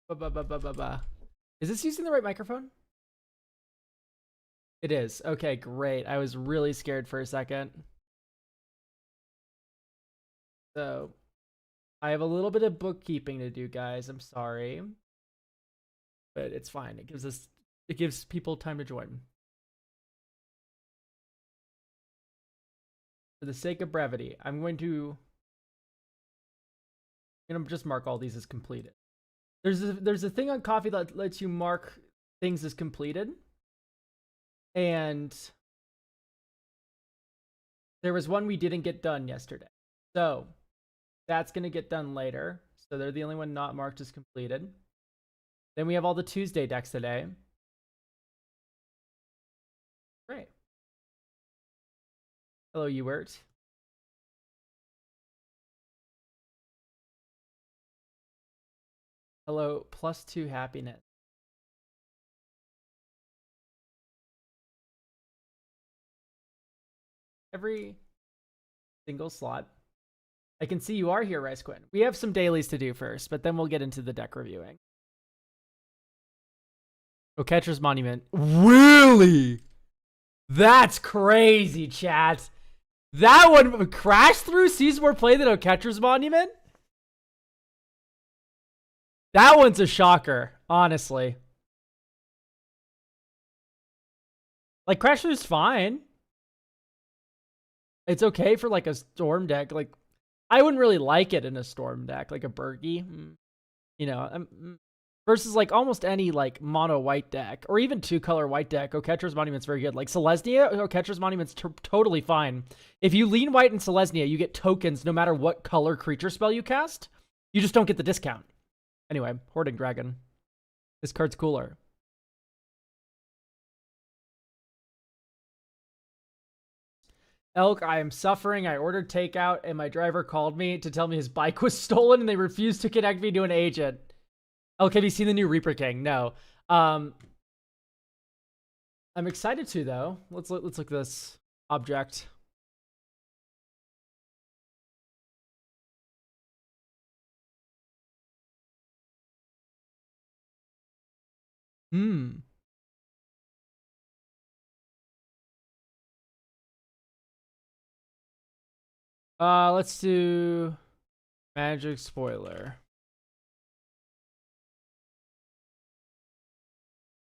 Is this using the right microphone? It is. Okay, great. I was really scared for a second. So, I have a little bit of bookkeeping to do, guys. I'm sorry. But it's fine. It gives people time to join. For the sake of brevity, I'm going to just mark all these as completed. There's a thing on Coffee that lets you mark things as completed. And there was one we didn't get done yesterday. So that's going to get done later. So they're the only one not marked as completed. Then we have all the Tuesday decks today. Great. Hello, Ewert. Hello, +2 happiness. Every single slot. I can see you are here, Rice Quinn. We have some dailies to do first, but then we'll get into the deck reviewing. Oh, Catcher's Monument. Really? That's crazy, chat. That one crashed through, sees more play than Catcher's Monument? That one's a shocker, honestly. Like, Crash Through's fine. It's okay for, like, a Storm deck. Like, I wouldn't really like it in a Storm deck, like a Bergie. You know, versus, like, almost any, like, mono white deck. Or even two-color white deck. Catcher's Monument's very good. Like, Selesnya, Catcher's Monument's totally fine. If you lean white in Selesnya, you get tokens no matter what color creature spell you cast. You just don't get the discount. Anyway, Hoarding Dragon. This card's cooler. Elk, I am suffering. I ordered takeout and my driver called me to tell me his bike was stolen and they refused to connect me to an agent. Elk, have you seen the new Reaper King? No. I'm excited to, though. Let's look at this object. Let's do Magic Spoiler.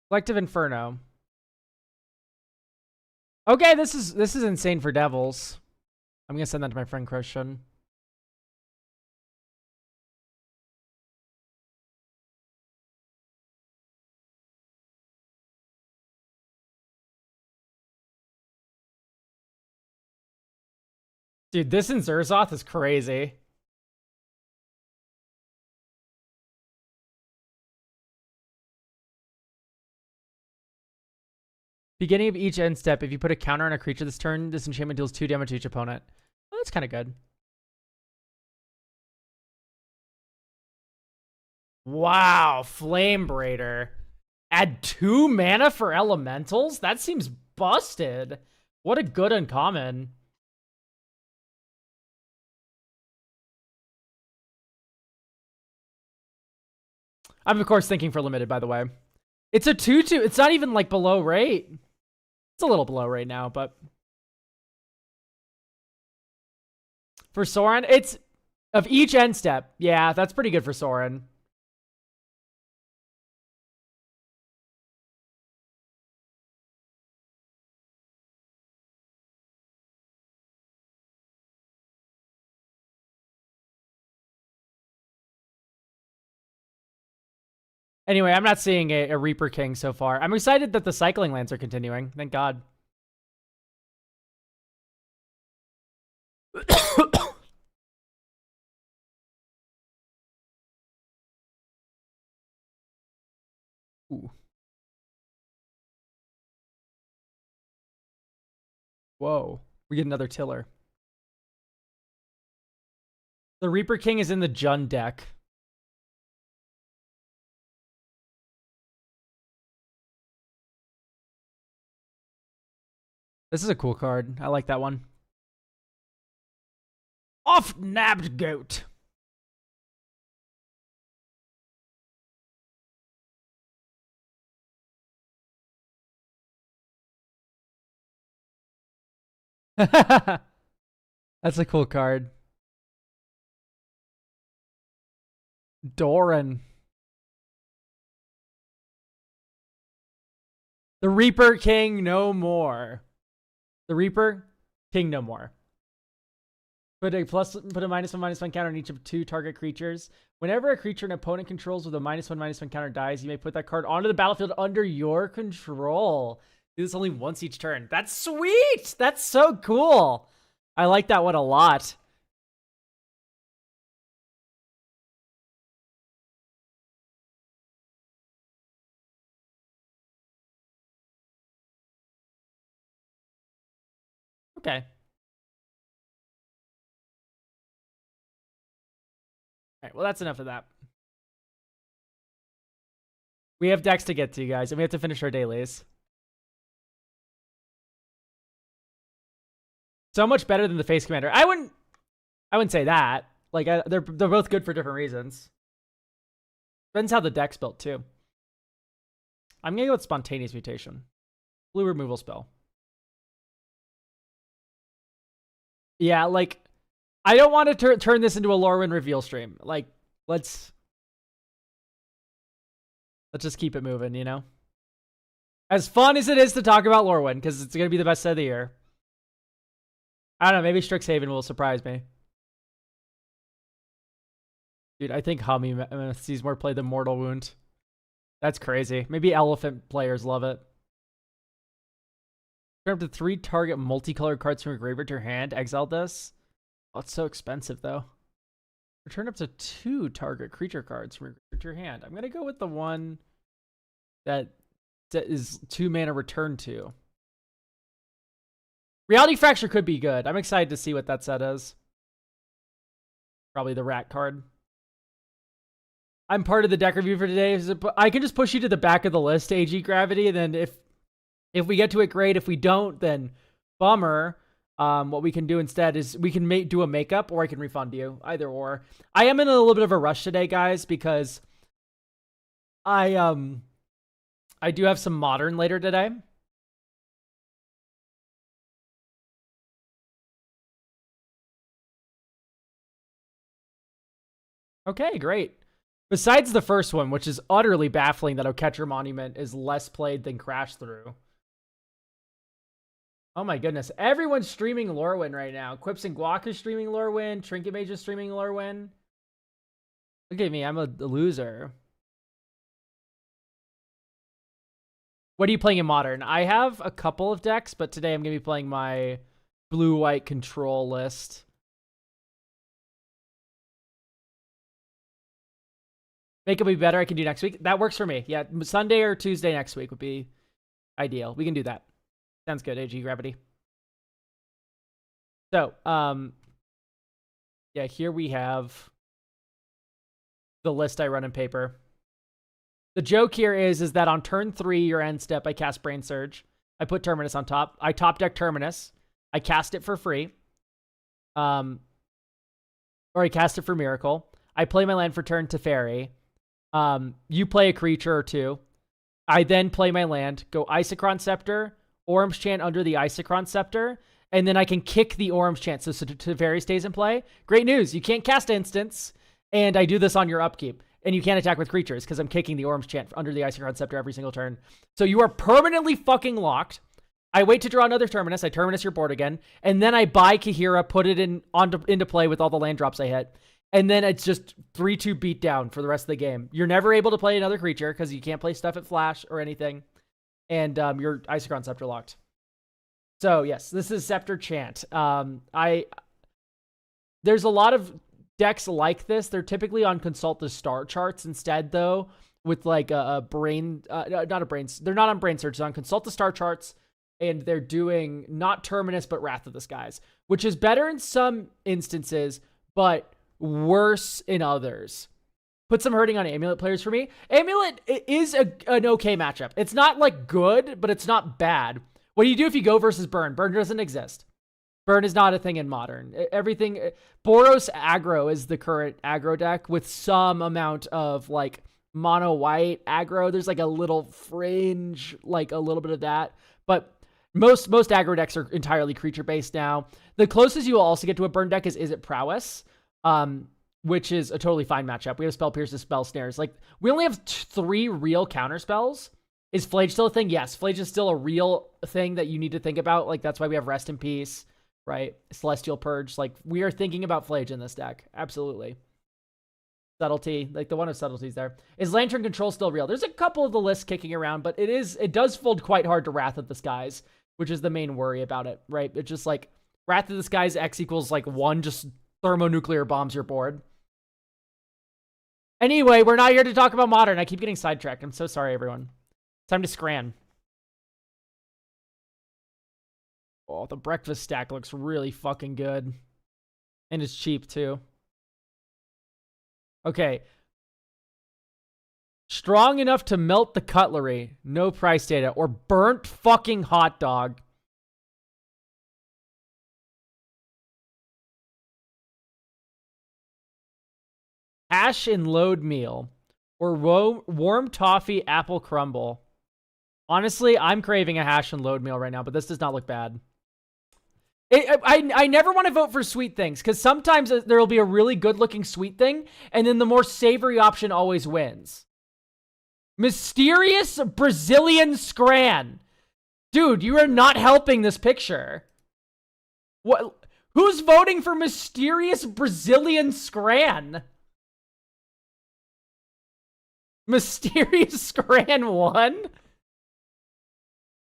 Collective Inferno. Okay, this is insane for Devils. I'm gonna send that to my friend Christian. Dude, this in Zerzoth is crazy. Beginning of each end step, if you put a counter on a creature this turn, this enchantment deals 2 damage to each opponent. Well, that's kind of good. Wow, Flame Braider. Add 2 mana for elementals? That seems busted. What a good uncommon. I'm, of course, thinking for limited, by the way. It's a 2/2. It's not even, like, below rate. It's a little below right now, but... For Sorin, it's... Of each end step. Yeah, that's pretty good for Sorin. Anyway, I'm not seeing a Reaper King so far. I'm excited that the cycling lands are continuing. Thank God. Ooh. Whoa. We get another Tiller. The Reaper King is in the Jund deck. This is a cool card. I like that one. Off-nabbed goat. That's a cool card. Doran. The Reaper King no more. The Reaper King no more. Put a -1/-1 counter on each of 2 target creatures. Whenever a creature an opponent controls with a -1/-1 counter dies, you may put that card onto the battlefield under your control. Do this only once each turn. That's sweet! That's so cool! I like that one a lot. Okay. Alright, well that's enough of that. We have decks to get to, guys, and we have to finish our dailies. So much better than the Face Commander. I wouldn't say that. Like, they're both good for different reasons. Depends how the deck's built, too. I'm gonna go with Spontaneous Mutation. Blue removal spell. Yeah, like, I don't want to turn this into a Lorwyn reveal stream. Like, let's just keep it moving, you know? As fun as it is to talk about Lorwyn, because it's going to be the best set of the year. I don't know, maybe Strixhaven will surprise me. Dude, I think Hummy sees more play than Mortal Wound. That's crazy. Maybe Elephant players love it. Turn up to 3 target multicolored cards from your graveyard to your hand. Exile this. Oh, it's so expensive, though. Return up to 2 target creature cards from your graveyard to your hand. I'm going to go with the one that is 2 mana return to. Reality Fracture could be good. I'm excited to see what that set is. Probably the rat card. I'm part of the deck review for today. I can just push you to the back of the list, AG Gravity, and then if we get to it, great. If we don't, then bummer. What we can do instead is we can do a makeup, or I can refund you. Either or. I am in a little bit of a rush today, guys, because I do have some Modern later today. Okay, great. Besides the first one, which is utterly baffling that Oketra Monument is less played than Crash Through. Oh my goodness. Everyone's streaming Lorwyn right now. Quips and Guac is streaming Lorwyn. Trinket Mage is streaming Lorwyn. Look at me. I'm a loser. What are you playing in Modern? I have a couple of decks, but today I'm going to be playing my blue-white control list. Make it be better. I can do next week. That works for me. Yeah, Sunday or Tuesday next week would be ideal. We can do that. Sounds good, AG Gravity. So, yeah, here we have the list I run in paper. The joke here is that on turn 3, your end step, I cast Brain Surge. I put Terminus on top. I top deck Terminus. I cast it for free. Or I cast it for Miracle. I play my land for turn Teferi. You play a creature or 2. I then play my land, go Isochron Scepter, Orim's Chant under the Isochron Scepter, and then I can kick the Orim's Chant, so Teferi stays in play. Great news, you can't cast instants, and I do this on your upkeep. And you can't attack with creatures, because I'm kicking the Orim's Chant under the Isochron Scepter every single turn. So you are permanently fucking locked. I wait to draw another Terminus, I Terminus your board again, and then I buy Kahira, put it into play with all the land drops I hit. And then it's just 3-2 beat down for the rest of the game. You're never able to play another creature because you can't play stuff at Flash or anything. And you're Isochron Scepter locked. So yes, this is Scepter Chant. There's a lot of decks like this. They're typically on Consult the Star charts instead, though, with like a brain, not a brain. They're not on Brain Surge. They're on Consult the Star charts, and they're doing not Terminus but Wrath of the Skies, which is better in some instances, but worse in others. Put some hurting on Amulet players for me. Amulet is an okay matchup. It's not like good, but it's not bad. What do you do if you go versus Burn? Burn doesn't exist. Burn is not a thing in Modern. Everything, Boros aggro is the current aggro deck with some amount of like mono white aggro. There's like a little fringe, like a little bit of that, but Most aggro decks are entirely creature based now. The closest you will also get to a burn deck is it Prowess, which is a totally fine matchup. We have Spell Pierces, Spell Snares. Like, we only have 3 real counter spells. Is Flage still a thing? Yes, Flage is still a real thing that you need to think about. Like, that's why we have Rest in Peace, right? Celestial Purge. Like, we are thinking about Flage in this deck. Absolutely. Subtlety, like the one of subtleties there. Is Lantern Control still real? There's a couple of the lists kicking around, but it does fold quite hard to Wrath of the Skies, which is the main worry about it, right? It's just like Wrath of the Skies X equals like 1 just thermonuclear bombs your board. Anyway, we're not here to talk about Modern. I keep getting sidetracked. I'm so sorry, everyone. Time to scran. Oh, the breakfast stack looks really fucking good. And it's cheap, too. Okay. Strong enough to melt the cutlery. No price data. Or burnt fucking hot dog. Hash and load meal. Or warm toffee apple crumble. Honestly, I'm craving a hash and load meal right now, but this does not look bad. I never want to vote for sweet things, because sometimes there will be a really good-looking sweet thing, and then the more savory option always wins. Mysterious Brazilian Scran. Dude, you are not helping this picture. What? Who's voting for Mysterious Brazilian Scran? Mysterious Scran 1?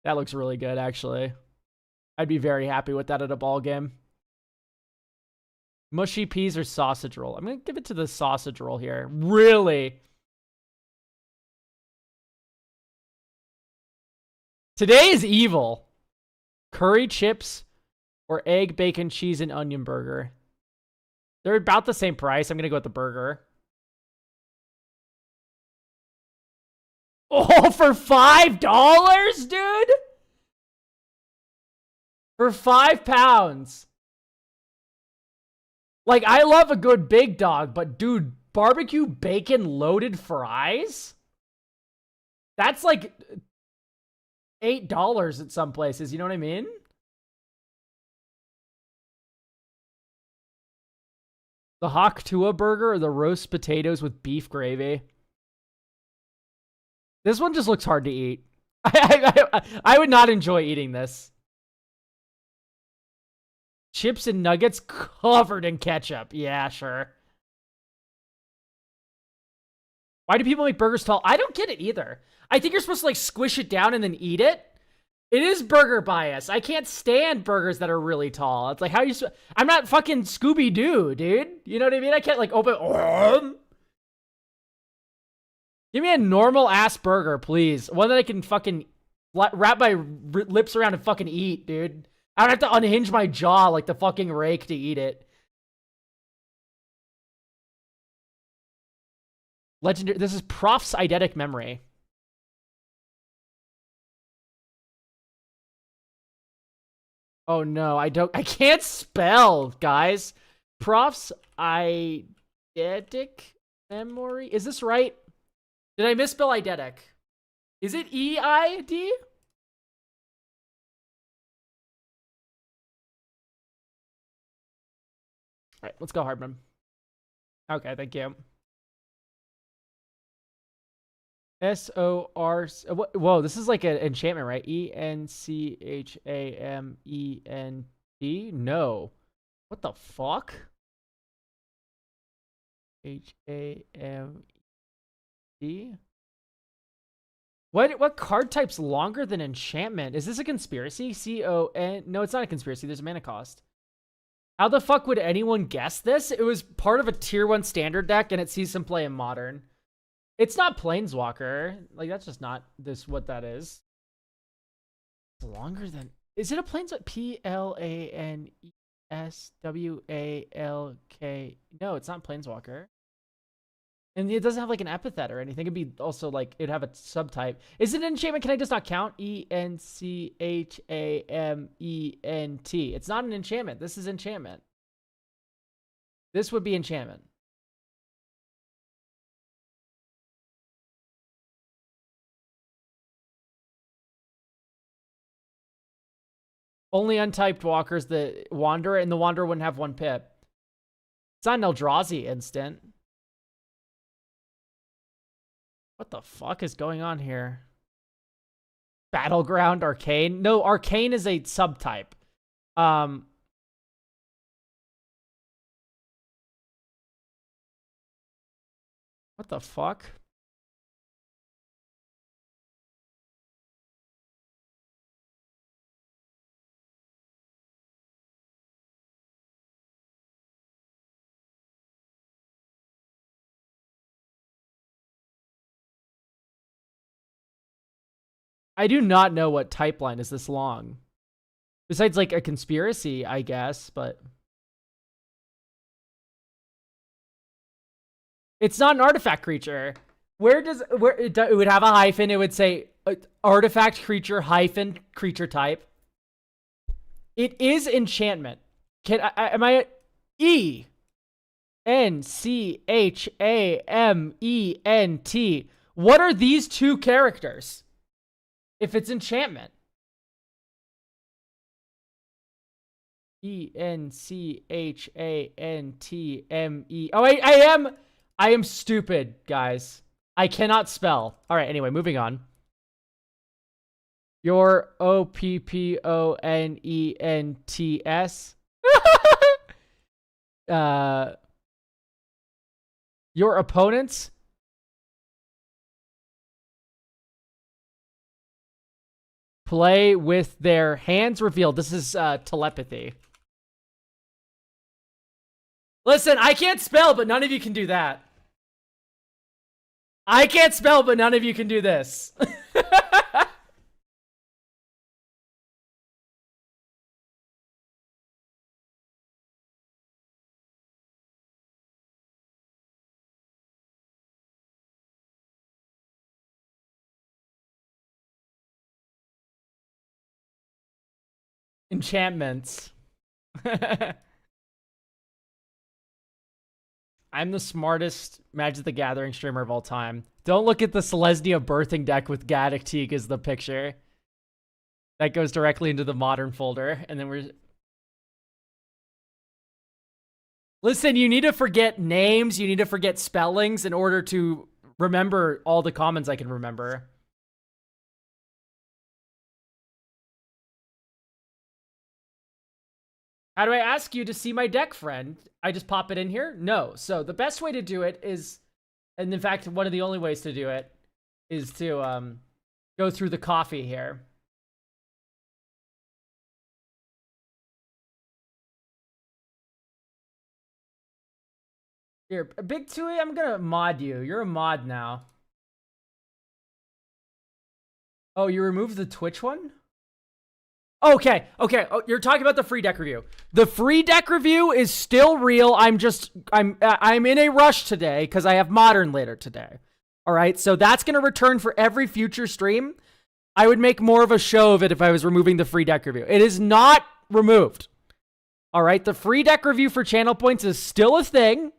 That looks really good, actually. I'd be very happy with that at a ball game. Mushy peas or sausage roll? I'm going to give it to the sausage roll here. Really? Today is evil. Curry chips or egg, bacon, cheese, and onion burger. They're about the same price. I'm going to go with the burger. Oh, for $5, dude? For £5. Like, I love a good big dog, but dude, barbecue bacon loaded fries? That's like $8 at some places, you know what I mean? The Hak Tua burger or the roast potatoes with beef gravy? This one just looks hard to eat. I would not enjoy eating this. Chips and nuggets covered in ketchup. Yeah, sure. Why do people make burgers tall? I don't get it either. I think you're supposed to like squish it down and then eat it. It is burger bias. I can't stand burgers that are really tall. It's like, how you... I'm not fucking Scooby-Doo, dude. You know what I mean? I can't like open... Give me a normal-ass burger, please. One that I can fucking wrap my lips around and fucking eat, dude. I don't have to unhinge my jaw like the fucking rake to eat it. Legendary. This is Prof's eidetic memory. Oh no, I can't spell, guys. Prof's eidetic memory. Is this right? Did I misspell eidetic? Is it E-I-D? All right, let's go, Hardman. Okay, thank you. S-O-R... Whoa, this is like an enchantment, right? E-N-C-H-A-M-E-N-T? No. What the fuck? H-A-M-E... What card type's longer than enchantment? Is this a conspiracy? C-O-N... No, it's not a conspiracy. There's a mana cost. How the fuck would anyone guess this? It was part of a tier 1 standard deck, and it sees some play in modern. It's not Planeswalker. Like, that's just not what that is. It's longer than... Is it a Planeswalker? P-L-A-N-E-S-W-A-L-K... No, it's not Planeswalker. And it doesn't have, like, an epithet or anything. It'd be also, like, it'd have a subtype. Is it an enchantment? Can I just not count? E-N-C-H-A-M-E-N-T. It's not an enchantment. This is enchantment. This would be enchantment. Only untyped walkers the Wanderer, and the Wanderer wouldn't have 1 pip. It's not an Eldrazi instant. What the fuck is going on here? Battleground Arcane? No, Arcane is a subtype. What the fuck? I do not know what type line is this long. Besides, like, a conspiracy, I guess, but... It's not an artifact creature. Where it would have a hyphen, it would say artifact creature hyphen creature type. It is enchantment. Am I ENCHAMENT? What are these 2 characters? If it's enchantment. ENCHANTME. Oh, I am stupid, guys. I cannot spell. All right, anyway, moving on. Your OPPONENTS. Your opponents. Play with their hands revealed. This is telepathy. Listen, I can't spell, but none of you can do that. I can't spell, but none of you can do this. Enchantments. I'm the smartest Magic the Gathering streamer of all time. Don't look at the Selesnya birthing deck with Gaddock Teak as the picture. That goes directly into the modern folder. And then we're... Listen, you need to forget names. You need to forget spellings in order to remember all the commons I can remember. How do I ask you to see my deck, friend? I just pop it in here? No. So the best way to do it is, and in fact, one of the only ways to do it is to go through the coffee here. Here, Big Tui, I'm gonna mod you. You're a mod now. Oh, you removed the Twitch one? Okay. Oh, you're talking about the free deck review. The free deck review is still real. I'm in a rush today because I have Modern later today. All right, so that's going to return for every future stream. I would make more of a show of it if I was removing the free deck review. It is not removed. All right, the free deck review for channel points is still a thing.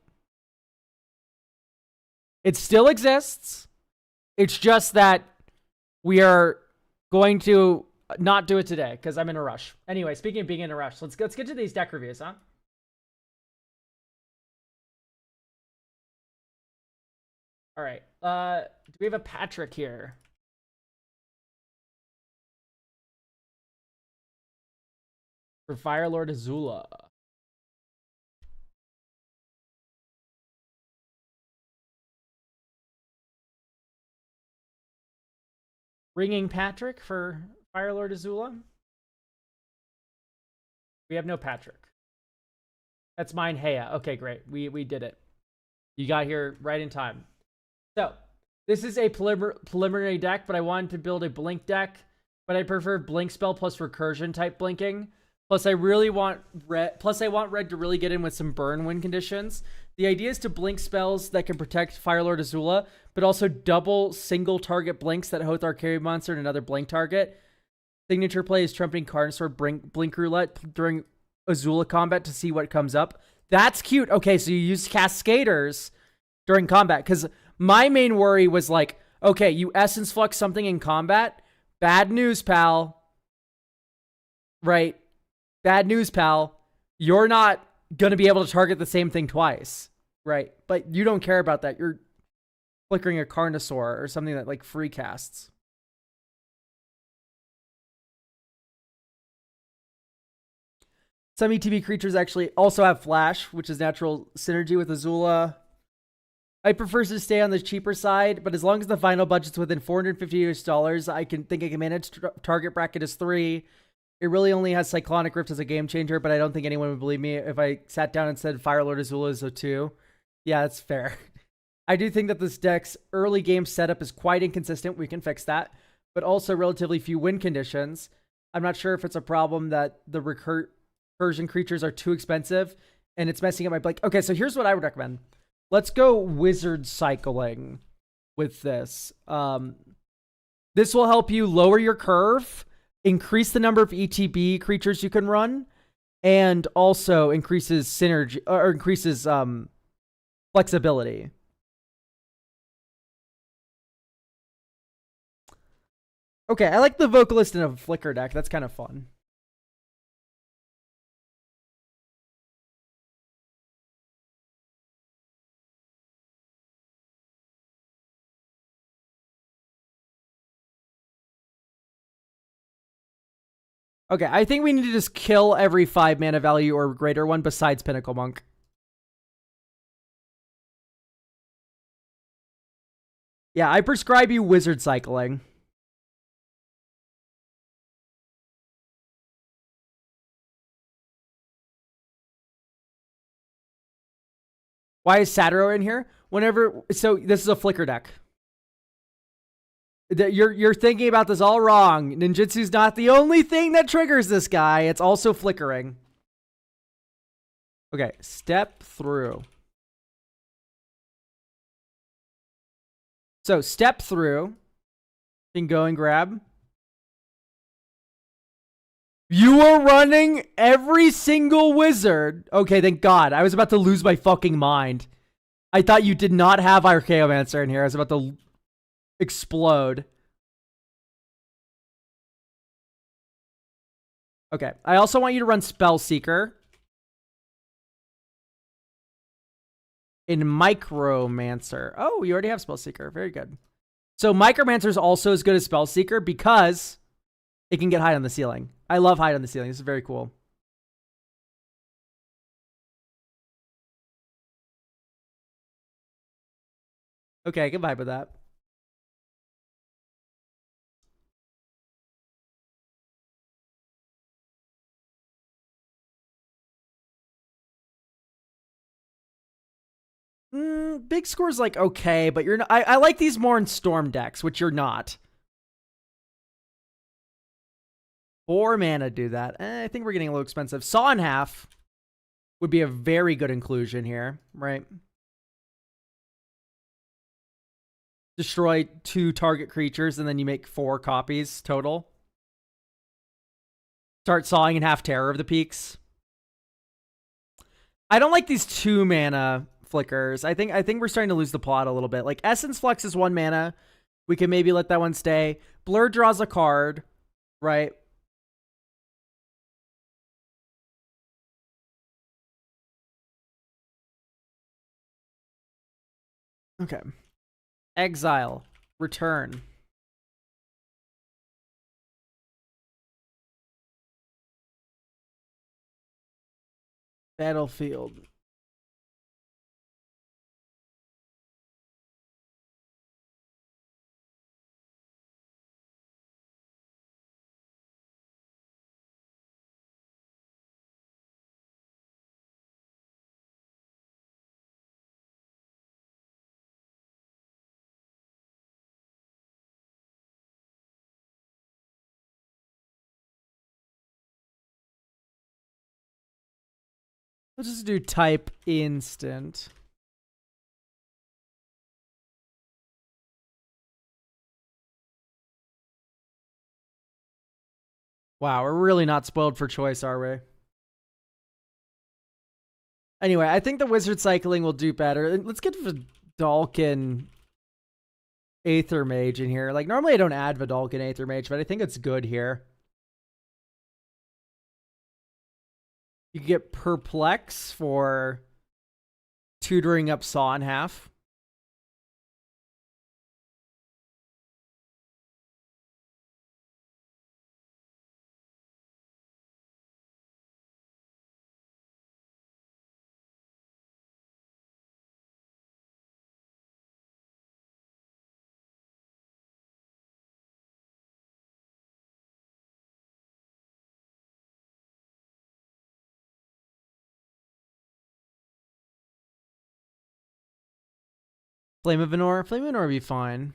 It still exists. It's just that we are going to not do it today because I'm in a rush. Anyway, speaking of being in a rush, let's get to these deck reviews, huh? All right. Do we have a Patrick here? For Firelord Azula. Ringing Patrick for Firelord Azula. We have no Patrick. That's mine, Heya. Okay, great. We did it. You got here right in time. So, this is a preliminary deck, but I wanted to build a blink deck, but I prefer blink spell plus recursion type blinking. Plus, I really want red. Plus, I want red to really get in with some burn win conditions. The idea is to blink spells that can protect Firelord Azula, but also double single target blinks that Hothar carry monster and another blink target. Signature play is trumpeting Carnosaur blink roulette during Azula combat to see what comes up. That's cute. Okay, so you use Cascaders during combat, because my main worry was like, okay, you Essence Flux something in combat. Bad news, pal. Right? Bad news, pal. You're not going to be able to target the same thing twice, right? But you don't care about that. You're flickering a Carnosaur or something that like free casts. Some ETB creatures actually also have flash, which is natural synergy with Azula. I prefer to stay on the cheaper side, but as long as the final budget's within $450 I can manage. Target bracket is 3. It really only has Cyclonic Rift as a game changer, but I don't think anyone would believe me if I sat down and said Fire Lord Azula is a 2. Yeah, that's fair. I do think that this deck's early game setup is quite inconsistent. We can fix that, but also relatively few win conditions. I'm not sure if it's a problem that the recursion creatures are too expensive and it's messing up my Blake. Okay, so here's what I would recommend. Let's go wizard cycling with this. This will help you lower your curve, increase the number of ETB creatures you can run, and also increases synergy or increases flexibility. Okay, I like the vocalist in a flicker deck. That's kind of fun. Okay, I think we need to just kill every 5 mana value or greater one besides Pinnacle Monk. Yeah, I prescribe you wizard cycling. Why is Satiro in here? So this is a flicker deck. You're thinking about this all wrong. Ninjutsu's not the only thing that triggers this guy. It's also flickering. Okay, step through. So step through. You can go and grab. You are running every single wizard. Okay, thank God. I was about to lose my fucking mind. I thought you did not have Archaeomancer in here. I was about to explode. Okay, I also want you to run Spellseeker in Micromancer. Oh, you already have Spellseeker. Very good. So Micromancer is also as good as Spellseeker because it can get hide on the ceiling. I love hide on the ceiling. This is very cool. Okay, I can vibe with that. Big score's like okay, but you're not. I like these more in Storm decks, which you're not. 4 mana do that. I think we're getting a little expensive. Saw in half would be a very good inclusion here, right? Destroy 2 target creatures, and then you make 4 copies total. Start sawing in half Terror of the Peaks. I don't like these 2 mana flickers. I think we're starting to lose the plot a little bit. Like Essence Flux is 1 mana. We can maybe let that one stay. Blur draws a card, right? Okay. Exile. Return. Battlefield. Let's just do type instant. Wow, we're really not spoiled for choice, are we? Anyway, I think the wizard cycling will do better. Let's get Vidalcan Aether Mage in here. Like, normally I don't add Vidalcan Aether Mage, but I think it's good here. You can get Perplex for tutoring up Saw in half. Flame of Venor. Flame of Venor would be fine.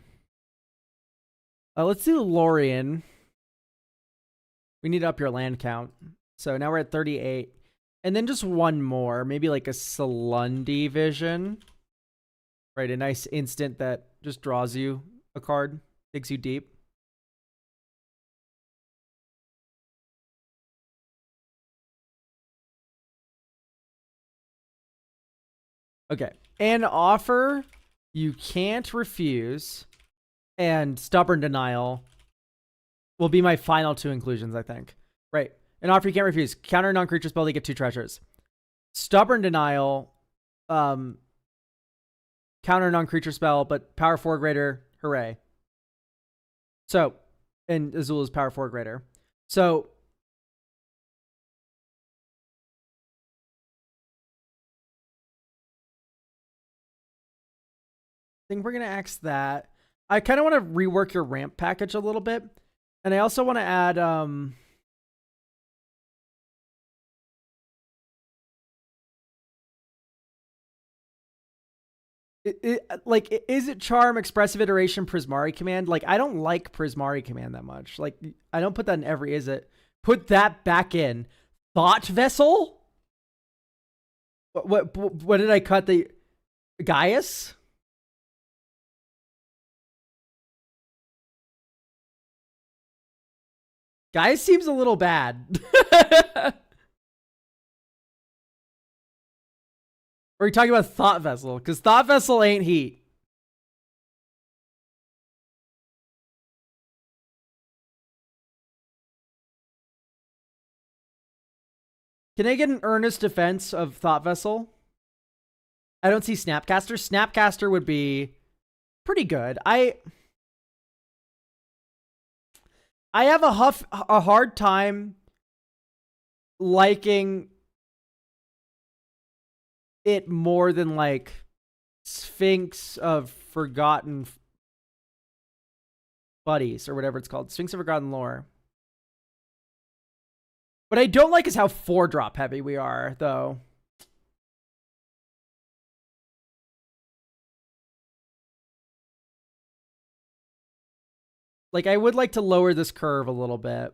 Let's do Lorien. We need to up your land count. So now we're at 38. And then just one more. Maybe like a Salundi Vision. Right, a nice instant that just draws you a card. Digs you deep. Okay. An offer you can't refuse and Stubborn Denial will be my final two inclusions, I think. Right. An offer you can't refuse. Counter non-creature spell to get 2 treasures. Stubborn Denial, counter non-creature spell, but power 4 greater. Hooray. So, and Azula's power 4 greater. So, I think we're going to axe that. I kind of want to rework your ramp package a little bit. And I also want to add, like, is it Charm, Expressive Iteration, Prismari Command? Like, I don't like Prismari Command that much. Like, I don't put that in every, is it? Put that back in. Thought Vessel? What did I cut? The Gaius? Gaius seems a little bad. Or are you talking about Thought Vessel? Because Thought Vessel ain't heat. Can I get an earnest defense of Thought Vessel? I don't see Snapcaster. Snapcaster would be pretty good. I have a hard time liking it more than like Sphinx of Forgotten Buddies or whatever it's called. Sphinx of Forgotten Lore. What I don't like is how 4-drop heavy we are, though. Like, I would like to lower this curve a little bit.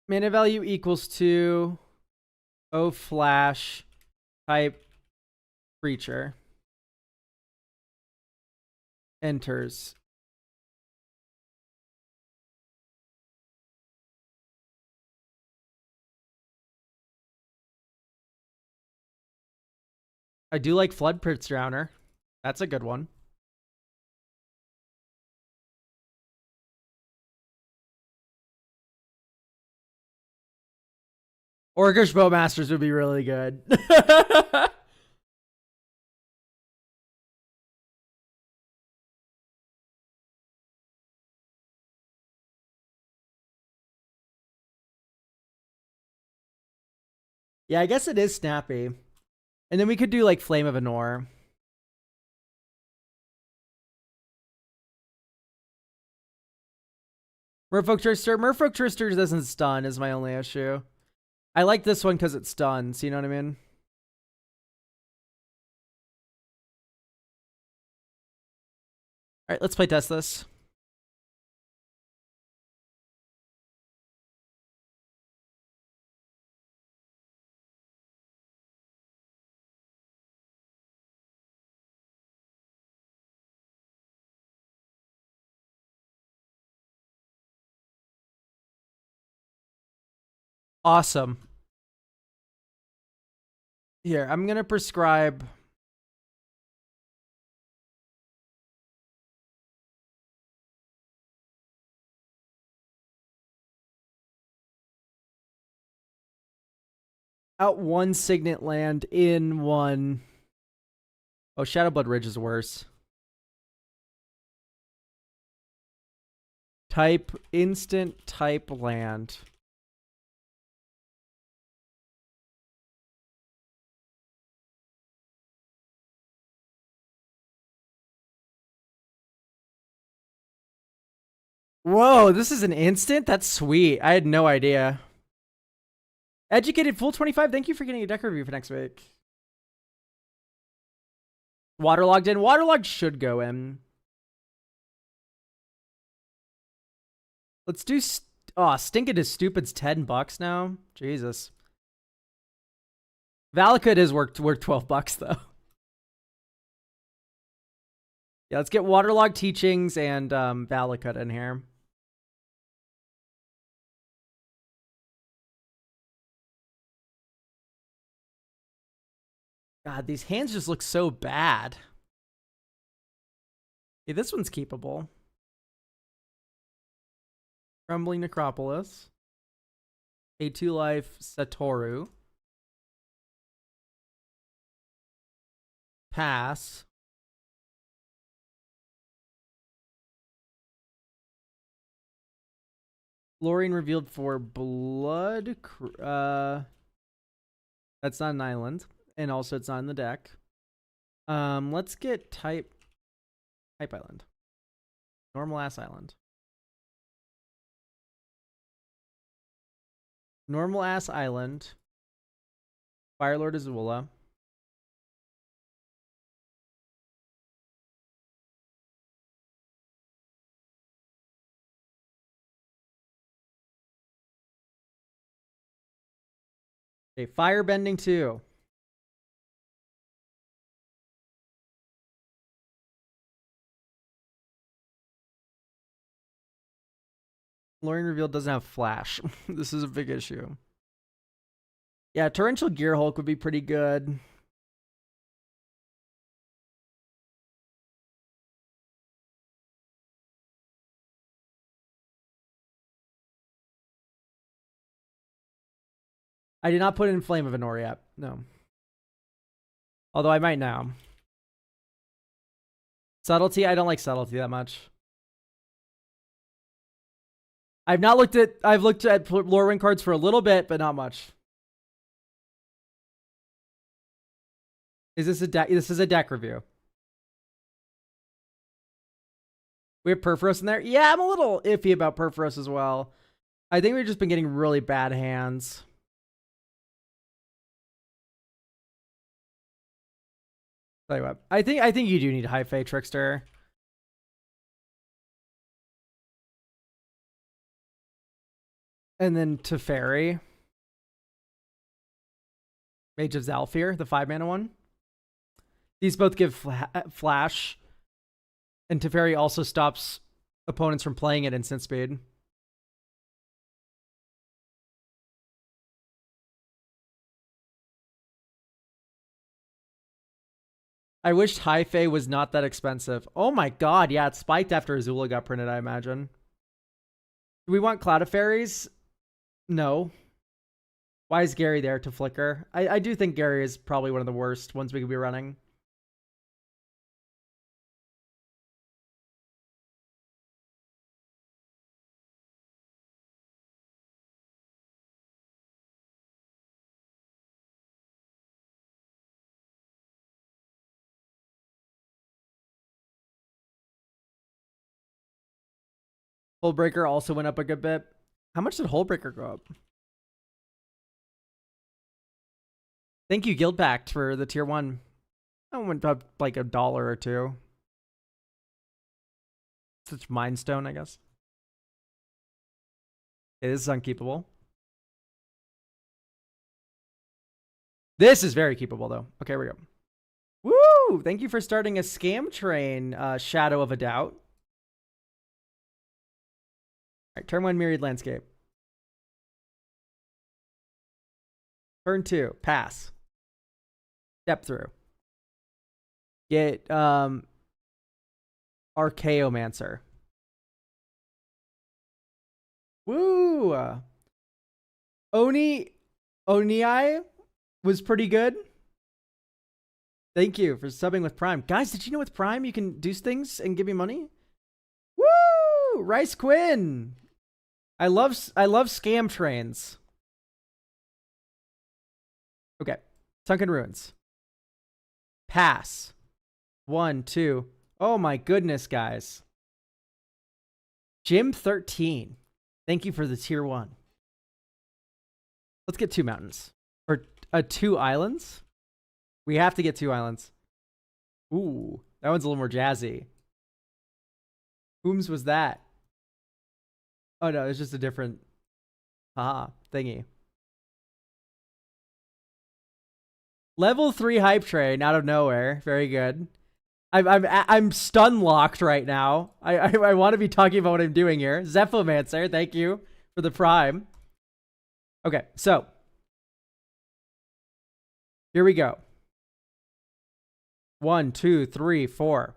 Mana value equals to O flash type creature. Enters. I do like Flood Prince Drowner. That's a good one. Orcish Bowmasters would be really good. Yeah, I guess it is snappy. And then we could do like Flame of Anor. Merfolk Trister. Merfolk Trister doesn't stun is my only issue. I like this one because it stuns, you know what I mean? Alright, let's play test this. Awesome. Here, I'm going to prescribe out one Signet land in one. Oh, Shadowblood Ridge is worse. Type instant type land. Whoa, this is an instant? That's sweet. I had no idea. Educated Full 25, thank you for getting a deck review for next week. Waterlogged in. Waterlogged should go in. Let's do... Stinking is Stupid's $10 now. Jesus. Valakut is worth $12 though. Yeah, let's get Waterlogged Teachings and Valakut in here. God, these hands just look so bad. Okay, this one's keepable. Crumbling Necropolis. A2 Life Satoru. Pass. Lorien revealed for Blood. That's not an island. And also it's not in the deck. Let's get type island. Normal ass island. Normal ass island. Firelord Azula. Okay, Firebending 2. Lorien revealed doesn't have flash. This is a big issue. Yeah, Torrential Gearhulk would be pretty good. I did not put in Flame of Anor yet. No. Although I might now. Subtlety? I don't like Subtlety that much. I've looked at Lorwyn cards for a little bit, but not much. Is this a deck? This is a deck review. We have Perforos in there? Yeah, I'm a little iffy about Perforos as well. I think we've just been getting really bad hands. Tell you what, I think you do need High Fae Trickster. And then Teferi. Mage of Zalfir, the 5-mana one. These both give flash. And Teferi also stops opponents from playing at instant speed. I wished High Fae was not that expensive. Oh my god, yeah, it spiked after Azula got printed, I imagine. Do we want Cloud of Fairies? No. Why is Gary there to flicker? I do think Gary is probably one of the worst ones we could be running. Hullbreaker also went up a good bit. How much did Hullbreaker go up? Thank you, Guildpact, for the tier 1. I went up like $1 or $2. Such Mind Stone, I guess. Okay, this is unkeepable. This is very keepable, though. Okay, here we go. Woo! Thank you for starting a scam train, Shadow of a Doubt. All right, turn 1, Myriad Landscape. Turn 2, pass. Step through. Get Archaeomancer. Woo! Onii was pretty good. Thank you for subbing with Prime. Guys, did you know with Prime you can do things and give me money? Woo! Rice Quinn. I love scam trains. Okay. Sunken Ruins. Pass. 1, 2. Oh my goodness, guys. Gym 13. Thank you for the tier 1. Let's get 2 mountains. Or 2 islands. We have to get 2 islands. Ooh, that one's a little more jazzy. Whom's was that? Oh no, it's just a different thingy. Level 3 hype train out of nowhere. Very good. I'm stun locked right now. I want to be talking about what I'm doing here. Zephomancer, thank you for the prime. Okay, so here we go. 1, 2, 3, 4.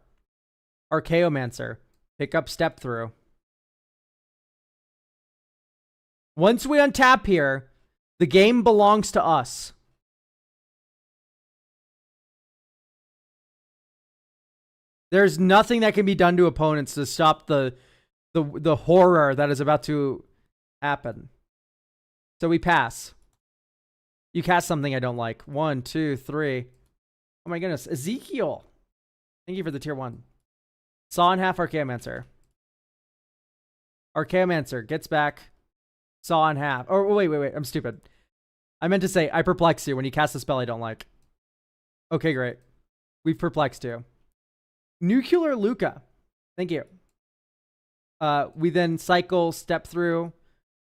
Archaeomancer. Pick up step through. Once we untap here, the game belongs to us. There's nothing that can be done to opponents to stop the horror that is about to happen. So we pass. You cast something I don't like. 1, 2, 3. Oh my goodness. Ezekiel. Thank you for the tier 1. Saw in half Archaeomancer. Archaeomancer gets back. Saw in half. Oh, wait. I'm stupid. I meant to say, I perplex you when you cast a spell I don't like. Okay, great. We've perplexed you. Nuclear Luca. Thank you. We then cycle step through.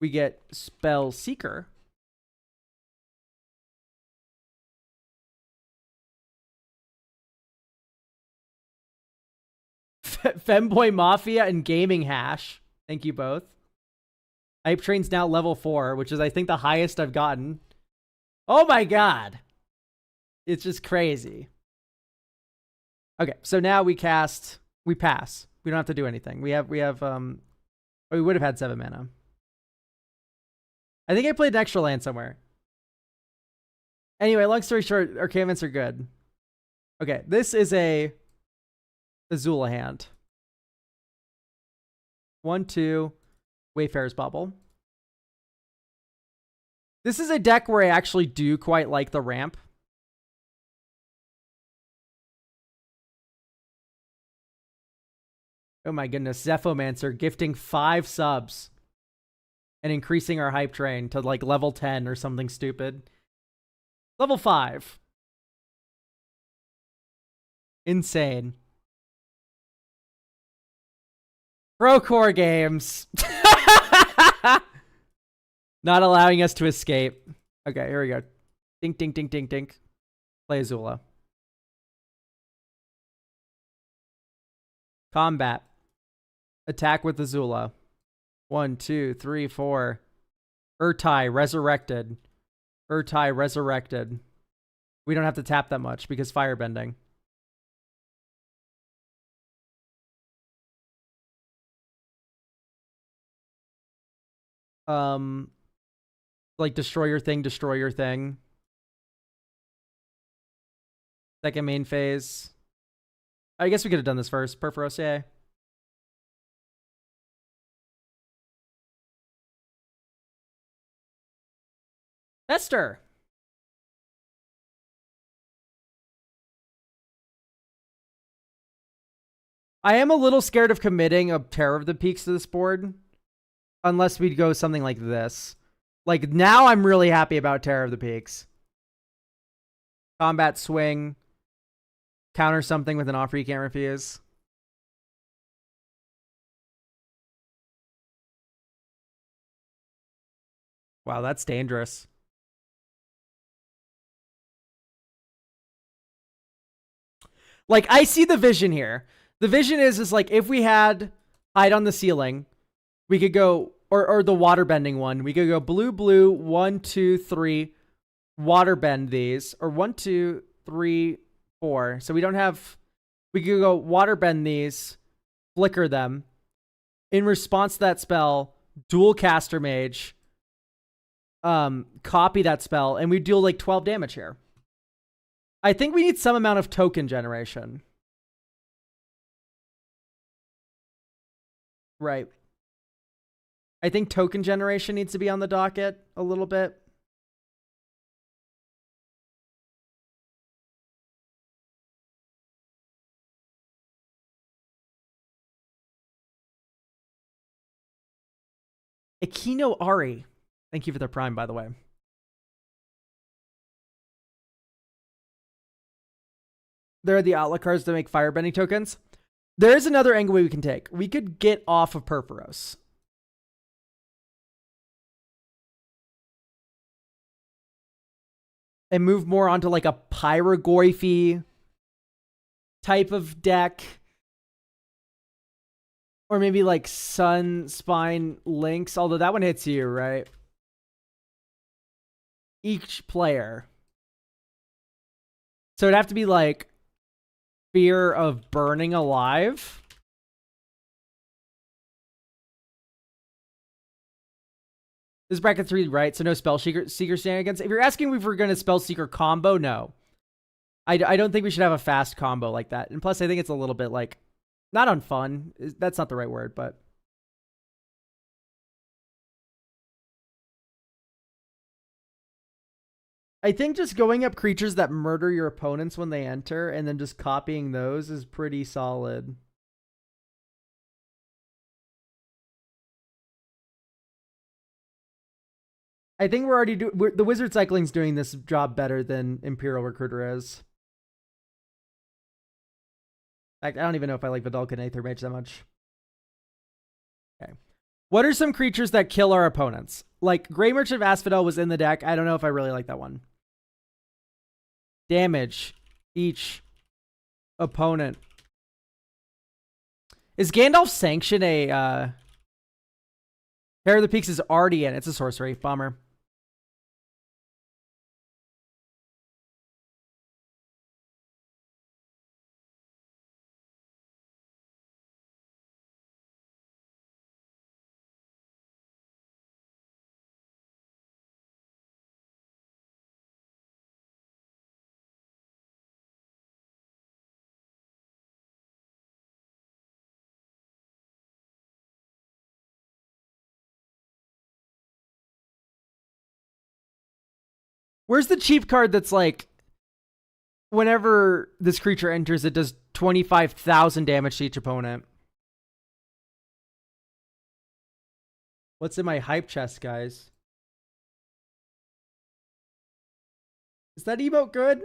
We get Spell Seeker. Femboy Mafia and Gaming Hash. Thank you both. Hype Train's now level 4, which is, I think, the highest I've gotten. Oh my god. It's just crazy. Okay, so now we pass. We don't have to do anything. We would have had 7 mana. I think I played an extra land somewhere. Anyway, long story short, Archaeomans are good. Okay, this is a Azula hand. 1, 2, Wayfarer's Bubble. This is a deck where I actually do quite like the ramp. Oh my goodness, Zephomancer gifting 5 subs and increasing our hype train to like level 10 or something stupid. Level 5. Insane. Procore games. Not allowing us to escape. Okay, here we go. Dink, dink, dink, dink, dink. Play Azula. Combat. Attack with Azula. 1, 2, 3, 4. Urtai resurrected. Urtai resurrected. We don't have to tap that much because firebending. Like destroy your thing, destroy your thing. Second main phase. I guess we could have done this first. Perforos, yeah. Esther. I am a little scared of committing a Terror of the Peaks to this board. Unless we'd go something like this. Like, now I'm really happy about Terror of the Peaks. Combat swing. Counter something with an offer you can't refuse. Wow, that's dangerous. Like, I see the vision here. The vision is like, if we had Hide on the Ceiling, we could go, or the waterbending one, we could go blue, blue, 1, 2, 3, waterbend these, or 1, 2, 3, 4. So we don't have, we could go waterbend these, flicker them. In response to that spell, dual caster mage, copy that spell, and we deal like 12 damage here. I think we need some amount of token generation. Right. I think token generation needs to be on the docket a little bit. Akino Ari. Thank you for the prime, by the way. There are the outlet cards to make firebending tokens. There is another angle we can take. We could get off of Purphoros. And move more onto like a Pyrogoyphy type of deck. Or maybe like Sun Spine Lynx, although that one hits you, right? Each player. So it'd have to be like Fear of Burning Alive. This is bracket 3, right? So no Spell Seeker shenanigans. If you're asking if we're going to Spell Seeker combo, no. I don't think we should have a fast combo like that. And plus, I think it's a little bit like, not unfun. That's not the right word, but. I think just going up creatures that murder your opponents when they enter and then just copying those is pretty solid. I think we're already the Wizard Cycling's doing this job better than Imperial Recruiter is. I don't even know if I like Vidalcan Aether Mage that much. Okay. What are some creatures that kill our opponents? Like, Grey Merchant of Asphodel was in the deck. I don't know if I really like that one. Damage each opponent. Is Gandalf's Sanction a... Hair of the Peaks is already in. It's a sorcery. Bummer. Where's the cheap card that's like, whenever this creature enters, it does 25,000 damage to each opponent? What's in my hype chest, guys? Is that emote good?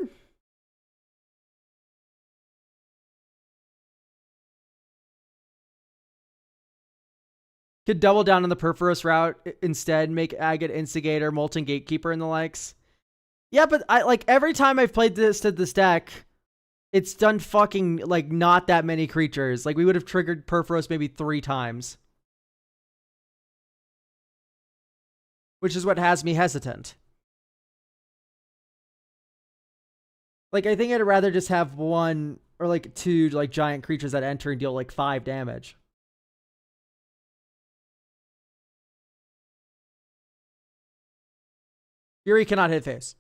Could double down on the Purphoros route instead, make Agate Instigator, Molten Gatekeeper, and the likes. Yeah, but I like every time I've played this deck, it's done fucking like not that many creatures. Like we would have triggered Purphoros maybe 3 times. Which is what has me hesitant. Like I think I'd rather just have 1 or like 2 like giant creatures that enter and deal like 5 damage. Fury cannot hit face.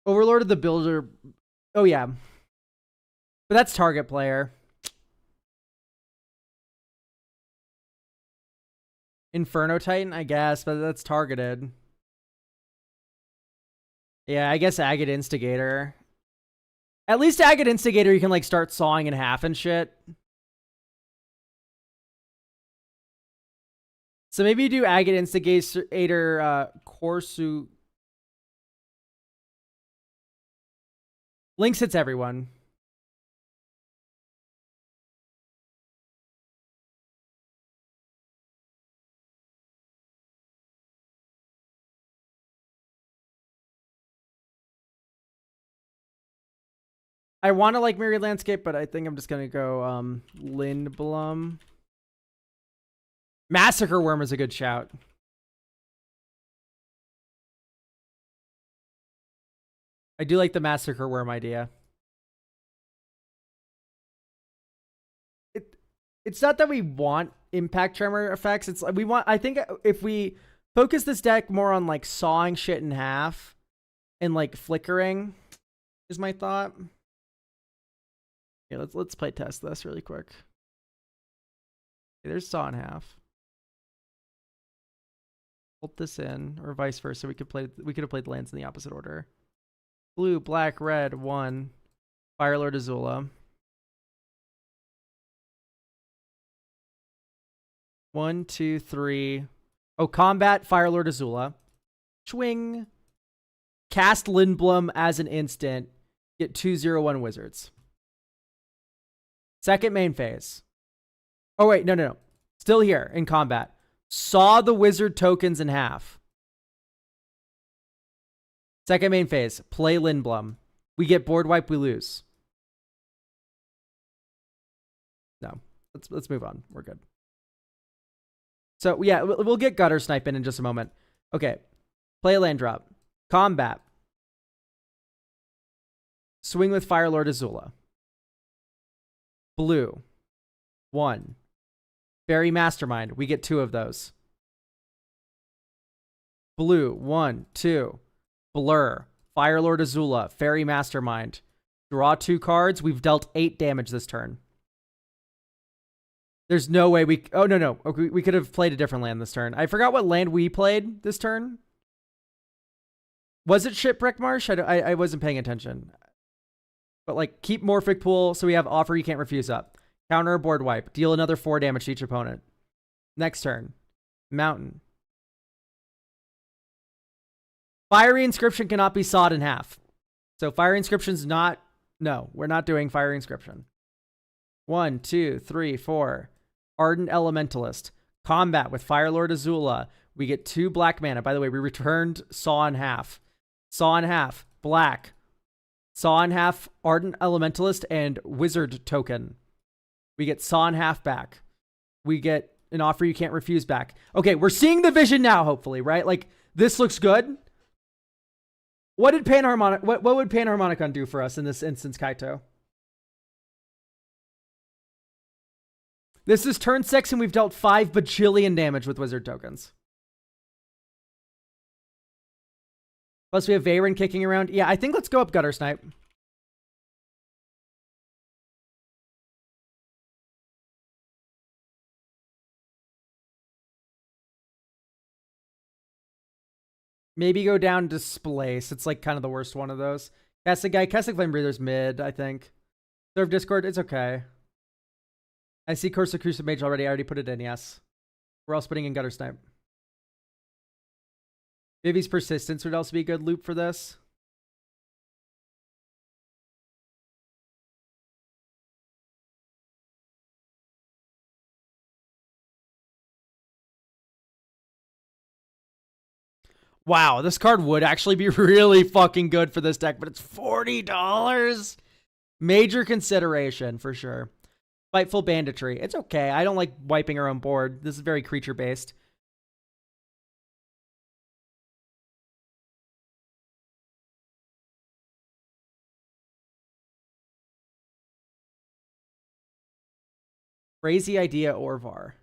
Overlord of the Builder. Oh, yeah. But that's target player. Inferno Titan, I guess, but that's targeted. Yeah, I guess Agate Instigator. At least Agate Instigator, you can like start sawing in half and shit. So maybe you do Agate Instigator, Corsu. Lynx hits everyone. I want to like Mirror Landscape, but I think I'm just going to go Lindblom. Massacre Worm is a good shout. I do like the Massacre Worm idea. It's not that we want impact tremor effects. It's we want. I think if we focus this deck more on like sawing shit in half and like flickering, is my thought. Yeah, let's play test this really quick. Okay, there's saw in half. Bolt this in, or vice versa. We could have played the lands in the opposite order. Blue, black, red, 1. Firelord Azula. 1, 2, 3. Oh, combat Firelord Azula. Swing. Cast Lindblom as an instant. Get 2/0/1 wizards. Second main phase. Oh, wait. No. Still here in combat. Saw the wizard tokens in half. Second main phase. Play Lindblom. We get board wipe, we lose. No. Let's move on. We're good. So, yeah, we'll get Gutter Snipe in just a moment. Okay. Play a land drop. Combat. Swing with Firelord Azula. Blue. 1. Fairy Mastermind. We get 2 of those. Blue. 1, 2. Blur. Firelord Azula. Fairy Mastermind. Draw 2 cards. We've dealt 8 damage this turn. There's no way we... Oh, no. Okay, we could have played a different land this turn. I forgot what land we played this turn. Was it Shipwreck Marsh? I wasn't paying attention. But, like, keep Morphic Pool so we have Offer You Can't Refuse up. Counter a board wipe. Deal another 4 damage to each opponent. Next turn. Mountain. Fiery Inscription cannot be sawed in half. So Fiery Inscription's not... No, we're not doing Fiery Inscription. 1, 2, 3, 4. Ardent Elementalist. Combat with Firelord Azula. We get 2 black mana. By the way, we returned Saw in half. Saw in half. Black. Saw in half. Ardent Elementalist and Wizard token. We get Saw in half back. We get an Offer You Can't Refuse back. Okay, we're seeing the vision now, hopefully, right? Like, this looks good. What did Panharmonicon... What would Panharmonicon do for us in this instance, Kaito? This is turn 6, and we've dealt 5 bajillion damage with wizard tokens. Plus, we have Veyron kicking around. Yeah, I think let's go up Gutter Snipe. Maybe go down Displace. It's like kind of the worst one of those. Casting Flame Breather's mid, I think. Serve Discord, it's okay. I see Curse of Crucible Mage already. I already put it in, yes. We're also putting in Gutter Snipe. Vivi's Persistence would also be a good loop for this. Wow, this card would actually be really fucking good for this deck, but it's $40. Major consideration, for sure. Fightful Banditry. It's okay. I don't like wiping our own board. This is very creature-based. Crazy Idea Orvar.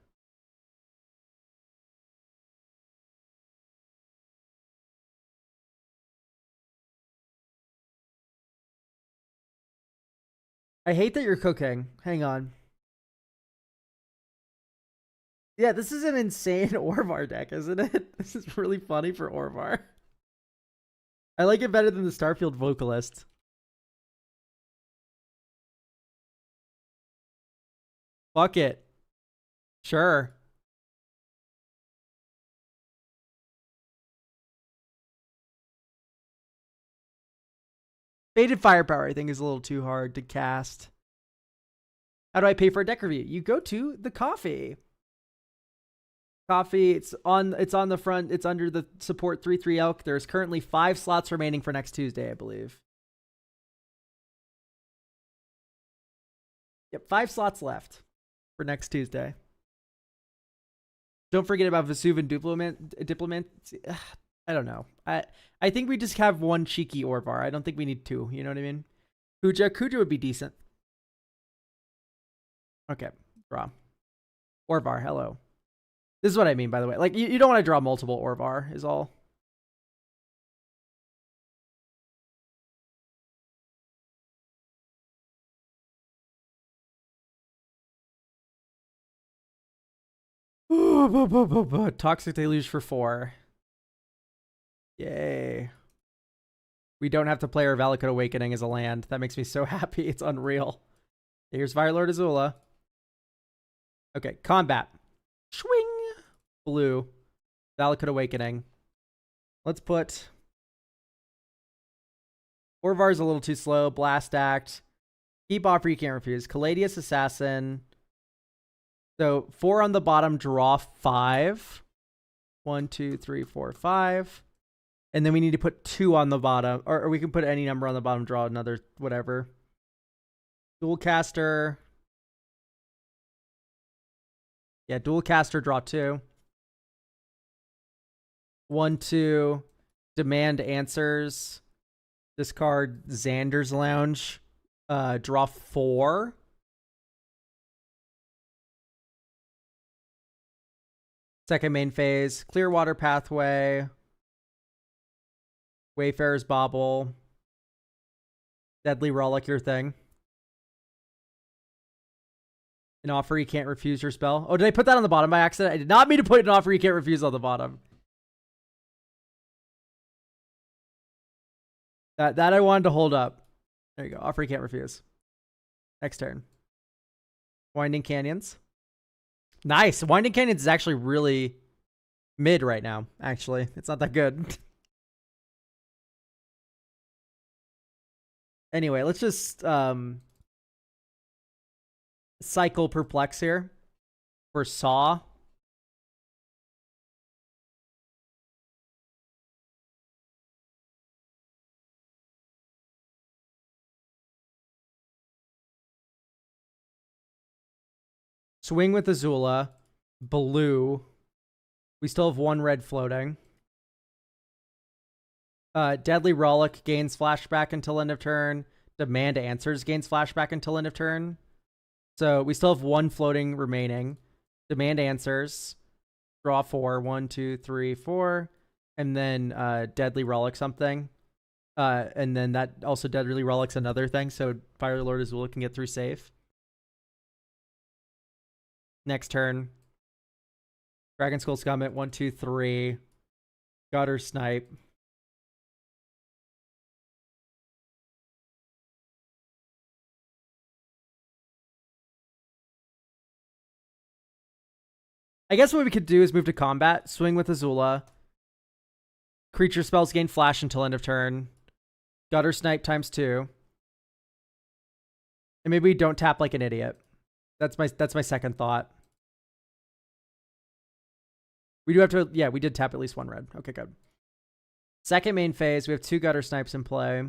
I hate that you're cooking. Hang on. Yeah, this is an insane Orvar deck, isn't it? This is really funny for Orvar. I like it better than the Starfield Vocalist. Fuck it. Sure. Faded Firepower, I think, is a little too hard to cast. How do I pay for a deck review? You go to the coffee. Coffee, it's on the front. It's under the support 3/3 elk. There's currently 5 slots remaining for next Tuesday, I believe. Yep, 5 slots left for next Tuesday. Don't forget about Vesuv and Diplomat. I don't know. I think we just have one cheeky Orvar. I don't think we need two. You know what I mean? Kuja would be decent. Okay, draw. Orvar, hello. This is what I mean, by the way. Like, you don't want to draw multiple Orvar, is all. Toxic Deluge for 4. Yay. We don't have to play our Valakut Awakening as a land. That makes me so happy. It's unreal. Here's Firelord Azula. Okay, combat. Swing. Blue. Valakut Awakening. Let's put... Orvar's a little too slow. Blast Act. Keep offer, you can't refuse. Caladius Assassin. So 4 on the bottom, draw 5. 1, 2, 3, 4, 5. And then we need to put 2 on the bottom. Or we can put any number on the bottom, draw another, whatever. Dual Caster. Yeah, Dual Caster, draw 2. 1, 2. Demand Answers. Discard Xander's Lounge. Draw 4. Second main phase. Clearwater Pathway. Wayfarer's Bauble. Deadly Rollick, your thing. An offer you can't refuse your spell. Oh, did I put that on the bottom by accident? I did not mean to put an offer you can't refuse on the bottom. That I wanted to hold up. There you go. Offer you can't refuse. Next turn. Winding Canyons. Nice. Winding Canyons is actually really mid right now, actually. It's not that good. Anyway, let's just cycle Perplex here for Saw. Swing with Azula. Blue. We still have 1 red floating. Deadly Rollick gains flashback until end of turn. Demand Answers gains flashback until end of turn. So we still have 1 floating remaining. Demand Answers. Draw 4. 1, 2, 3, 4. And then Deadly Rollick something. And then that also Deadly Rollick's another thing. So Firelord Azula can get through safe. Next turn. Dragon Skull Scummit. 1, 2, 3. Gutter Snipe. I guess what we could do is move to combat. Swing with Azula. Creature spells gain flash until end of turn. Gutter Snipe times 2. And maybe we don't tap like an idiot. That's my second thought. We do have to... Yeah, we did tap at least 1 red. Okay, good. Second main phase. We have 2 Gutter Snipes in play.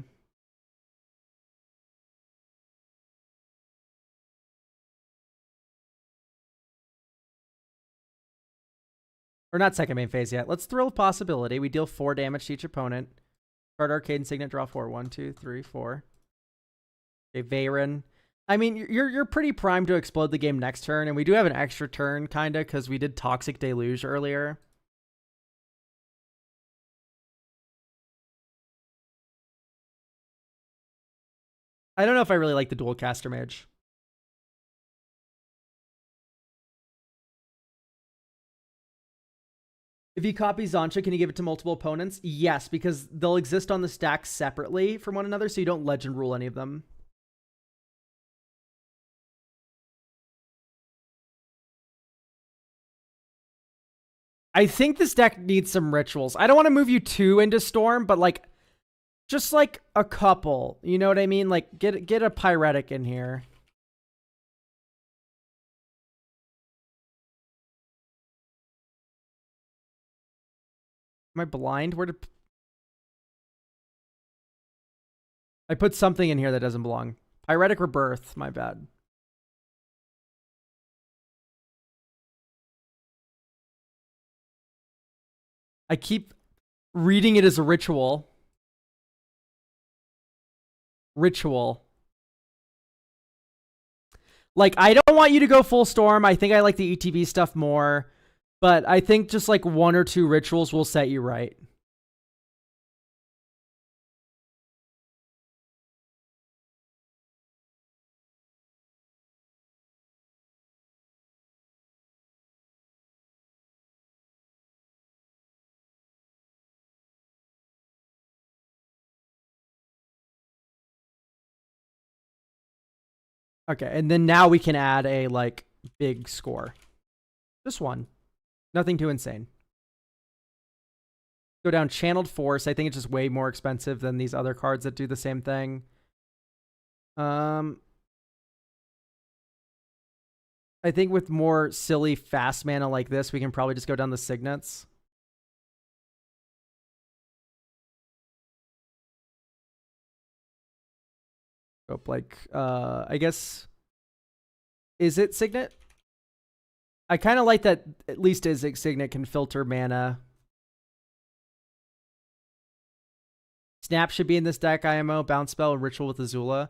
Or not second main phase yet. Let's thrill possibility. We deal 4 damage to each opponent. Card Arcade Signet, draw 4. 1, 2, 3, 4. Okay, Veyron. I mean, you're pretty primed to explode the game next turn, and we do have an extra turn, kinda, because we did Toxic Deluge earlier. I don't know if I really like the Dual Caster Mage. If you copy Zancha, can you give it to multiple opponents? Yes, because they'll exist on the stack separately from one another, so you don't legend rule any of them. I think this deck needs some rituals. I don't want to move you 2 into Storm, but like, just like a couple. You know what I mean? Like, get a Pyretic in here. Am I blind? Where did... I put something in here that doesn't belong. Pyretic Rebirth. My bad. I keep... Reading it as a ritual. Ritual. Like, I don't want you to go full storm. I think I like the ETB stuff more. But I think just like 1 or 2 rituals will set you right. Okay, and then now we can add a like big score. Just 1. Nothing too insane. Go down Channeled Force. I think it's just way more expensive than these other cards that do the same thing. I think with more silly fast mana like this, we can probably just go down the Signets. Go like, I guess, is it Signet? I kind of like that at least is Signet can filter mana. Snap should be in this deck, IMO, Bounce Spell, and Ritual with Azula.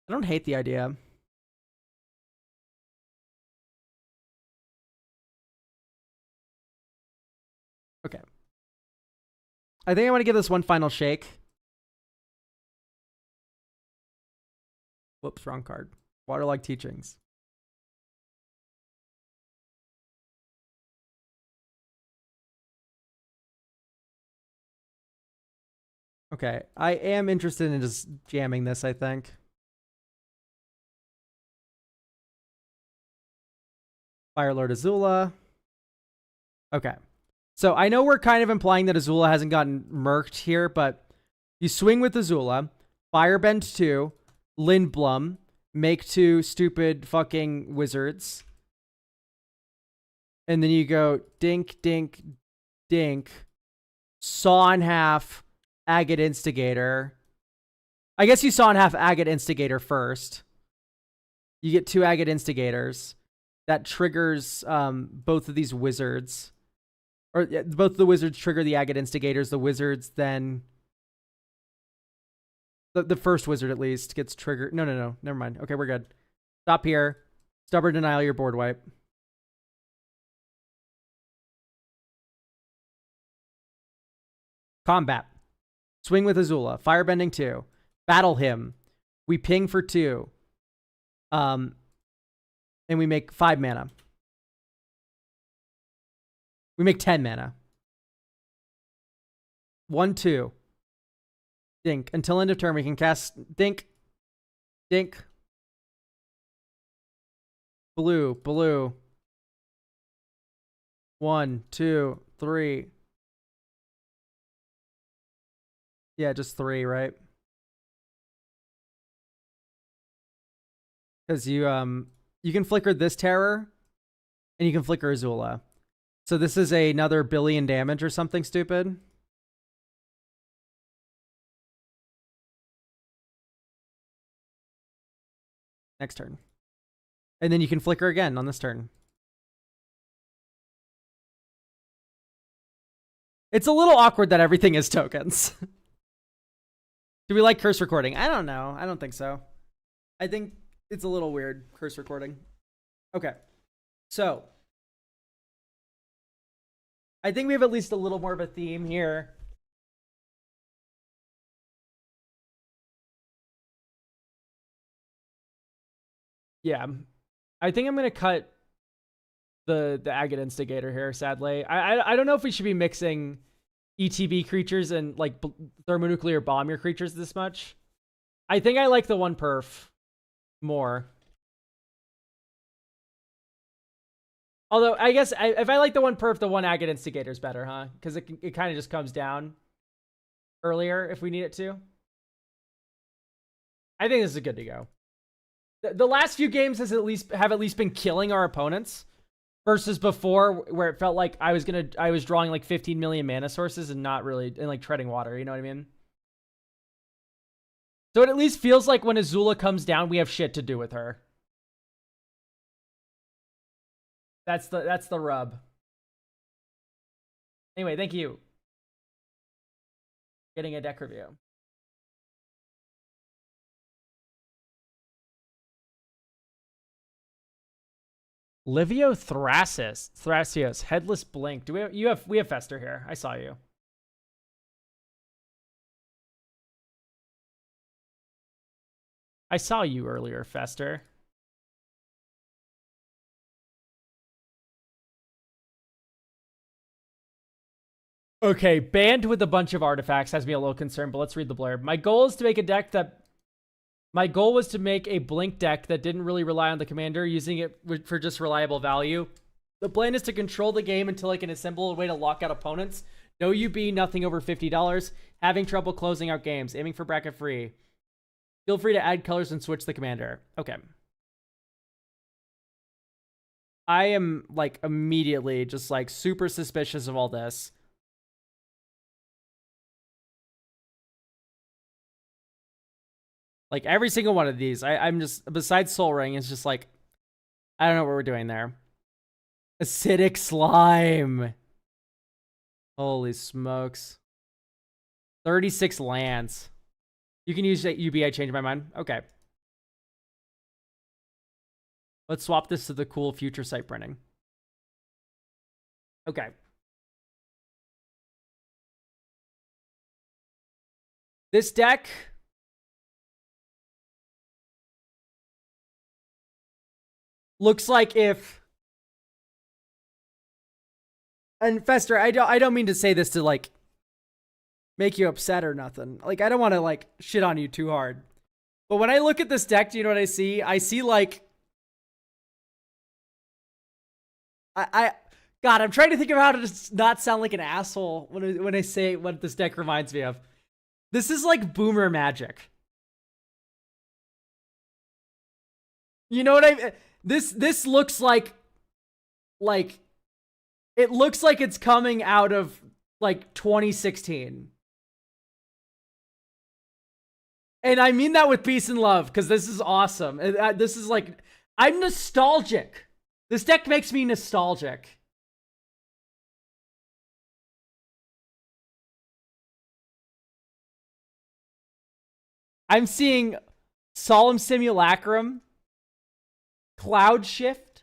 I don't hate the idea. Okay. I think I want to give this one final shake. Whoops, wrong card. Waterlogged Teachings. Okay, I am interested in just jamming this, I think. Firelord Azula. Okay. So I know we're kind of implying that Azula hasn't gotten murked here, but you swing with Azula, Firebend 2, Lindblum, make 2 stupid fucking wizards. And then you go dink, dink, dink, saw in half, Agate Instigator. I guess you saw in half Agate Instigator first. You get 2 Agate Instigators. That triggers both of these wizards. Or both the wizards trigger the Agate Instigators. The wizards then... The first wizard, at least, gets triggered. No. Never mind. Okay, we're good. Stop here. Stubborn Denial, your board wipe. Combat. Swing with Azula. Firebending 2. Battle him. We ping for 2. And we make 5 mana. We make 10 mana. 1, 2. Dink. Until end of turn, we can cast Dink. Dink. Blue. Blue. 1, 2, 3. Yeah, just 3, right? Because you can flicker this terror, and you can flicker Azula. So this is another billion damage or something stupid. Next turn. And then you can flicker again on this turn. It's a little awkward that everything is tokens. Do we like curse recording? I don't know. I don't think so. I think it's a little weird, curse recording. Okay. So I think we have at least a little more of a theme here. Yeah. I think I'm going to cut the Agate Instigator here, sadly. I don't know if we should be mixing ETB creatures and like thermonuclear bomb your creatures this much. I think I like the 1 perf more. Although, I guess if I like the 1 perf, the 1 Agate Instigator is better, huh? Because it kind of just comes down earlier if we need it to. I think this is good to go. The last few games have at least been killing our opponents versus before where it felt like I was drawing like 15 million mana sources and not really, and like treading water, you know what I mean? So it at least feels like when Azula comes down, we have shit to do with her. That's the rub. Anyway, thank you. getting a deck review. Livio Thrasios, Headless Blink. Do we have Fester here? I saw you. I saw you earlier, Fester. Okay, banned with a bunch of artifacts has me a little concerned, but let's read the blurb. My goal was to make a blink deck that didn't really rely on the commander, using it for just reliable value. The plan is to control the game until I can assemble a way to lock out opponents. No UB, nothing over $50. Having trouble closing out games. Aiming for bracket free. Feel free to add colors and switch the commander. Okay. I am, like, immediately just, like, super suspicious of all this. Like, every single one of these, I'm just, besides Soul Ring, it's just like, I don't know what we're doing there. Acidic Slime. Holy smokes. 36 lands. You can use UB, I changed my mind. Okay. Let's swap this to the cool future sight printing. Okay. This deck... looks like if, and Fester, I don't mean to say this to like make you upset or nothing. Like, I don't want to like shit on you too hard. But when I look at this deck, do you know what I see? I see like, God, I'm trying to think of how to just not sound like an asshole when I say what this deck reminds me of. This is like Boomer Magic. You know what I mean? This looks like it looks like it's coming out of like 2016. And I mean that with peace and love, because this is awesome. This is like, I'm nostalgic. This deck makes me nostalgic. I'm seeing Solemn Simulacrum, Cloud Shift.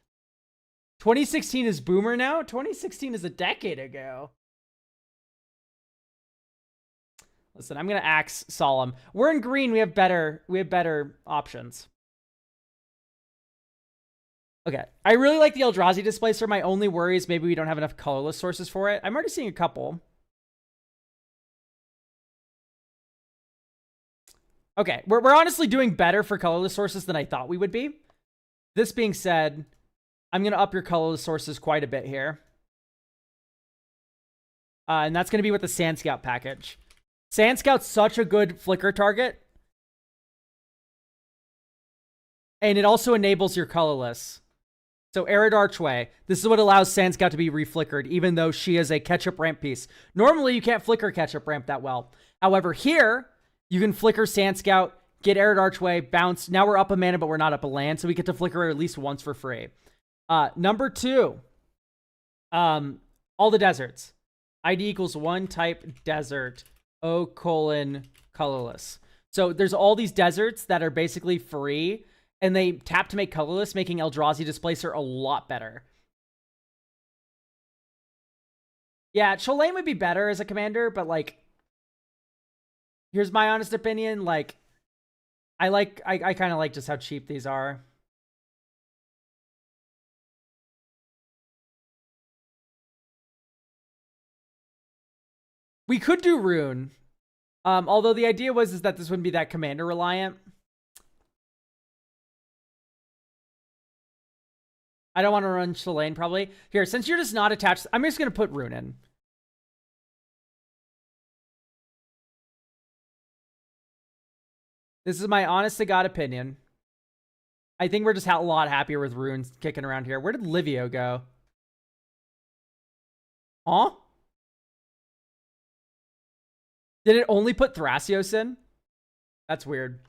2016 is Boomer now? 2016 is a decade ago. Listen, I'm going to axe Solemn. We're in green. We have better options. Okay. I really like the Eldrazi Displacer. My only worry is maybe we don't have enough colorless sources for it. I'm already seeing a couple. Okay. We're honestly doing better for colorless sources than I thought we would be. This being said, I'm going to up your colorless sources quite a bit here. And that's going to be with the Sand Scout package. Sand Scout's such a good flicker target. And it also enables your colorless. So Arid Archway. This is what allows Sand Scout to be reflickered, even though she is a catch-up ramp piece. Normally, you can't flicker catch-up ramp that well. However, here, you can flicker Sand Scout, get Arid Archway, bounce. Now we're up a mana, but we're not up a land, so we get to flicker her at least once for free. Number 2. All the deserts. ID equals 1 type desert. O colon colorless. So there's all these deserts that are basically free, and they tap to make colorless, making Eldrazi Displacer a lot better. Yeah, Cholane would be better as a commander, but like, here's my honest opinion. Like, I kind of like just how cheap these are. We could do Rune. Although the idea was that this wouldn't be that commander reliant. I don't want to run Cholane probably. Here, since you're just not attached, I'm just going to put Rune in. This is my honest to God opinion. I think we're just a lot happier with Runes kicking around here. Where did Livio go? Huh? Did it only put Thrasios in? That's weird.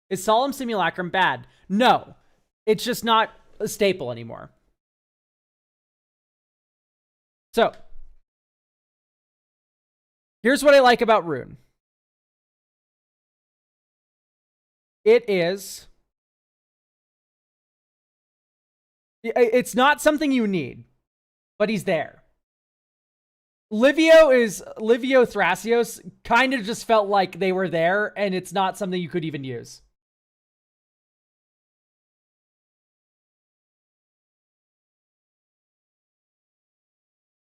Is Solemn Simulacrum bad? No. It's just not a staple anymore. So, here's what I like about Rune. It is. It's not something you need, but he's there. Livio Thrasios kind of just felt like they were there, and it's not something you could even use.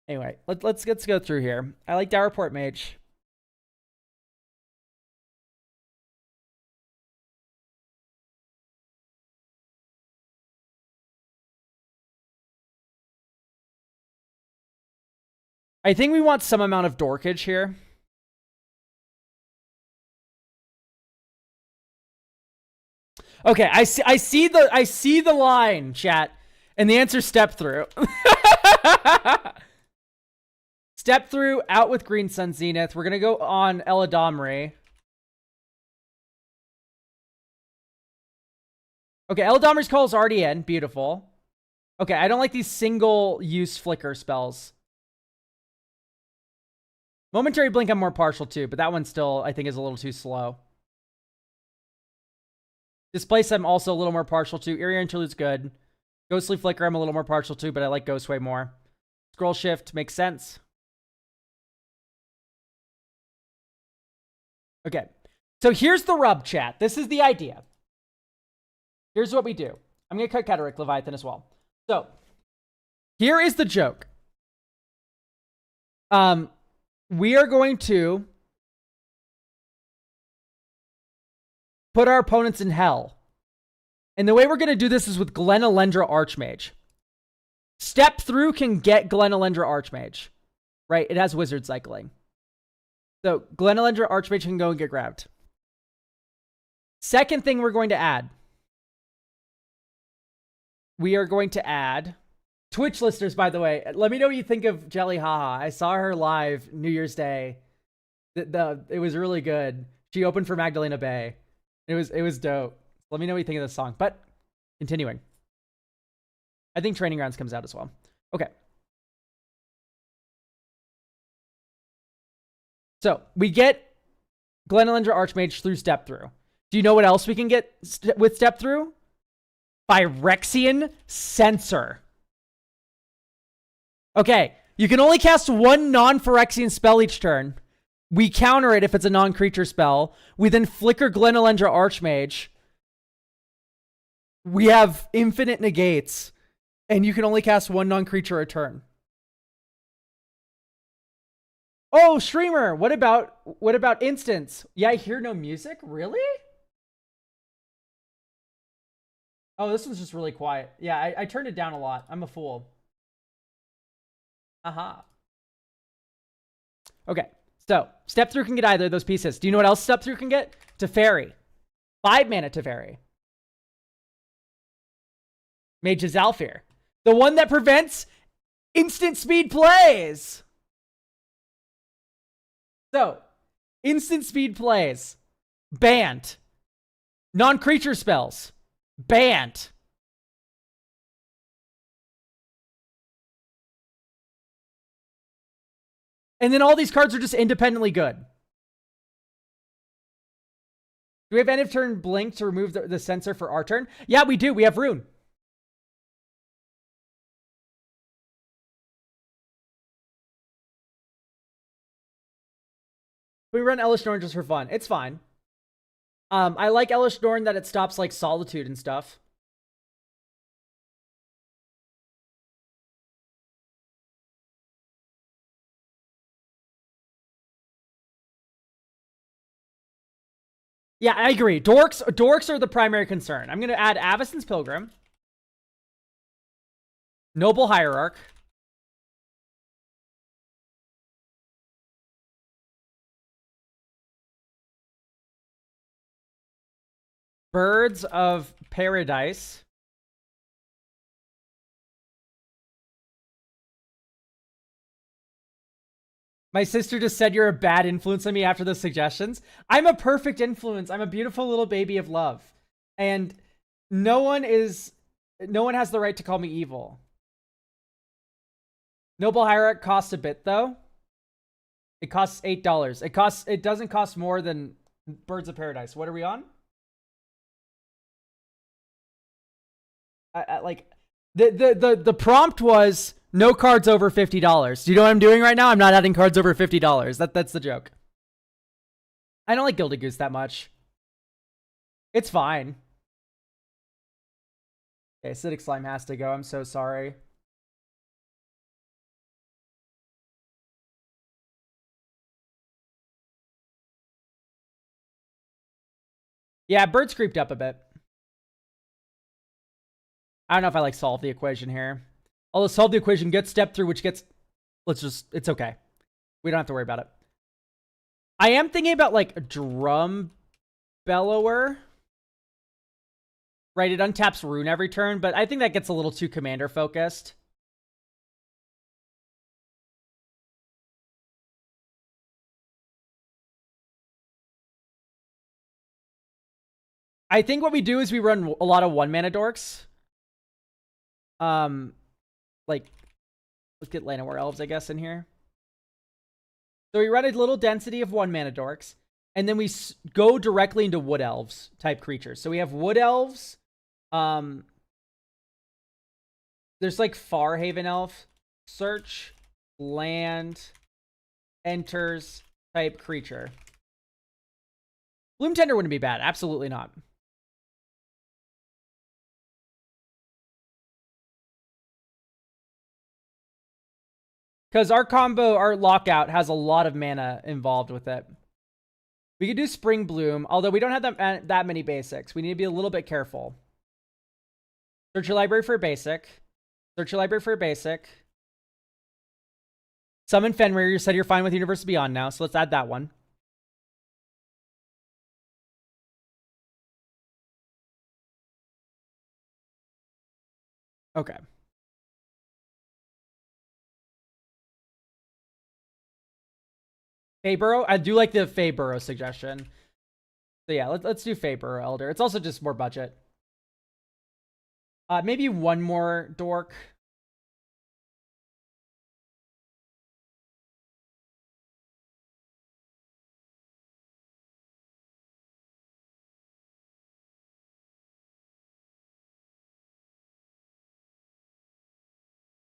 Anyway, let's go through here. I like Dour Port Mage. I think we want some amount of dorkage here. Okay, I see the line, chat, and the answer step through. Step through, out with Green Sun Zenith. We're gonna go on Eladamri. Okay, Eladamri's Call is already in. Beautiful. Okay, I don't like these single-use flicker spells. Momentary Blink I'm more partial to, but that one still, I think, is a little too slow. Displace I'm also a little more partial to. Eerie Interlude's good. Ghostly Flicker I'm a little more partial to, but I like Ghost way more. Scroll Shift makes sense. Okay, so here's the rub, chat. This is the idea. Here's what we do. I'm going to cut Cataract Leviathan as well. So, here is the joke. We are going to put our opponents in hell. And the way we're going to do this is with Glenalendra Archmage. Step through can get Glenalendra Archmage. Right? It has wizard cycling. So Glenalendra Archmage can go and get grabbed. Second thing we're going to add. We are going to add Twitch listeners, by the way. Let me know what you think of Jelly Haha. I saw her live New Year's Day. It was really good. She opened for Magdalena Bay. It was dope. Let me know what you think of this song. But continuing. I think Training Grounds comes out as well. Okay. So we get Glenalendra Archmage through Step Through. Do you know what else we can get with Step Through? Phyrexian Censor. Okay, you can only cast one non-Phyrexian spell each turn. We counter it if it's a non-creature spell. We then flicker Glenalendra Archmage. We have infinite negates, and you can only cast one non-creature a turn. Oh, streamer, what about instants? Yeah, I hear no music? Really? Oh, this one's just really quiet. Yeah, I turned it down a lot. I'm a fool. Aha. Okay, so Step Through can get either of those pieces. Do you know what else Step Through can get? Teferi. 5 mana Teferi. Mage's Alfir. The one that prevents instant speed plays. So, instant speed plays. Banned. Non-creature spells. Banned. And then all these cards are just independently good. Do we have end of turn blink to remove the censor for our turn? Yeah, we do. We have Rune. We run Elish Norn just for fun. It's fine. I like Elish Norn that it stops like Solitude and stuff. Yeah, I agree. Dorks are the primary concern. I'm going to add Avacyn's Pilgrim. Noble Hierarch. Birds of Paradise. My sister just said you're a bad influence on me after those suggestions. I'm a perfect influence. I'm a beautiful little baby of love. And no one has the right to call me evil. Noble Hierarch costs a bit though. It costs $8. It doesn't cost more than Birds of Paradise. What are we on? Like the prompt was no cards over $50. Do you know what I'm doing right now? I'm not adding cards over $50. That's the joke. I don't like Gilded Goose that much. It's fine. Okay, Acidic Slime has to go. I'm so sorry. Yeah, Bird's creeped up a bit. I don't know if I like solve the equation here. Although solve the equation, get step through, which gets... it's okay. We don't have to worry about it. I am thinking about like a drum bellower. Right, it untaps rune every turn, but I think that gets a little too commander focused. I think what we do is we run a lot of 1-mana dorks. Like, let's get Llanowar Elves, I guess, in here. So we run a little density of 1-mana dorks, and then we go directly into Wood Elves type creatures. So we have Wood Elves. There's like Farhaven Elf, search, land, enters type creature. Bloom Tender wouldn't be bad. Absolutely not. Because our combo, our lockout, has a lot of mana involved with it. We could do Spring Bloom, although we don't have that many basics. We need to be a little bit careful. Search your library for a basic. Search your library for a basic. Summon Fenrir. You said you're fine with Universe Beyond now, so let's add that one. Okay. Fey Burrow? I do like the Fey Burrow suggestion. So yeah, let's do Fey Burrow Elder. It's also just more budget. Maybe one more dork.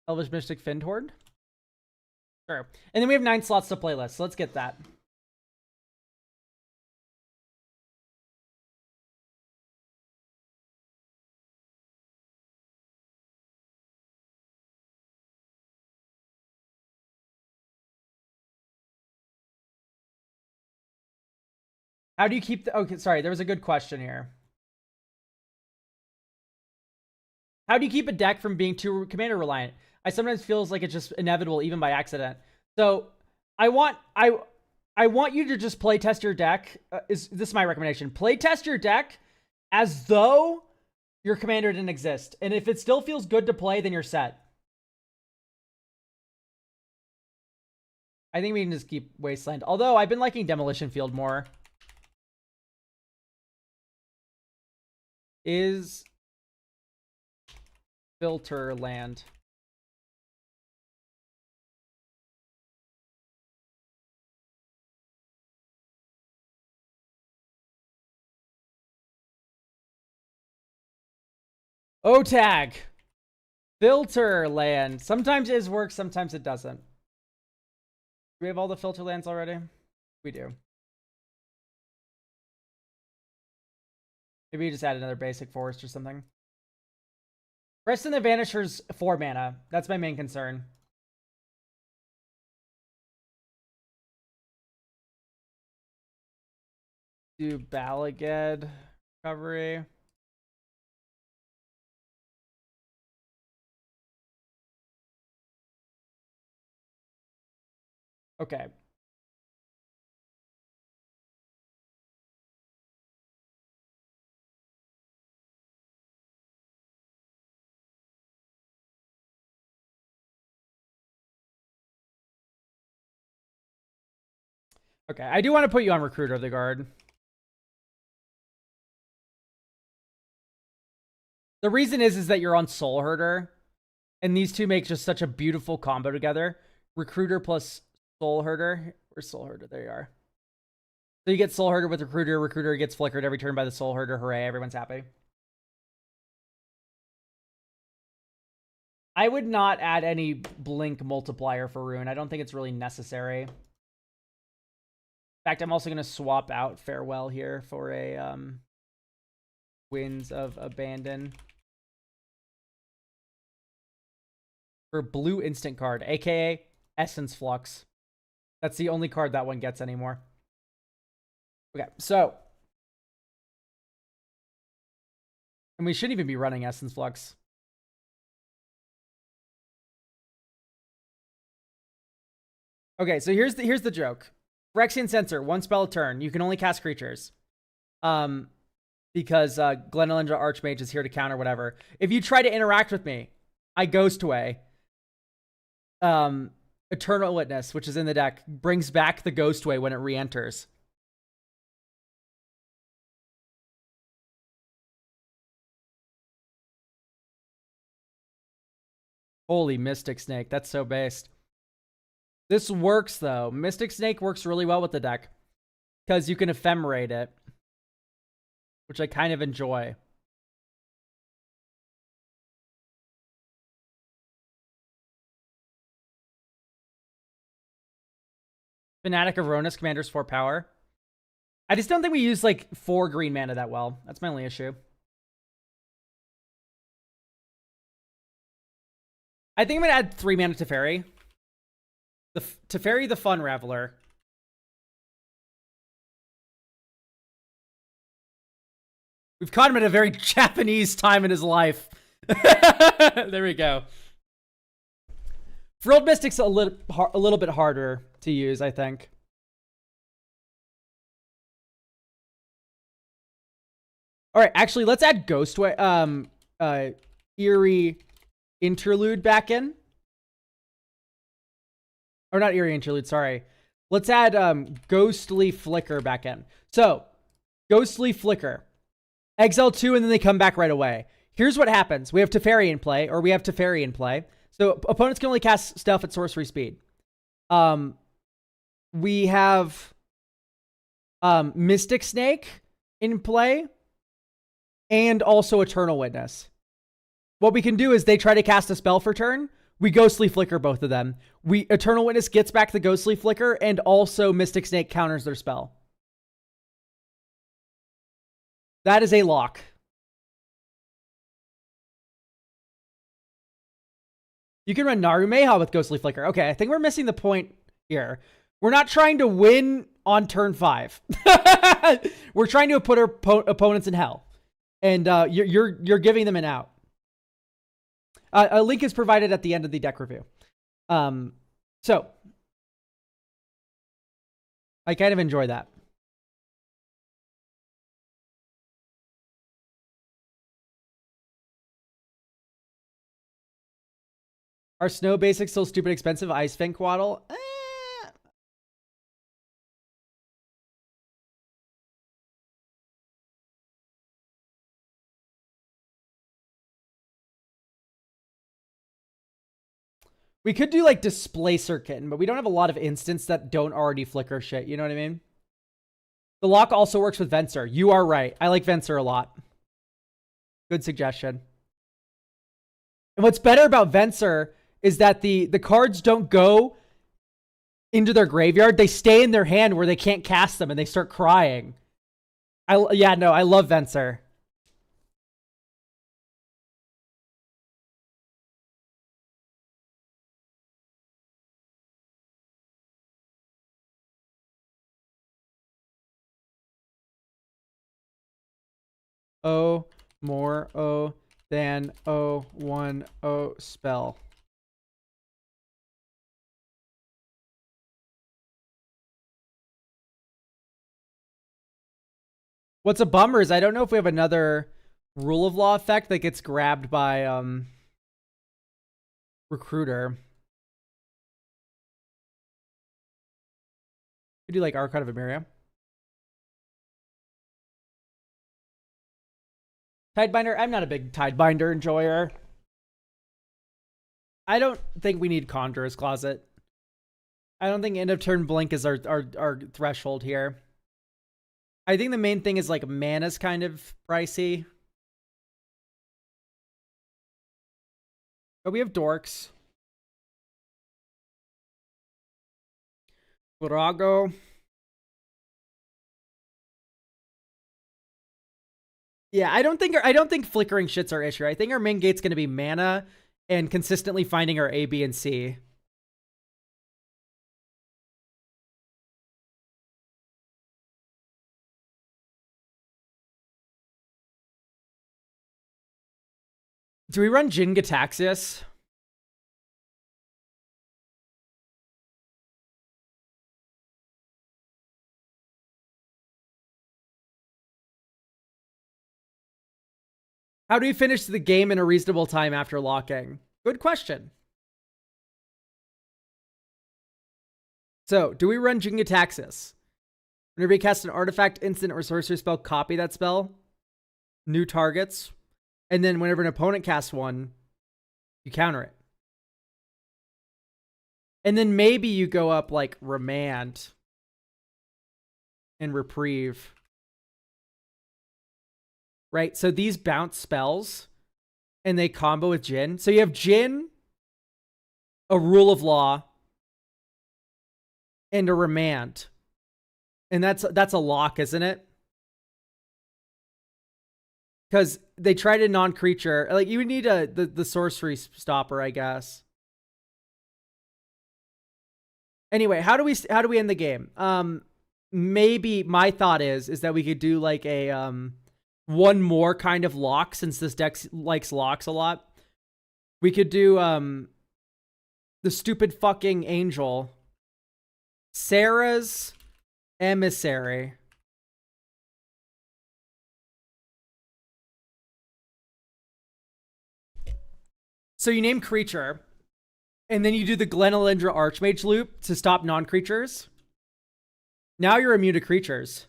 Elvish Mystic Fiend Horde. Sure. And then we have 9 slots to playlist, so let's get that. How do you keep the... Okay, sorry, there was a good question here. How do you keep a deck from being too commander reliant? I sometimes feels like it's just inevitable, even by accident. So I want you to just play test your deck. This is my recommendation? Play test your deck as though your commander didn't exist, and if it still feels good to play, then you're set. I think we can just keep Wasteland. Although I've been liking Demolition Field more. Is filter land. O-tag. Filter land. Sometimes it works, sometimes it doesn't. Do we have all the filter lands already? We do. Maybe you just add another basic forest or something. Preston the Vanisher's 4 mana. That's my main concern. Do Balaged recovery. Okay. Okay, I do want to put you on Recruiter of the Guard. The reason is that you're on Soul Herder, and these two make just such a beautiful combo together. Recruiter plus Soul Herder. Where's Soul Herder? There you are. So you get Soul Herder with Recruiter. Recruiter gets flickered every turn by the Soul Herder. Hooray, everyone's happy. I would not add any blink multiplier for Rune. I don't think it's really necessary. In fact, I'm also going to swap out Farewell here for a Winds of Abandon. For blue instant card, aka Essence Flux. That's the only card that one gets anymore. Okay, so. And we shouldn't even be running Essence Flux. Okay, so here's the joke. Phyrexian Censor, 1 spell a turn. You can only cast creatures. Because Glenelendra Archmage is here to counter whatever. If you try to interact with me, I Ghost Away. Eternal Witness, which is in the deck, brings back the Ghost Way when it re-enters. Holy Mystic Snake, that's so based. This works, though. Mystic Snake works really well with the deck. Because you can ephemerate it. Which I kind of enjoy. Fanatic of Ronus, Commander's 4 power. I just don't think we use, like, 4 green mana that well. That's my only issue. I think I'm going to add 3 mana to Teferi. Teferi the Fun Raveler. We've caught him at a very Japanese time in his life. There we go. Frilled Mystic's a little bit harder to use, I think. All right, actually, let's add Ghostway, Eerie Interlude back in. Or not Eerie Interlude, sorry. Let's add Ghostly Flicker back in. So, Ghostly Flicker. Exile 2, and then they come back right away. Here's what happens. We have Teferi in play, or we have Teferi in play. So, opponents can only cast stuff at sorcery speed. We have Mystic Snake in play, and also Eternal Witness. What we can do is they try to cast a spell for turn. We Ghostly Flicker both of them. Eternal Witness gets back the Ghostly Flicker, and also Mystic Snake counters their spell. That is a lock. You can run Narumeha with Ghostly Flicker. Okay, I think we're missing the point here. We're not trying to win on turn 5. We're trying to put our opponents in hell. And you're giving them an out. A link is provided at the end of the deck review. So I kind of enjoy that. Are snow basics still stupid expensive? Ice Fang Quaddle? We could do like Displacer Kitten, but we don't have a lot of instants that don't already flicker shit. You know what I mean? The lock also works with Venser. You are right. I like Venser a lot. Good suggestion. And what's better about Venser is that the cards don't go into their graveyard. They stay in their hand where they can't cast them and they start crying. I love Venser. O more O than O1 spell. What's a bummer is I don't know if we have another Rule of Law effect that gets grabbed by Recruiter. We do like Archive of Emiria. Tidebinder, I'm not a big Tidebinder enjoyer. I don't think we need Conjurer's Closet. I don't think end of turn blink is our threshold here. I think the main thing is like mana's kind of pricey. But we have dorks. Burago. Yeah, I don't think flickering shit's our issue. I think our main gate's gonna be mana and consistently finding our A, B, and C. Do we run Jin Gataxias? How do you finish the game in a reasonable time after locking? Good question. So, do we run Jin Gataxias? Whenever you cast an artifact, instant, or sorcery spell, copy that spell. New targets. And then whenever an opponent casts one, you counter it. And then maybe you go up like Remand and Reprieve. Right? So these bounce spells and they combo with Jin. So you have Jin, a Rule of Law, and a Remand. And that's a lock, isn't it? Because they tried a non-creature. Like, you would need the sorcery stopper, I guess. Anyway, how do we end the game? Maybe my thought is that we could do like a one more kind of lock, since this deck likes locks a lot. We could do the stupid fucking angel, Sarah's Emissary. So you name creature, and then you do the Glenalindra Archmage loop to stop non-creatures. Now you're immune to creatures.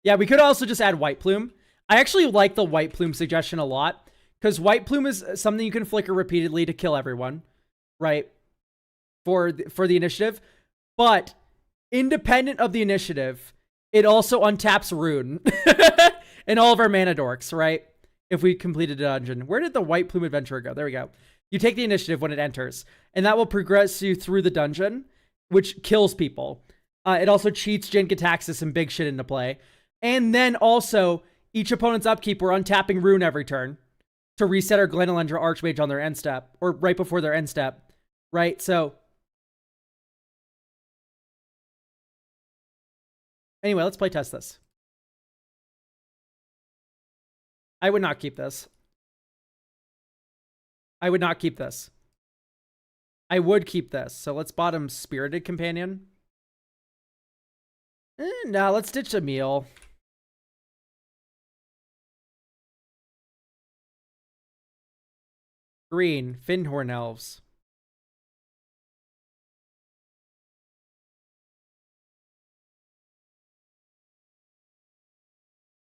Yeah, we could also just add White Plume. I actually like the White Plume suggestion a lot, because White Plume is something you can flicker repeatedly to kill everyone, right? For the initiative. But independent of the initiative, it also untaps Rune and all of our mana dorks, right? If we completed a dungeon. Where did the White Plume Adventurer go? There we go. You take the initiative when it enters, and that will progress you through the dungeon, which kills people. It also cheats Jin Gataxias and big shit into play. And then also, each opponent's upkeep, we're untapping Rune every turn to reset our Glenalindra Archmage on their end step, or right before their end step, right? So, anyway, let's play test this. I would not keep this. I would not keep this. I would keep this. So let's bottom Spirited Companion. No, let's ditch Emil. Green, Finhorn Elves.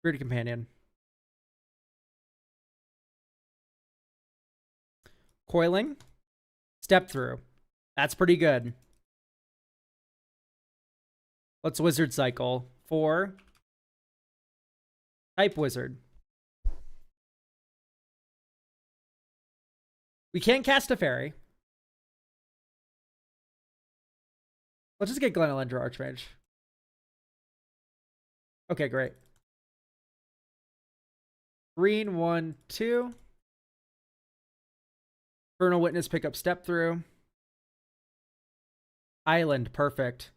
Spirited Companion. Coiling. Step through. That's pretty good. Let's Wizard Cycle. 4. Type Wizard. We can't cast a fairy. Let's just get Glenalindra Archmage. Okay, great. Green, 1, 2. Infernal Witness, pick up Step Through. Island, perfect.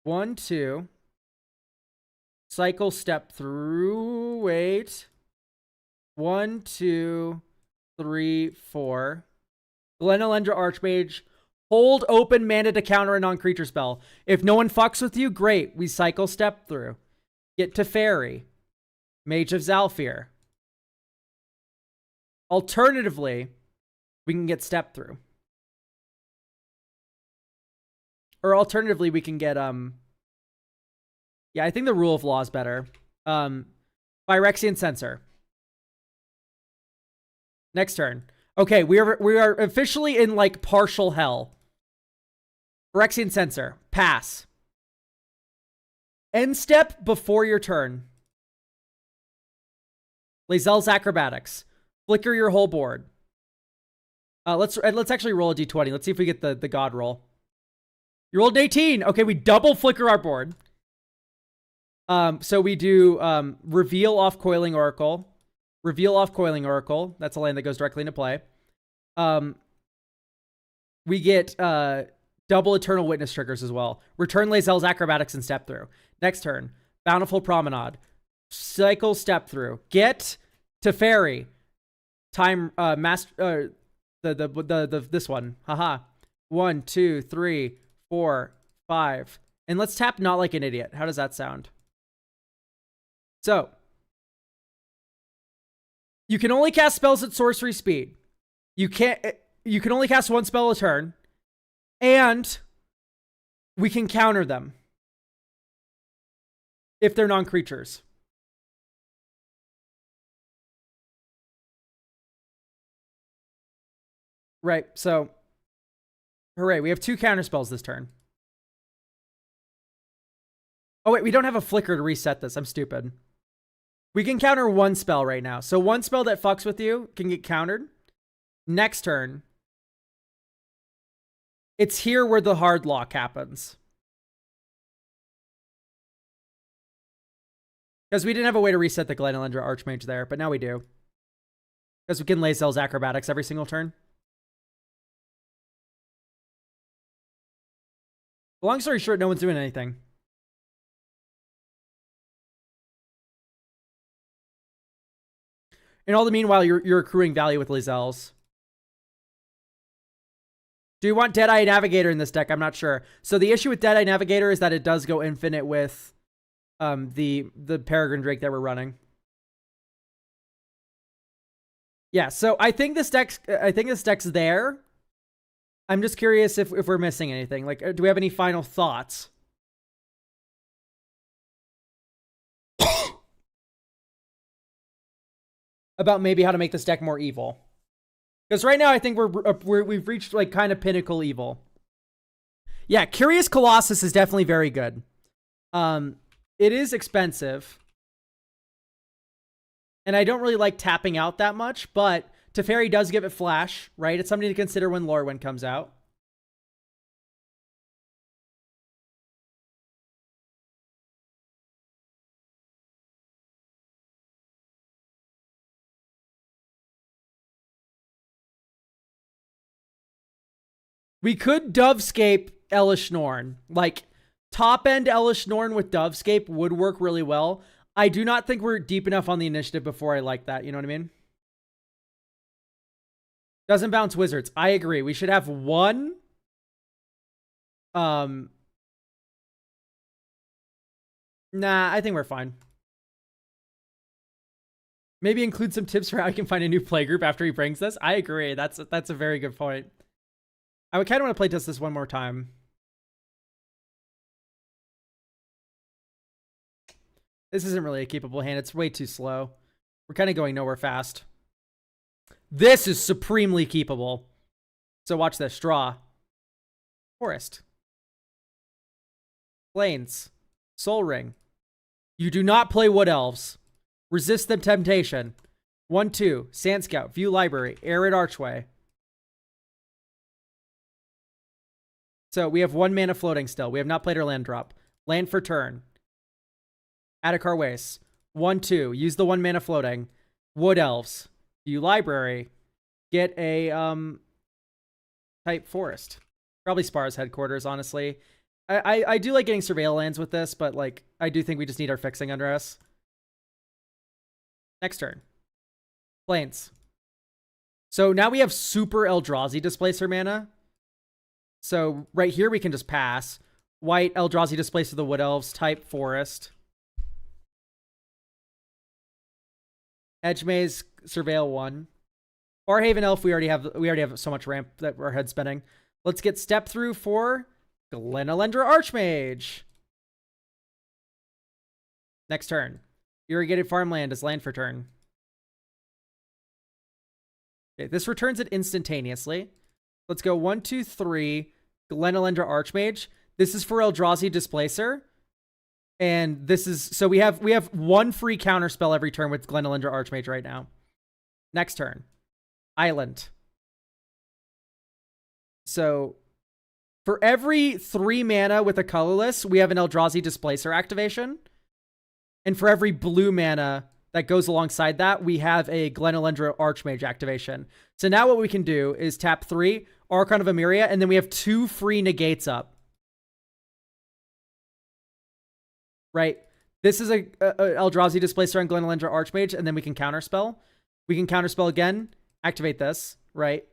1, 2. Cycle, Step Through. Wait. 1, 2, 3, 4. Glenalindra Archmage. Hold open mana to counter a non-creature spell. If no one fucks with you, great. We cycle Step Through. Get to Fairy. Mage of Zalfir. Alternatively, we can get Step Through. Or alternatively, we can get, yeah, I think the Rule of Law is better. Phyrexian Censor. Next turn. Okay, we are officially in, like, partial hell. Phyrexian Censor. Pass. End step before your turn. Lae'zel's Acrobatics. Flicker your whole board. Let's actually roll a d20. Let's see if we get the god roll. You rolled an 18. Okay, we double flicker our board. So we do reveal off Coiling Oracle. Reveal off Coiling Oracle. That's a land that goes directly into play. We get double Eternal Witness triggers as well. Return Lae'zel's Acrobatics and Step Through. Next turn, Bountiful Promenade. Cycle Step Through. Get Teferi. Time master this one. Haha. 1, 2, 3, 4, 5. And let's tap Not Like an Idiot. How does that sound? So you can only cast spells at sorcery speed. You can only cast one spell a turn. And we can counter them if they're non-creatures. Right, so hooray, we have 2 counter spells this turn. Oh wait, we don't have a flicker to reset this. I'm stupid. We can counter 1 spell right now. So 1 spell that fucks with you can get countered. Next turn, it's here where the hard lock happens. Because we didn't have a way to reset the Glenelendra Archmage there, but now we do. Because we can Lae'zel's Acrobatics every single turn. Long story short, no one's doing anything. And all the meanwhile, you're accruing value with Lae'zel's. Do you want Deadeye Navigator in this deck? I'm not sure. So the issue with Deadeye Navigator is that it does go infinite with the Peregrine Drake that we're running. Yeah, so I think this deck's there. I'm just curious if we're missing anything. Like, do we have any final thoughts? About maybe how to make this deck more evil. Because right now I think we've reached like kind of pinnacle evil. Yeah, Curious Colossus is definitely very good. It is expensive. And I don't really like tapping out that much, but Teferi does give it flash, right? It's something to consider when Lorwyn comes out. We could Dovescape Elish Norn. Like, top end Elish Norn with Dovescape would work really well. I do not think we're deep enough on the initiative before I like that. You know what I mean? Doesn't bounce wizards. I agree. We should have one. Nah, I think we're fine. Maybe include some tips for how I can find a new playgroup after he brings this. I agree. That's a very good point. I would kind of want to play test this one more time. This isn't really a keepable hand. It's way too slow. We're kind of going nowhere fast. This is supremely keepable. So watch this. Draw. Forest. Plains. Soul Ring. You do not play Wood Elves. Resist the Temptation. 1/2. Sand Scout. View Library. Arid Archway. So we have 1 mana floating still. We have not played our land drop. Land for turn. Adhikar Waste. 1/2. Use the 1 mana floating. Wood Elves. View Library. Get a type Forest. Probably Spar's Headquarters, honestly. I do like getting Surveil lands with this, but like I do think we just need our fixing under us. Next turn. Plains. So now we have super Eldrazi Displacer mana. So right here we can just pass. White Eldrazi Displacer the Wood Elves, type Forest. Edge Maze, Surveil 1. Farhaven Elf, we already have so much ramp that our head's spinning. Let's get Step Through for Glenelendra Archmage. Next turn. Irrigated Farmland is land for turn. Okay, this returns it instantaneously. Let's go 1, 2, 3. Glenelendra Archmage. This is for Eldrazi Displacer. And this is, so we have 1 free counter spell every turn with Glenelendra Archmage right now. Next turn. Island. So for every 3 mana with a colorless, we have an Eldrazi Displacer activation. And for every blue mana that goes alongside that, we have a Glenelendra Archmage activation. So now what we can do is tap 3, Archon of Emeria, and then we have 2 free negates up. Right? This is a Eldrazi Displacer on Glenelendra Archmage, and then we can counterspell. We can counterspell again, activate this, right?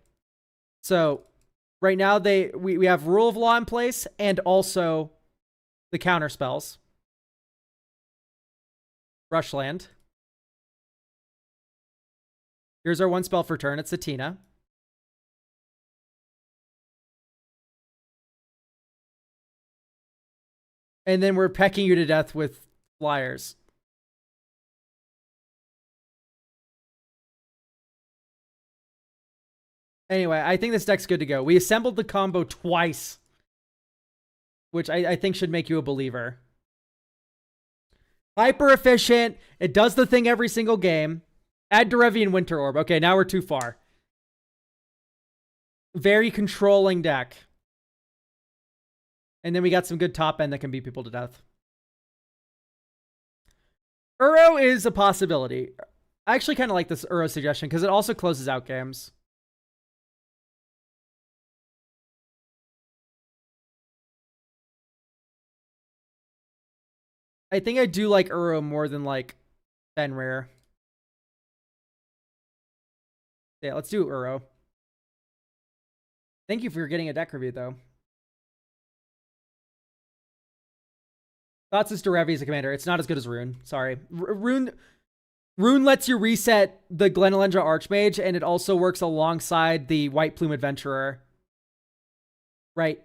So right now we have Rule of Law in place and also the counterspells. Rushland. Here's our 1 spell for turn. It's Satina. And then we're pecking you to death with flyers. Anyway, I think this deck's good to go. We assembled the combo twice, which I think should make you a believer. Hyper efficient. It does the thing every single game. Add Derevian Winter Orb. Okay, now we're too far. Very controlling deck. And then we got some good top end that can beat people to death. Uro is a possibility. I actually kind of like this Uro suggestion because it also closes out games. I think I do like Uro more than like Fenrir. Yeah, let's do Uro. Thank you for getting a deck review, though. Thoughts is Derevi as a commander. It's not as good as Rune. Sorry. Rune lets you reset the Glenelendra Archmage, and it also works alongside the White Plume Adventurer. Right.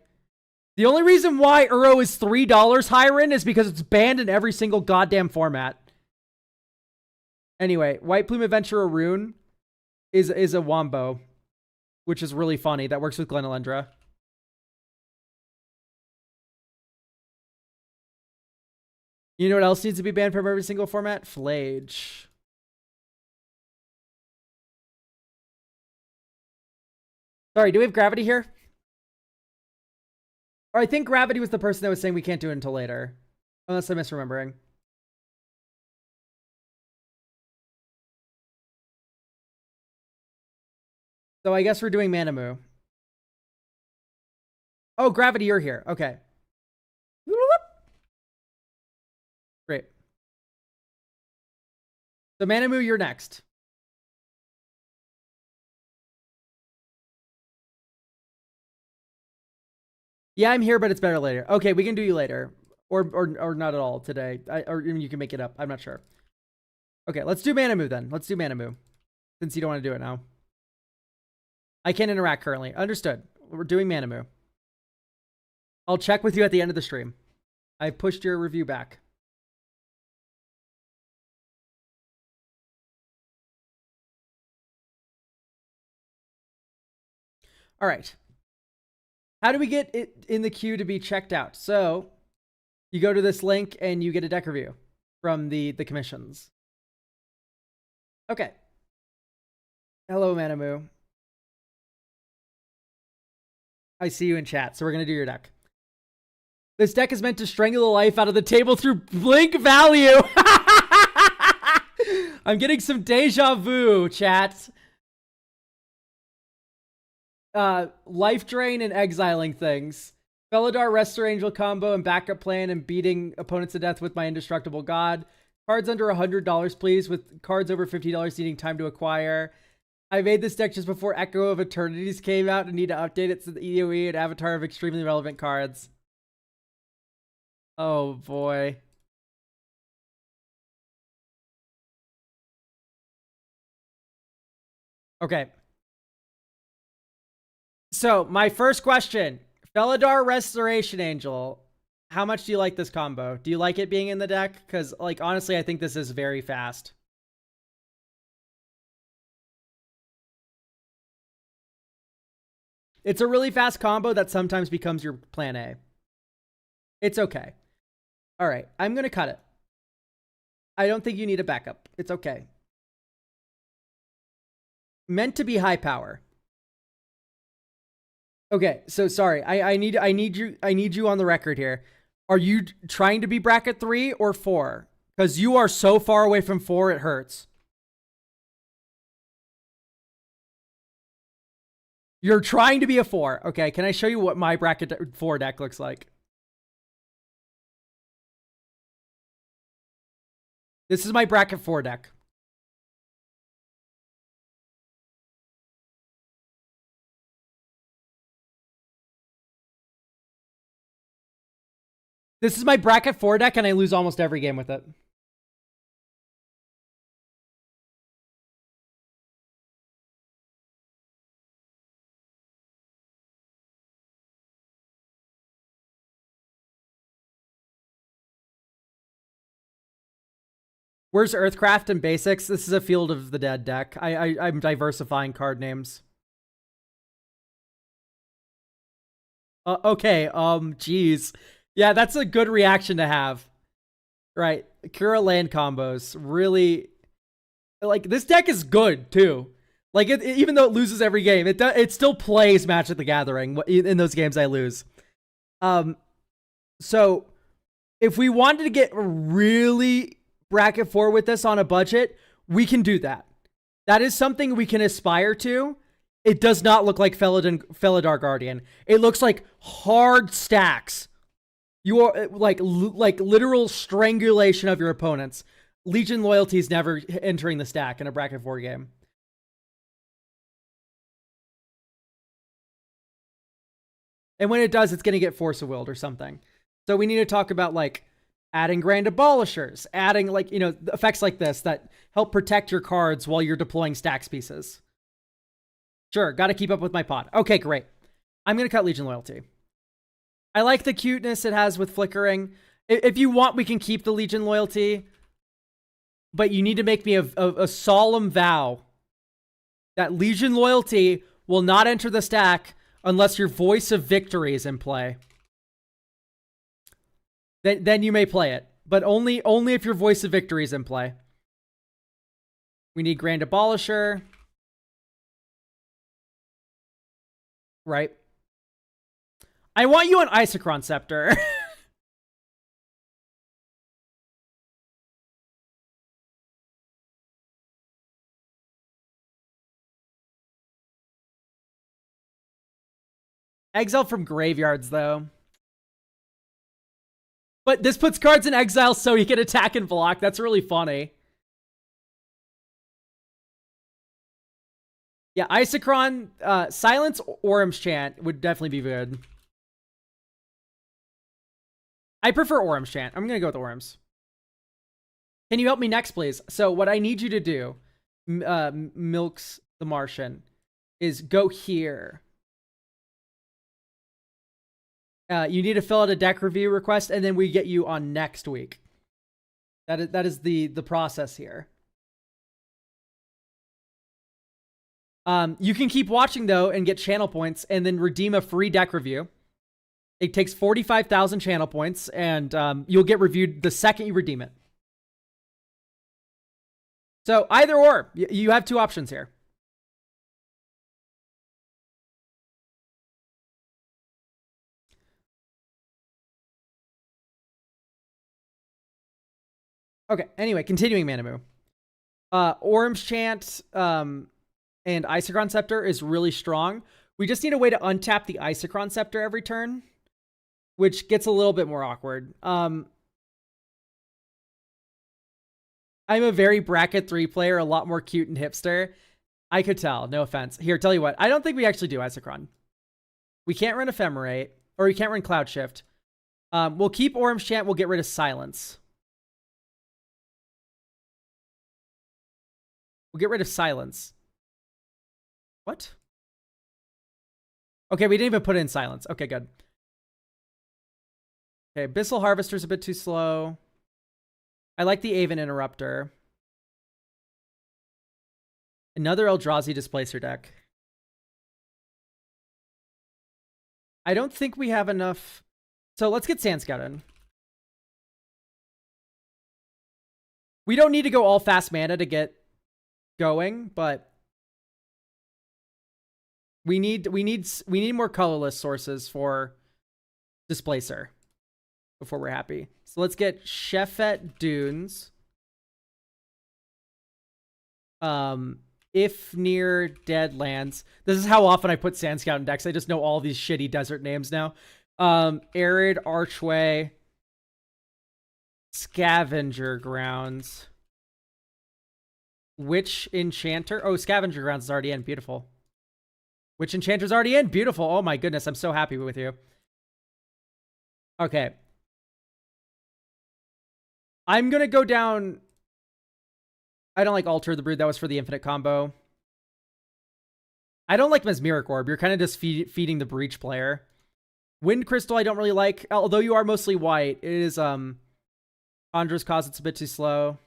The only reason why Uro is $3, Hiron, is because it's banned in every single goddamn format. Anyway, White Plume Adventurer Rune is a wombo, which is really funny. That works with Glenelendra. You know what else needs to be banned from every single format? Flage. Sorry, do we have Gravity here? Or I think Gravity was the person that was saying we can't do it until later. Unless I'm misremembering. So I guess we're doing Manamu. Oh, Gravity, you're here. Okay. Great. So Manamu, you're next. Yeah, I'm here, but it's better later. Okay, we can do you later. Or not at all today. Or you can make it up. I'm not sure. Okay, let's do Manamu then. Let's do Manamu. Since you don't want to do it now. I can't interact currently. Understood. We're doing Manamu. I'll check with you at the end of the stream. I pushed your review back. All right. How do we get it in the queue to be checked out? So you go to this link and you get a deck review from the commissions. Okay. Hello, Manamu. I see you in chat, so we're going to do your deck. This deck is meant to strangle the life out of the table through blink value. I'm getting some deja vu, chat. Life drain and exiling things. Felidar Restore Angel combo and backup plan and beating opponents to death with my Indestructible God. Cards under $100, please, with cards over $50 needing time to acquire. I made this deck just before Echo of Eternities came out and need to update it to the EOE and Avatar of extremely relevant cards. Oh boy. Okay. So, my first question. Felidar Restoration Angel. How much do you like this combo? Do you like it being in the deck? Because, like, honestly, I think this is very fast. It's a really fast combo that sometimes becomes your plan A. It's okay. All right, I'm going to cut it. I don't think you need a backup. It's okay. Meant to be high power. Okay, so sorry. I need you on the record here. Are you trying to be bracket 3 or 4? Because you are so far away from 4, it hurts. You're trying to be a 4. Okay, can I show you what my bracket 4 deck looks like? This is my bracket 4 deck. This is my bracket 4 deck, and I lose almost every game with it. Where's Earthcraft and Basics? This is a Field of the Dead deck. I'm diversifying card names. Okay, geez. Yeah, that's a good reaction to have. Right. Kura land combos. Really, like, this deck is good, too. Like, even though it loses every game, it still plays Magic the Gathering in those games I lose. So, if we wanted to get really bracket 4 with this on a budget, we can do that. That is something we can aspire to. It does not look like Felidar Guardian. It looks like hard stacks. You are like literal strangulation of your opponents. Legion Loyalty is never entering the stack in a bracket 4 game. And when it does, it's going to get Force of Willed or something. So we need to talk about like adding Grand Abolishers, adding like, effects like this that help protect your cards while you're deploying stacks pieces. Sure, got to keep up with my pod. Okay, great. I'm going to cut Legion Loyalty. I like the cuteness it has with flickering. If you want, we can keep the Legion Loyalty. But you need to make me a solemn vow that Legion Loyalty will not enter the stack unless your Voice of Victory is in play. Then you may play it. But only if your Voice of Victory is in play. We need Grand Abolisher. Right. I want you on Isochron Scepter. Exile from graveyards, though. But this puts cards in exile so he can attack and block. That's really funny. Yeah, Isochron, Silence Orum's Chant would definitely be good. I prefer Orum's Chant. I'm going to go with Orum's. Can you help me next, please? So what I need you to do, Milks the Martian, is go here. You need to fill out a deck review request, and then we get you on next week. That is the process here. You can keep watching, though, and get channel points, and then redeem a free deck review. It takes 45,000 channel points, and you'll get reviewed the second you redeem it. So either or, you have two options here. Okay, anyway, continuing Manamu. Orum's Chant and Isochron Scepter is really strong. We just need a way to untap the Isochron Scepter every turn, which gets a little bit more awkward. I'm a very bracket 3 player, a lot more cute and hipster. I could tell, no offense. Here, tell you what, I don't think we actually do Isochron. We can't run Ephemerate, or we can't run Cloud Shift. We'll keep Orum's Chant, we'll get rid of Silence. We'll get rid of Silence. What? Okay, we didn't even put in Silence. Okay, good. Okay, Abyssal Harvester's a bit too slow. I like the Aven Interrupter. Another Eldrazi Displacer deck. I don't think we have enough. So let's get Sand Scout in. We don't need to go all fast mana to get going, but We need more colorless sources for Displacer before we're happy. So let's get Chefette Dunes. If near Deadlands. This is how often I put Sand Scout in decks. I just know all these shitty desert names now. Arid Archway. Scavenger Grounds. Witch Enchanter. Oh, Scavenger Grounds is already in. Beautiful. Witch Enchanter's already in. Beautiful. Oh my goodness. I'm so happy with you. Okay. I'm going to go down. I don't like Alter the Brood. That was for the infinite combo. I don't like Mesmeric Orb. You're kind of just feeding the Breach player. Wind Crystal I don't really like. Although you are mostly white. It is Conjurer's Cause. It's a bit too slow.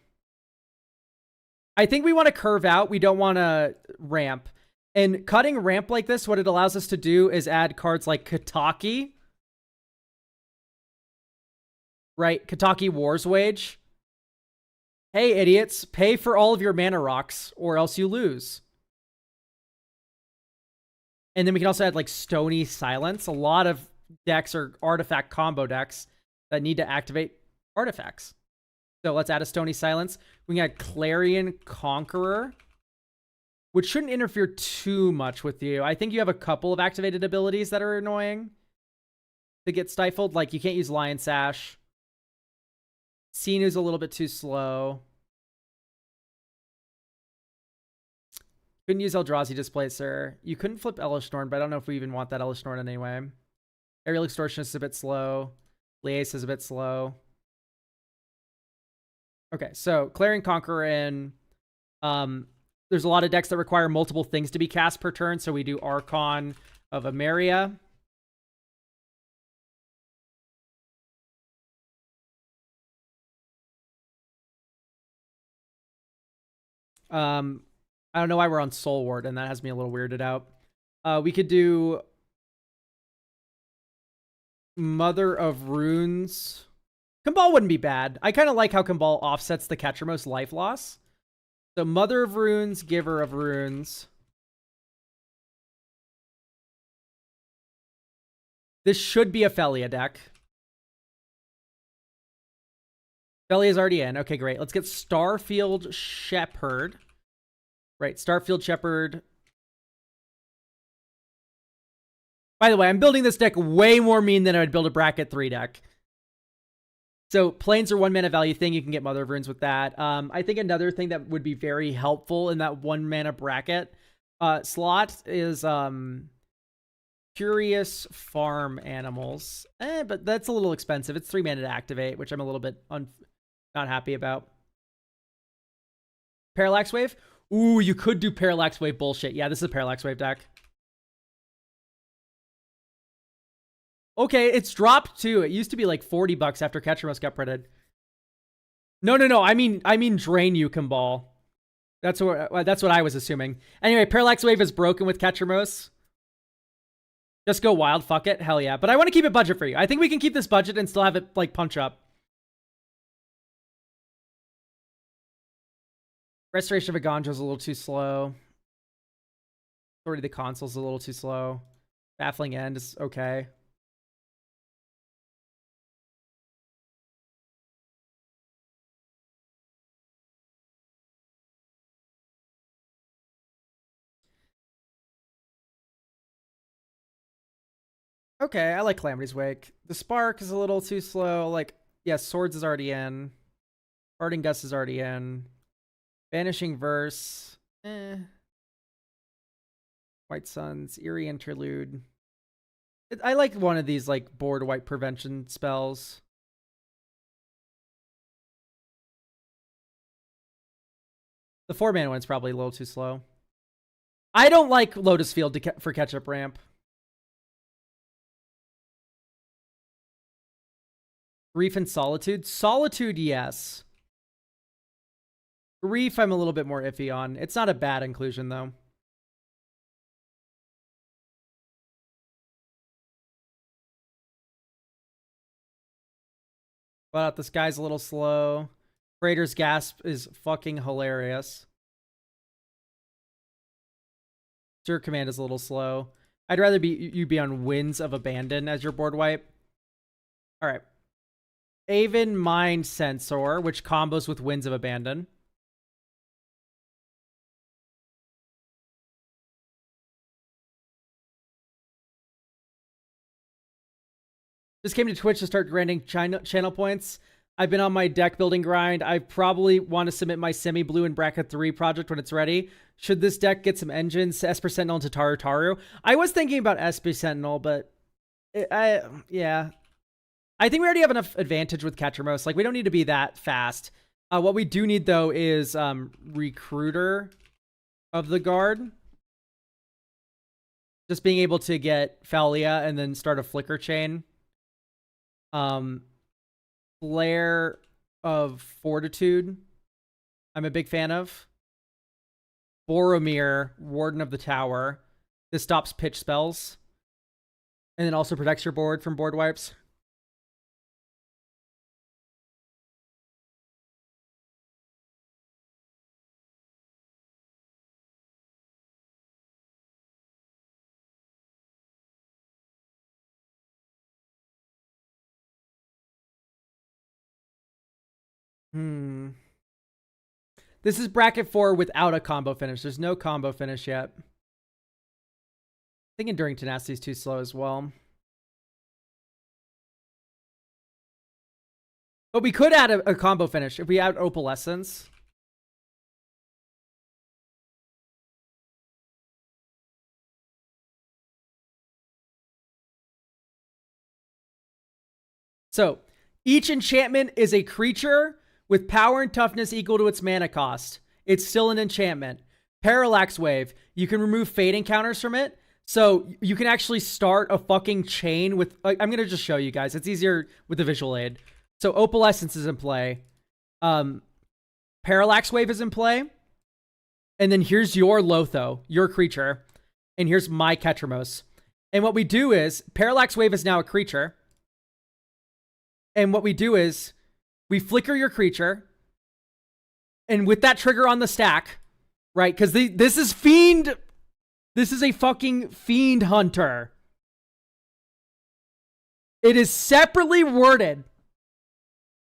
I think we want to curve out. We don't want to ramp. And cutting ramp like this, what it allows us to do is add cards like Kataki. Right? Kataki War's Wage. Hey, idiots. Pay for all of your mana rocks, or else you lose. And then we can also add like Stony Silence. A lot of decks are artifact combo decks that need to activate artifacts. So let's add a Stony Silence. We can add Clarion Conqueror, which shouldn't interfere too much with you. I think you have a couple of activated abilities that are annoying to get stifled. Like you can't use Lion Sash. Sinew's a little bit too slow. Couldn't use Eldrazi Displacer. You couldn't flip Elish Norn, but I don't know if we even want that Elish Norn anyway. Aerial Extortionist is a bit slow. Liaise is a bit slow. Okay, so Clarion Conqueror in. There's a lot of decks that require multiple things to be cast per turn, so we do Archon of Emeria. I don't know why we're on Soul Ward, and that has me a little weirded out. We could do Mother of Runes. Cabal wouldn't be bad. I kind of like how Cabal offsets the Ketchermost life loss. So Mother of Runes, Giver of Runes. This should be a Felia deck. Felia's already in. Okay, great. Let's get Starfield Shepherd. Right, Starfield Shepherd. By the way, I'm building this deck way more mean than I would build a Bracket 3 deck. So Plains are 1 mana value thing. You can get Mother of Runes with that. I think another thing that would be very helpful in that 1 mana bracket slot is Curious Farm Animals. But that's a little expensive. It's 3 mana to activate, which I'm a little bit not happy about. Parallax Wave? Ooh, you could do Parallax Wave bullshit. Yeah, this is a Parallax Wave deck. Okay, it's dropped too. It used to be like $40 after Ketchermost got printed. No. I mean drain you, Cabal. That's what I was assuming. Anyway, Parallax Wave is broken with Ketchermost. Just go wild, fuck it. Hell yeah. But I want to keep it budget for you. I think we can keep this budget and still have it like punch up. Restoration of Agandra is a little too slow. Authority of the Consul's a little too slow. Baffling End is okay. Okay, I like Calamity's Wake. The Spark is a little too slow. Like, yeah, Swords is already in. Parting Gust is already in. Vanishing Verse. White Suns. Eerie Interlude. I like one of these, like, board white prevention spells. The 4 mana one's probably a little too slow. I don't like Lotus Field for catch-up ramp. Grief and Solitude? Solitude, yes. Grief, I'm a little bit more iffy on. It's not a bad inclusion, though. But this guy's a little slow. Freighter's Gasp is fucking hilarious. Your command is a little slow. I'd rather you be on Winds of Abandon as your board wipe. All right. Aven Mind Sensor, which combos with Winds of Abandon. Just came to Twitch to start granting channel points. I've been on my deck building grind. I probably want to submit my semi-blue and bracket 3 project when it's ready. Should this deck get some engines, Esper Sentinel into Taru Taru? I was thinking about Esper Sentinel, but yeah. I think we already have enough advantage with Ketramos. Like, we don't need to be that fast. What we do need, though, is Recruiter of the Guard. Just being able to get Thalia and then start a Flicker Chain. Flare of Fortitude, I'm a big fan of. Boromir, Warden of the Tower. This stops pitch spells. And then also protects your board from board wipes. This is bracket 4 without a combo finish. There's no combo finish yet. I think Enduring Tenacity is too slow as well. But we could add a combo finish if we add Opalescence. So, each enchantment is a creature with power and toughness equal to its mana cost. It's still an enchantment. Parallax Wave. You can remove fate encounters from it. So you can actually start a fucking chain with... I'm going to just show you guys. It's easier with the visual aid. So Opalescence is in play. Parallax Wave is in play. And then here's your Lotho, your creature. And here's my Ketramos. And what we do is... Parallax Wave is now a creature. And what we do is... We flicker your creature, and with that trigger on the stack, right? Because this is Fiend. This is a fucking Fiend Hunter. It is separately worded,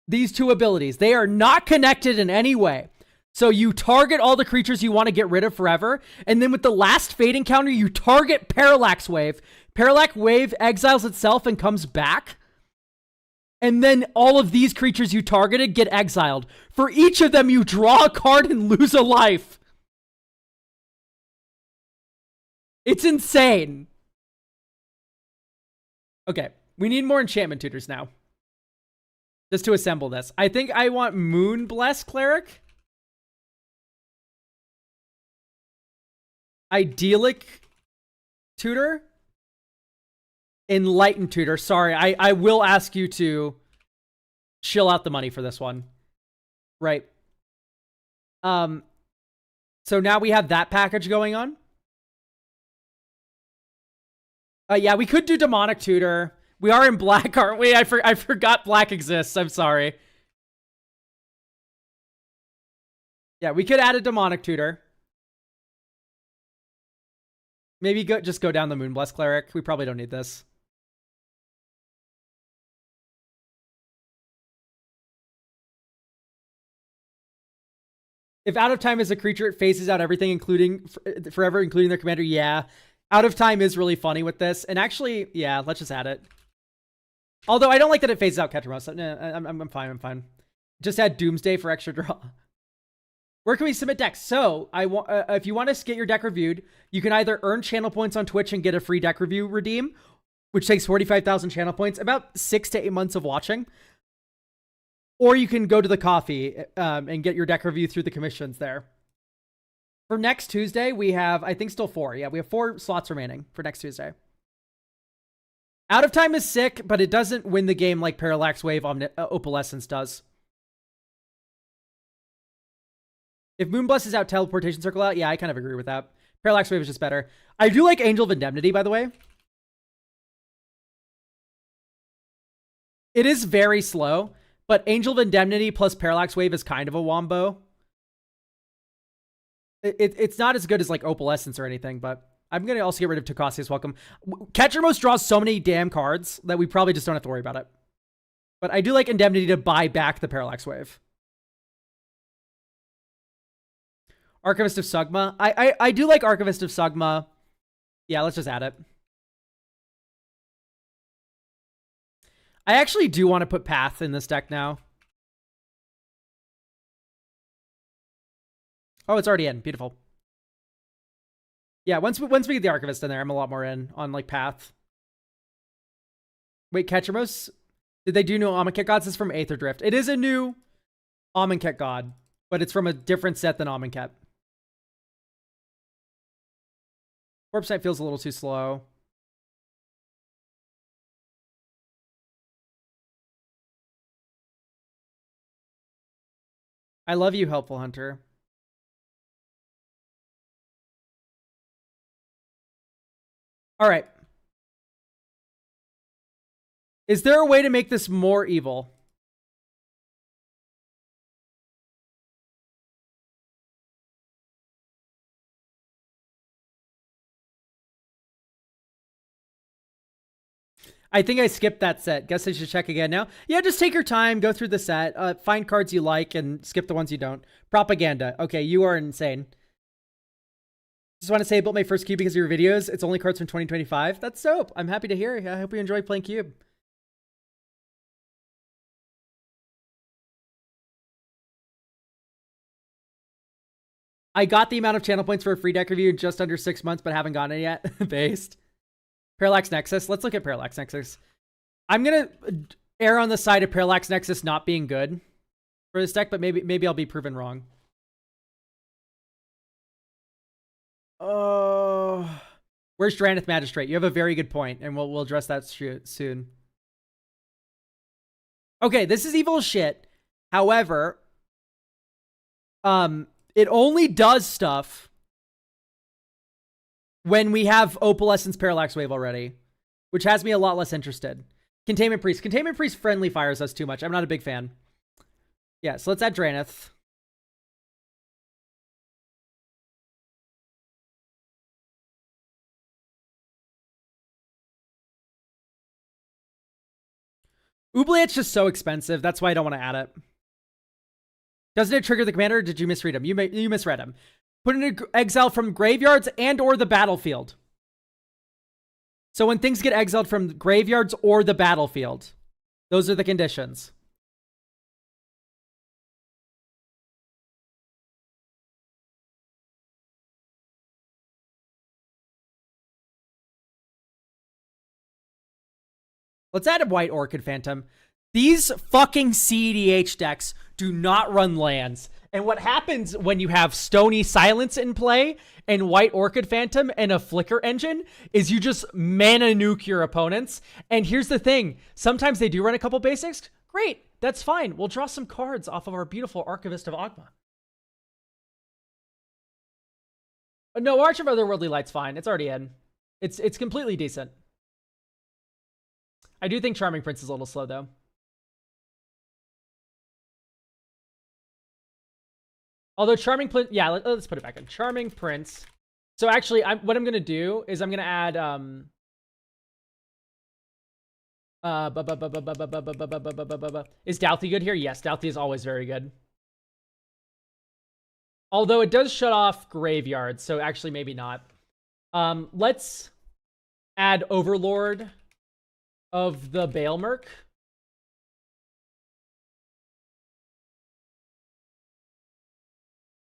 these two abilities. They are not connected in any way. So you target all the creatures you want to get rid of forever, and then with the last Fate encounter, you target Parallax Wave. Parallax Wave exiles itself and comes back. And then all of these creatures you targeted get exiled. For each of them, you draw a card and lose a life. It's insane. Okay, we need more enchantment tutors now. Just to assemble this. I think I want Moonbless Cleric. Idyllic Tutor. Enlightened Tutor. Sorry, I will ask you to chill out the money for this one. Right. So now we have that package going on. Yeah, we could do Demonic Tutor. We are in black, aren't we? I forgot black exists. I'm sorry. Yeah, we could add a Demonic Tutor. Maybe just go down the Moonbless Cleric. We probably don't need this. If Out of Time is a creature, it phases out everything, including forever, including their commander. Yeah. Out of Time is really funny with this. And actually, yeah, let's just add it. Although I don't like that it phases out Ketramos. No, I'm fine. I'm fine. Just add Doomsday for extra draw. Where can we submit decks? So, if you want to get your deck reviewed, you can either earn channel points on Twitch and get a free deck review redeem, which takes 45,000 channel points, about 6 to 8 months of watching. Or you can go to the coffee and get your deck review through the commissions there. For next Tuesday, we have, I think, still 4. Yeah, we have 4 slots remaining for next Tuesday. Out of Time is sick, but it doesn't win the game like Parallax Wave Opalescence does. If Moonbless is out, Teleportation Circle out. Yeah, I kind of agree with that. Parallax Wave is just better. I do like Angel of Indemnity, by the way. It is very slow, but Angel of Indemnity plus Parallax Wave is kind of a wombo. It's not as good as like Opalescence or anything, but I'm going to also get rid of Tokasi's Welcome. Catchermost draws so many damn cards that we probably just don't have to worry about it. But I do like Indemnity to buy back the Parallax Wave. Archivist of Sugma. I do like Archivist of Sugma. Yeah, let's just add it. I actually do want to put Path in this deck now. Oh, it's already in. Beautiful. Yeah, once we get the Archivist in there, I'm a lot more in on like Path. Wait, Catchermost? Did they do new Amonkhet Gods? This is from Aether Drift. It is a new Amonkhet God, but it's from a different set than Amonkhet. Corpse Knight feels a little too slow. I love you, Helpful Hunter. All right. Is there a way to make this more evil? I think I skipped that set. Guess I should check again now. Yeah, just take your time, go through the set, find cards you like, and skip the ones you don't. Propaganda. Okay, you are insane. Just want to say I built my first cube because of your videos. It's only cards from 2025. That's dope. I'm happy to hear. I hope you enjoy playing cube. I got the amount of channel points for a free deck review in just under 6 months, but haven't gotten it yet. Based. Parallax Nexus. Let's look at Parallax Nexus. I'm going to err on the side of Parallax Nexus not being good for this deck, but maybe I'll be proven wrong. Oh, where's Drannith Magistrate? You have a very good point, and we'll address that soon. Okay, this is evil as shit. However, it only does stuff when we have Opalescence Parallax Wave already, which has me a lot less interested. Containment Priest. Containment Priest friendly fires us too much. I'm not a big fan. Yeah, so let's add Drannith. Oubliette's just so expensive. That's why I don't want to add it. Doesn't it trigger the commander? Or did you misread him? You misread him. Put in exile from graveyards and or the battlefield. So when things get exiled from graveyards or the battlefield, those are the conditions. Let's add a White Orchid Phantom. These fucking CEDH decks do not run lands. And what happens when you have Stony Silence in play and White Orchid Phantom and a Flicker Engine is you just mana nuke your opponents. And here's the thing. Sometimes they do run a couple basics. Great. That's fine. We'll draw some cards off of our beautiful Archivist of Ogma. No, Arch of Otherworldly Light's fine. It's already in. It's completely decent. I do think Charming Prince is a little slow, though. Although Charming Prince... Yeah, let's put it back in. Charming Prince. So actually, what I'm going to do is I'm going to add... Is Douthie good here? Yes, Douthie is always very good. Although it does shut off graveyards, so actually maybe not. Let's add Overlord of the Baelmerk.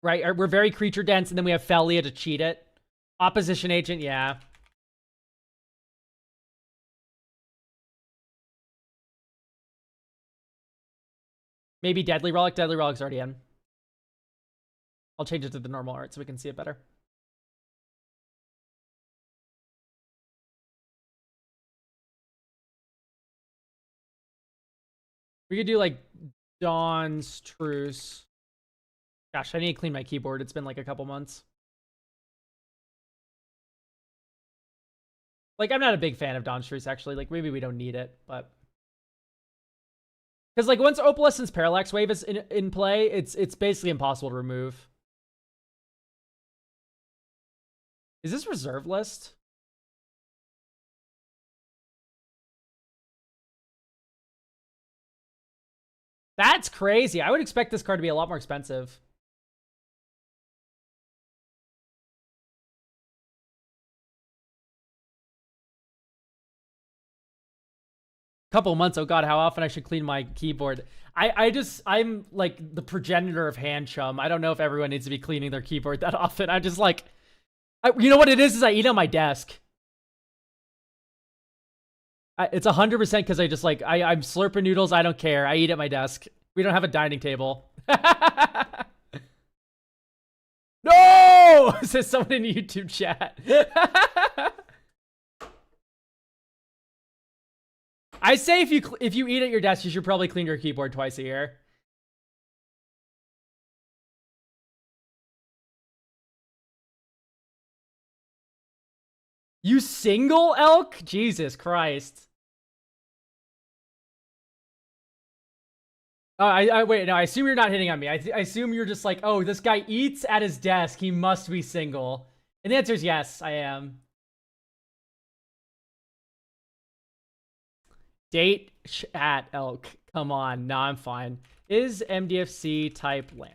Right, we're very creature dense, and then we have Felia to cheat it. Opposition Agent, yeah. Maybe Deadly Relic. Deadly Relic's already in. I'll change it to the normal art so we can see it better. We could do like Dawn's Truce. Gosh, I need to clean my keyboard. It's been like a couple months. Like, I'm not a big fan of Dawn's Truce, actually. Like, maybe we don't need it, but... Because, like, once Opalescence Parallax Wave is in play, it's basically impossible to remove. Is this reserve list? That's crazy. I would expect this card to be a lot more expensive. Couple months. Oh god, how often I should clean my keyboard. I'm like the progenitor of hand chum. I don't know if everyone needs to be cleaning their keyboard that often. I'm just like, you know what it is I eat on my desk. It's 100% because I just like, I'm slurping noodles. I don't care. I eat at my desk. We don't have a dining table. No! Says someone in YouTube chat. I say if you eat at your desk, you should probably clean your keyboard twice a year. You single, Elk? Jesus Christ. Wait, no, I assume you're not hitting on me. I assume you're just like, oh, this guy eats at his desk. He must be single. And the answer is yes, I am. Date chat, Elk. Come on. No, I'm fine. Is MDFC type land?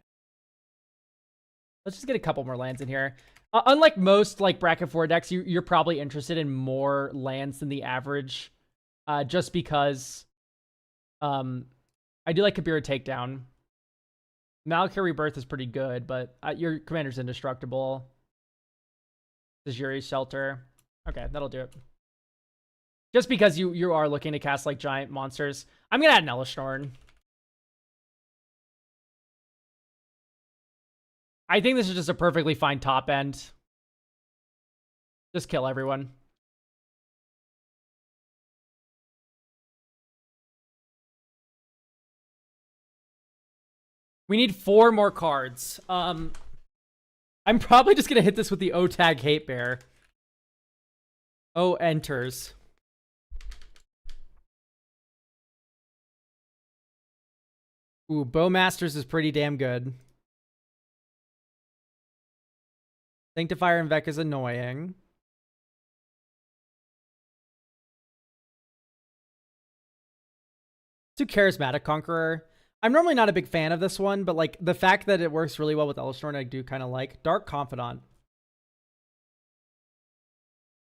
Let's just get a couple more lands in here. Unlike most like bracket 4 decks, you're probably interested in more lands than the average. Just because I do like Kabira Takedown. Malakir Rebirth is pretty good, but your commander's indestructible. This is Yuri's Shelter. Okay, that'll do it. Just because you are looking to cast like giant monsters. I'm gonna add an Elishnorn. I think this is just a perfectly fine top end. Just kill everyone. We need 4 more cards. I'm probably just gonna hit this with the O-Tag Hate Bear. O enters. Ooh, Bowmasters is pretty damn good. Sanctifier and Vec is annoying. Too Charismatic Conqueror. I'm normally not a big fan of this one, but like the fact that it works really well with Elishnorn, I do kind of like. Dark Confidant.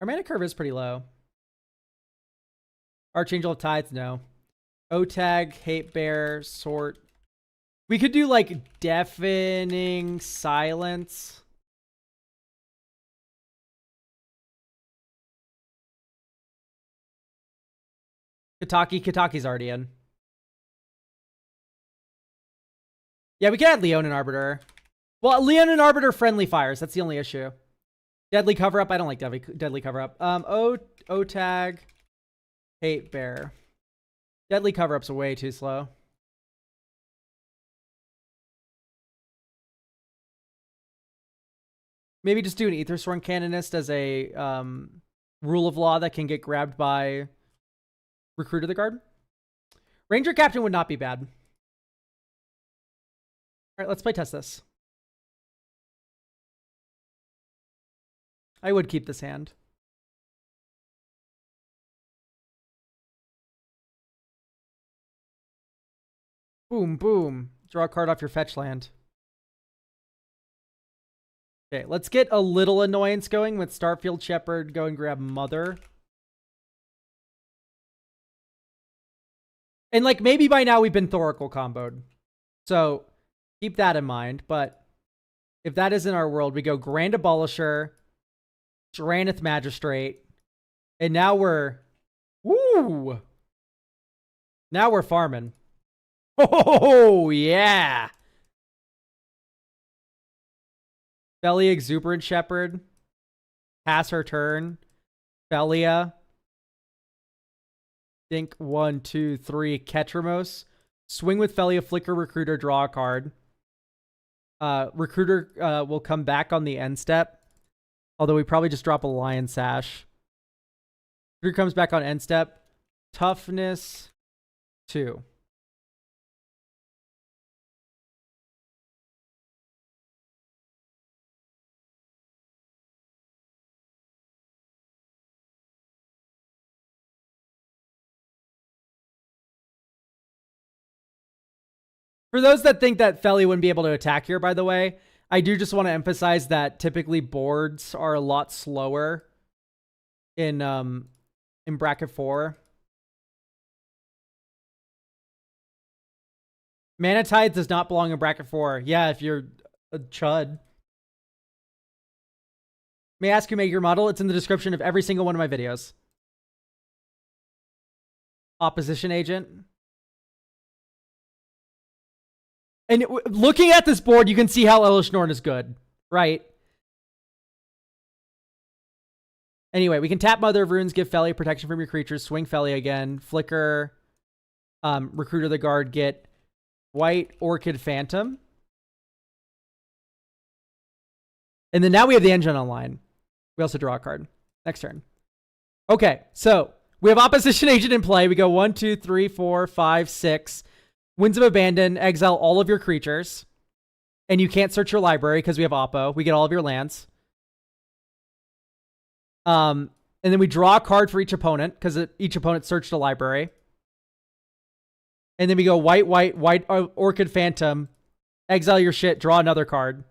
Our mana curve is pretty low. Archangel of Tides, no. O-Tag, Hate Bear, Sort. We could do like Deafening Silence. Kataki's already in. Yeah, we can add Leonin Arbiter. Well, Leonin Arbiter friendly fires. That's the only issue. Deadly Cover Up. I don't like Deadly Cover Up. O-Tag, Hate Bear. Deadly Cover Up's way too slow. Maybe just do an Aethersworn Canonist as a rule of law that can get grabbed by Recruit of the Guard. Ranger Captain would not be bad. All right, let's play test this. I would keep this hand. Boom, boom. Draw a card off your fetch land. Okay, let's get a little annoyance going with Starfield Shepherd. Go and grab Mother. And like maybe by now we've been Thoracle comboed. So keep that in mind. But if that is in our world, we go Grand Abolisher, Drannith Magistrate, and now we're... Woo! Now we're farming. Oh, yeah! Belly Exuberant Shepherd. Pass her turn. Belia. Think 1, 2, 3. Ketramos. Swing with Felia, Flicker Recruiter, draw a card. Recruiter will come back on the end step. Although we probably just drop a Lion Sash. Recruiter comes back on end step. Toughness 2. For those that think that Feli wouldn't be able to attack here, by the way, I do just want to emphasize that typically boards are a lot slower in bracket 4. Mana Tithe does not belong in bracket 4. Yeah, if you're a chud. May I ask who made your model? It's in the description of every single one of my videos. Opposition agent. And looking at this board, you can see how Elish Norn is good, right? Anyway, we can tap Mother of Runes, give Feli protection from your creatures, swing Feli again, flicker, Recruiter the Guard, get White Orchid Phantom. And then now we have the engine online. We also draw a card. Next turn. Okay, so we have Opposition Agent in play. We go 1, 2, 3, 4, 5, 6. Winds of Abandon, exile all of your creatures. And you can't search your library because we have Oppo. We get all of your lands. And then we draw a card for each opponent because each opponent searched a library. And then we go white, Orchid Phantom, exile your shit, draw another card.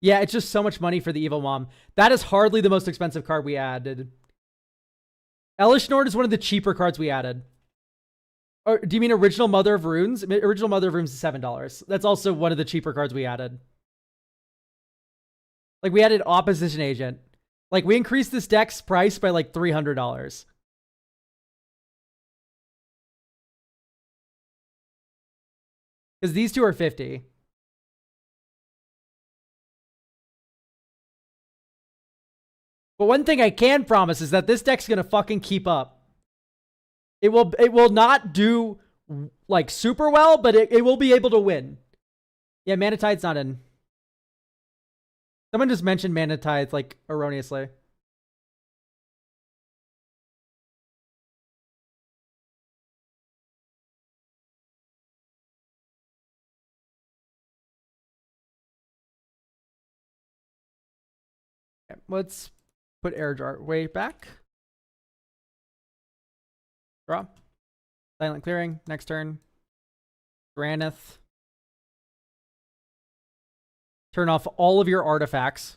Yeah, it's just so much money for the Evil Mom. That is hardly the most expensive card we added. Elish Norn is one of the cheaper cards we added. Or do you mean Original Mother of Runes? Original Mother of Runes is $7. That's also one of the cheaper cards we added. Like, we added Opposition Agent. Like, we increased this deck's price by like $300. Because these two are 50. But one thing I can promise is that this deck's gonna fucking keep up. It will not do like super well, but it will be able to win. Yeah, Mana Tide's not in. Someone just mentioned Mana Tithe like erroneously. Okay, let's put Air Jar way back. Draw. Silent Clearing. Next turn. Granith. Turn off all of your artifacts.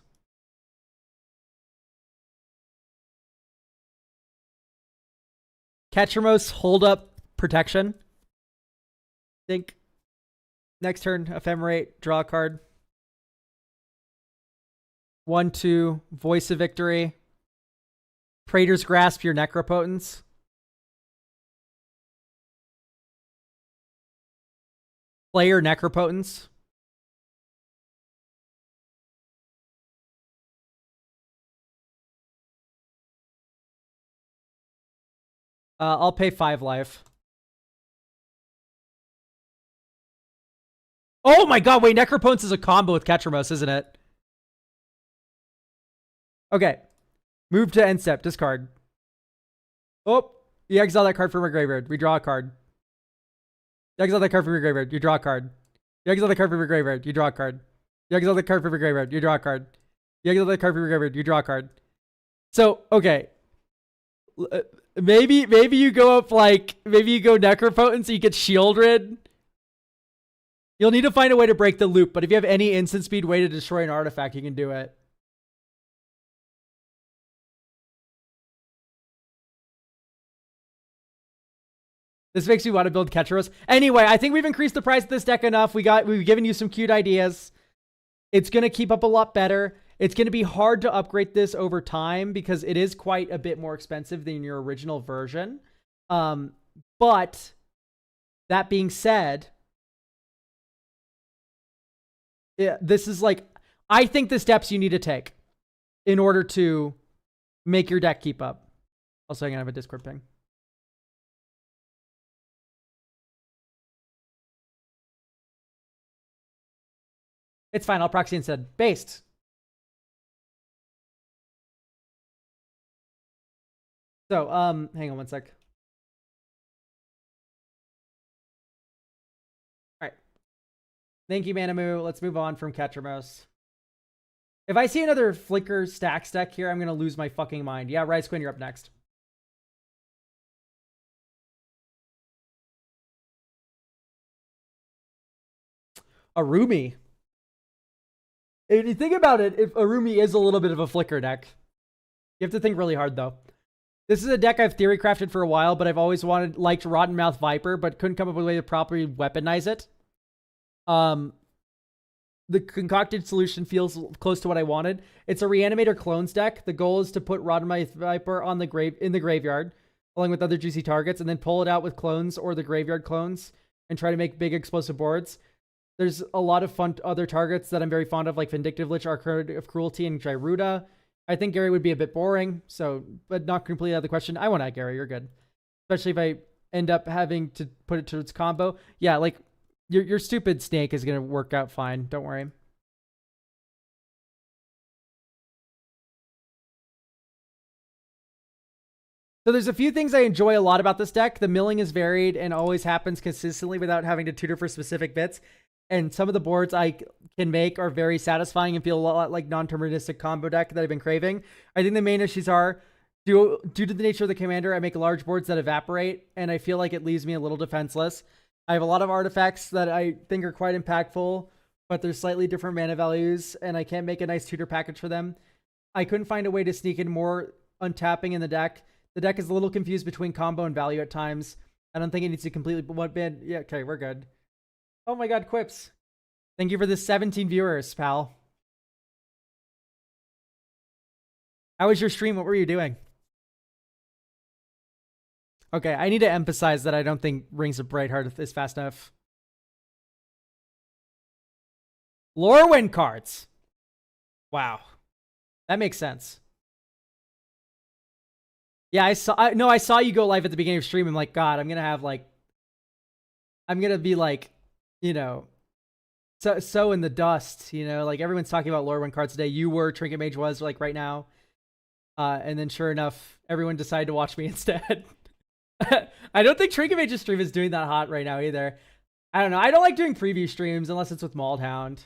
Ketchermos, hold up protection. Think. Next turn, Ephemerate, draw a card. 1, 2, Voice of Victory. Praetor's Grasp, your Necropotence. Player Necropotence. I'll pay 5 life. Oh my god, wait, Necropotence is a combo with Ketchermos, isn't it? Okay. Move to end step, discard. Oh, you exile that card from your graveyard. We draw a card. You exile that card from your graveyard. You draw a card. You exile the card from your graveyard. You draw a card. You exile the card from your graveyard. You draw a card. You exile the card from your graveyard. You draw a card. So, okay. Maybe you go up like, maybe you go Necropotent so you get Shieldred. You'll need to find a way to break the loop, but if you have any instant speed way to destroy an artifact, you can do it. This makes me want to build Ketcheros. Anyway, I think we've increased the price of this deck enough. We've given you some cute ideas. It's going to keep up a lot better. It's going to be hard to upgrade this over time because it is quite a bit more expensive than your original version. But that being said, yeah, this is like, I think the steps you need to take in order to make your deck keep up. Also, I'm going to have a Discord ping. It's fine. I'll proxy instead. Based. So, hang on one sec. All right. Thank you, Manamu. Let's move on from Ketchermos. If I see another Flicker Stacks deck here, I'm going to lose my fucking mind. Yeah, Rice Queen, you're up next. Arumi. If you think about it, if Arumi is a little bit of a flicker deck, you have to think really hard though. This is a deck I've theory crafted for a while, but I've always liked Rotten Mouth Viper, but couldn't come up with a way to properly weaponize it. The concocted solution feels close to what I wanted. It's a Reanimator Clones deck. The goal is to put Rotten Mouth Viper in the graveyard, along with other juicy targets, and then pull it out with clones or the graveyard clones, and try to make big explosive boards. There's a lot of fun other targets that I'm very fond of, like Vindictive Lich, Arcade of Cruelty, and Gyruda. I think Gary would be a bit boring, but not completely out of the question. I want to add Gary, you're good. Especially if I end up having to put it to its combo. Yeah, like, your stupid snake is going to work out fine. Don't worry. So there's a few things I enjoy a lot about this deck. The milling is varied and always happens consistently without having to tutor for specific bits. And some of the boards I can make are very satisfying and feel a lot like non-deterministic combo deck that I've been craving. I think the main issues are, due to the nature of the commander, I make large boards that evaporate, and I feel like it leaves me a little defenseless. I have a lot of artifacts that I think are quite impactful, but there's slightly different mana values, and I can't make a nice tutor package for them. I couldn't find a way to sneak in more untapping in the deck. The deck is a little confused between combo and value at times. I don't think it needs to completely one band. Yeah, okay, we're good. Oh my god, Quips. Thank you for the 17 viewers, pal. How was your stream? What were you doing? Okay, I need to emphasize that I don't think Rings of Brightheart is fast enough. Lorwyn cards. Wow. That makes sense. Yeah, I saw you go live at the beginning of stream. I'm like, God, I'm gonna be like, you know, so in the dust, you know, like everyone's talking about Lorwyn cards today. You were, Trinket Mage was, like, right now. And then sure enough, everyone decided to watch me instead. I don't think Trinket Mage's stream is doing that hot right now either. I don't know. I don't like doing preview streams unless it's with Maldhound.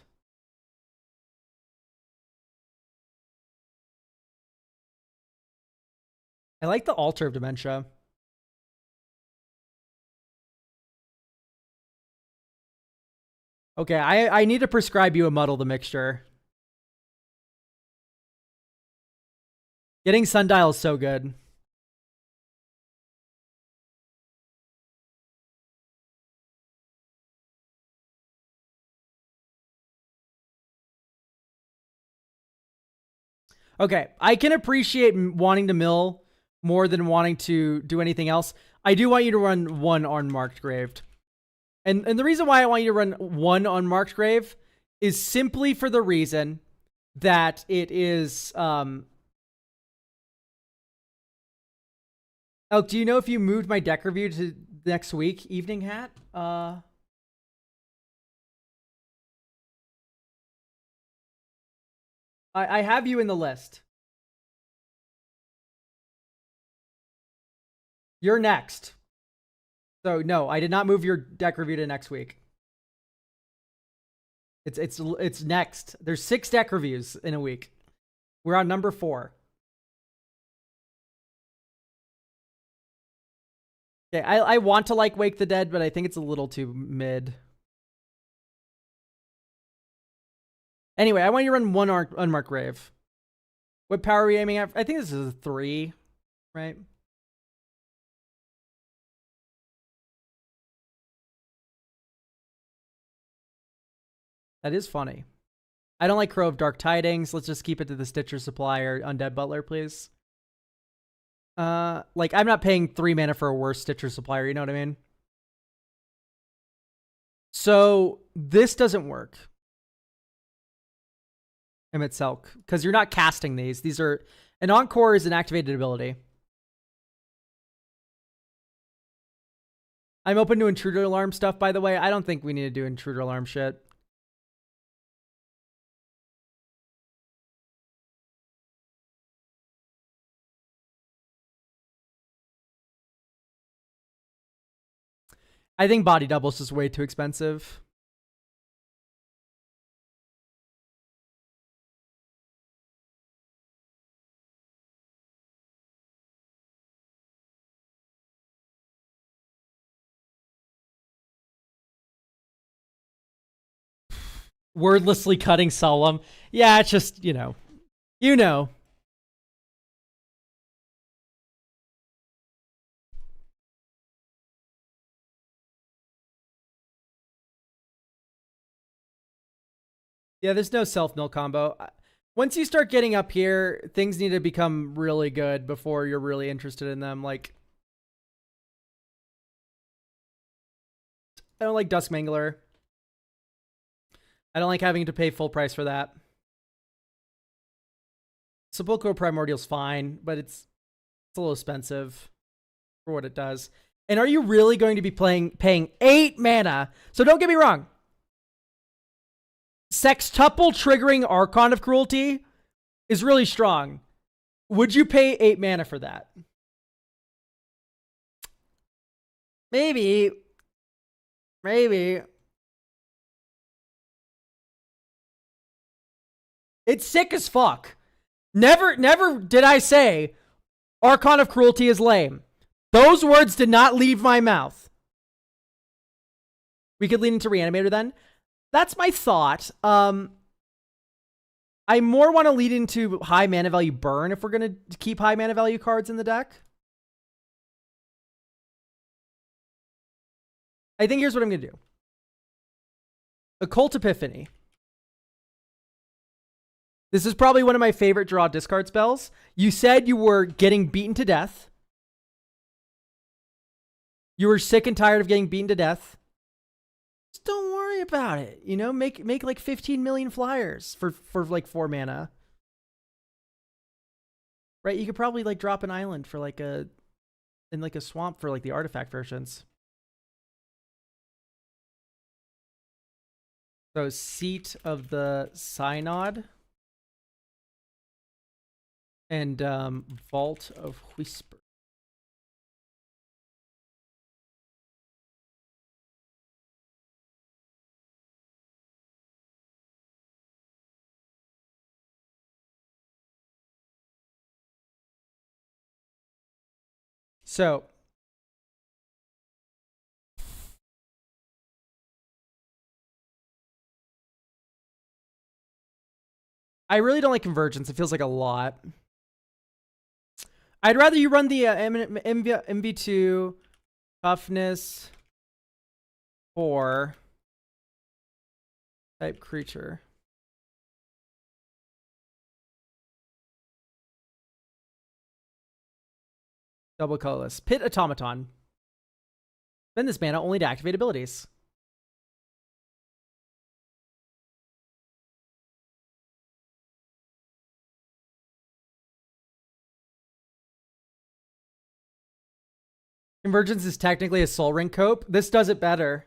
I like the Altar of Dementia. Okay, I need to prescribe you a Muddle the Mixture. Getting Sundial is so good. Okay, I can appreciate wanting to mill more than wanting to do anything else. I do want you to run one Unmarked Grave. And the reason why I want you to run one Unmarked Grave is simply for the reason that it is... Elk, do you know if you moved my deck review to next week, Evening Hat? I have you in the list. You're next. So no, I did not move your deck review to next week. It's next. There's 6 deck reviews in a week. We're on number 4. Okay, I want to like Wake the Dead, but I think it's a little too mid. Anyway, I want you to run one Unmarked Grave. What power are we aiming at? I think this is a 3, right? That is funny. I don't like Crow of Dark Tidings. Let's just keep it to the Stitcher Supply or Undead Butler, please. Like, I'm not paying 3 mana for a worse Stitcher Supplier, you know what I mean? So, this doesn't work. Emmett Selk, because you're not casting these. These are... An Encore is an activated ability. I'm open to Intruder Alarm stuff, by the way. I don't think we need to do Intruder Alarm shit. I think Body Double is just way too expensive. Wordlessly cutting Solemn. Yeah, it's just, you know. You know. Yeah, there's no self-mill combo. Once you start getting up here, things need to become really good before you're really interested in them. Like, I don't like Duskmangler. I don't like having to pay full price for that. Sepulchral Primordial's fine, but it's a little expensive for what it does. And are you really going to be paying 8 mana? So don't get me wrong. Sextuple triggering Archon of Cruelty is really strong. Would you pay 8 mana for that? Maybe. Maybe. It's sick as fuck. Never did I say Archon of Cruelty is lame. Those words did not leave my mouth. We could lean into Reanimator then. That's my thought. I more want to lead into high mana value burn if we're going to keep high mana value cards in the deck. I think here's what I'm going to do. Occult Epiphany. This is probably one of my favorite draw discard spells. You said you were getting beaten to death. You were sick and tired of getting beaten to death. Just don't worry about it. You know, make like 15 million flyers for like 4 mana. Right? You could probably like drop an island for like in a swamp for like the artifact versions. So Seat of the Synod. And Vault of Whisper. So I really don't like Convergence. It feels like a lot. I'd rather you run the MV2 toughness 4 type creature. Double colorless. Pit Automaton. Spend this mana only to activate abilities. Convergence is technically a Soul Ring cope. This does it better.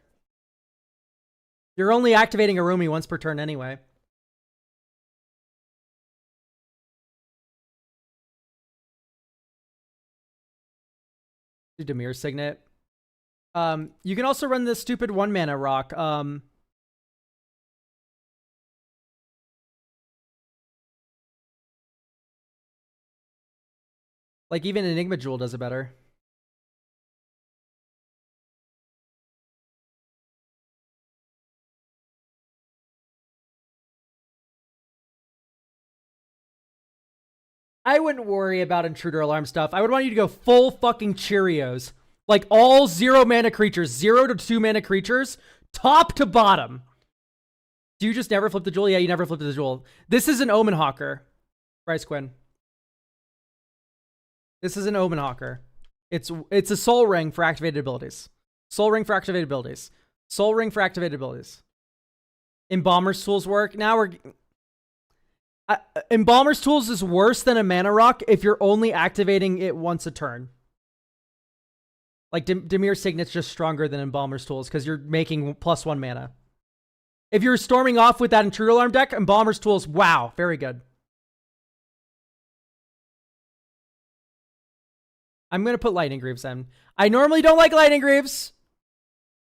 You're only activating Arumi once per turn anyway. Demir Signet. You can also run this stupid 1 mana rock. Like even Enigma Jewel does it better. I wouldn't worry about Intruder Alarm stuff. I would want you to go full fucking Cheerios. Like all 0 mana creatures, 0 to 2 mana creatures, top to bottom. Do you just never flip the Jewel? Yeah, you never flip the Jewel. This is an Omen Hawker. Bryce Quinn. This is an Omen Hawker. It's a Soul Ring for activated abilities. Soul Ring for activated abilities. Soul Ring for activated abilities. Embalmer's Tools work. Now we're... Embalmer's Tools is worse than a Mana Rock if you're only activating it once a turn. Like, Dimir Signet's just stronger than Embalmer's Tools because you're making +1 mana. If you're storming off with that Intruder Alarm deck, Embalmer's Tools, wow, very good. I'm going to put Lightning Greaves in. I normally don't like Lightning Greaves,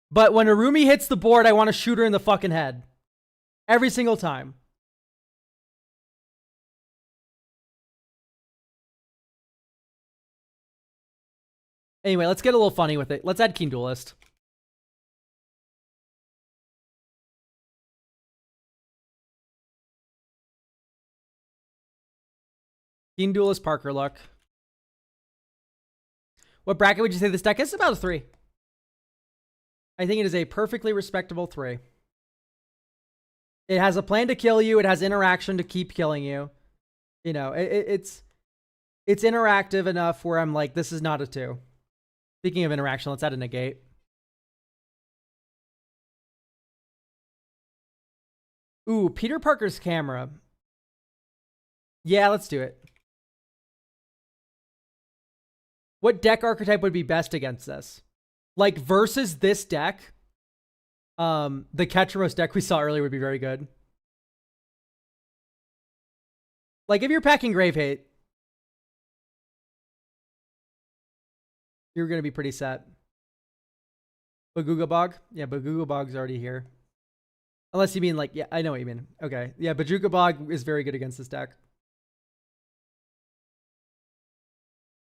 but when Arumi hits the board, I want to shoot her in the fucking head. Every single time. Anyway, let's get a little funny with it. Let's add Keen Duelist. Keen Duelist Parker luck. What bracket would you say this deck is? About a 3. I think it is a perfectly respectable 3. It has a plan to kill you. It has interaction to keep killing you. You know, it's interactive enough where I'm like, this is not a 2. Speaking of interaction, let's add a negate. Ooh, Peter Parker's camera. Yeah, let's do it. What deck archetype would be best against this? Like, versus this deck, the Ketcheros deck we saw earlier would be very good. Like, if you're packing Grave Hate, you're going to be pretty set. Baguga Bog? Yeah, Baguga Bog's already here. Unless you mean, like, yeah, I know what you mean. Okay. Yeah, Bajuka Bog is very good against this deck.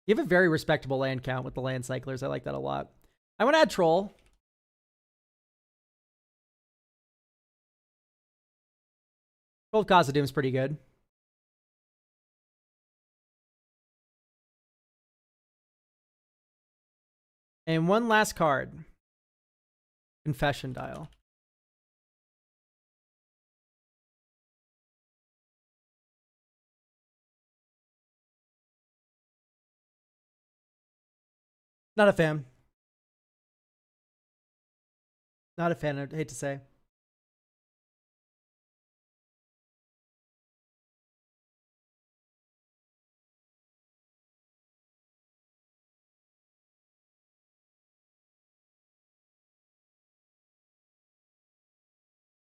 You have a very respectable land count with the land cyclers. I like that a lot. I want to add Troll. Troll of Khazad-dûm's pretty good. And one last card. Confession Dial. Not a fan. Not a fan, I'd hate to say.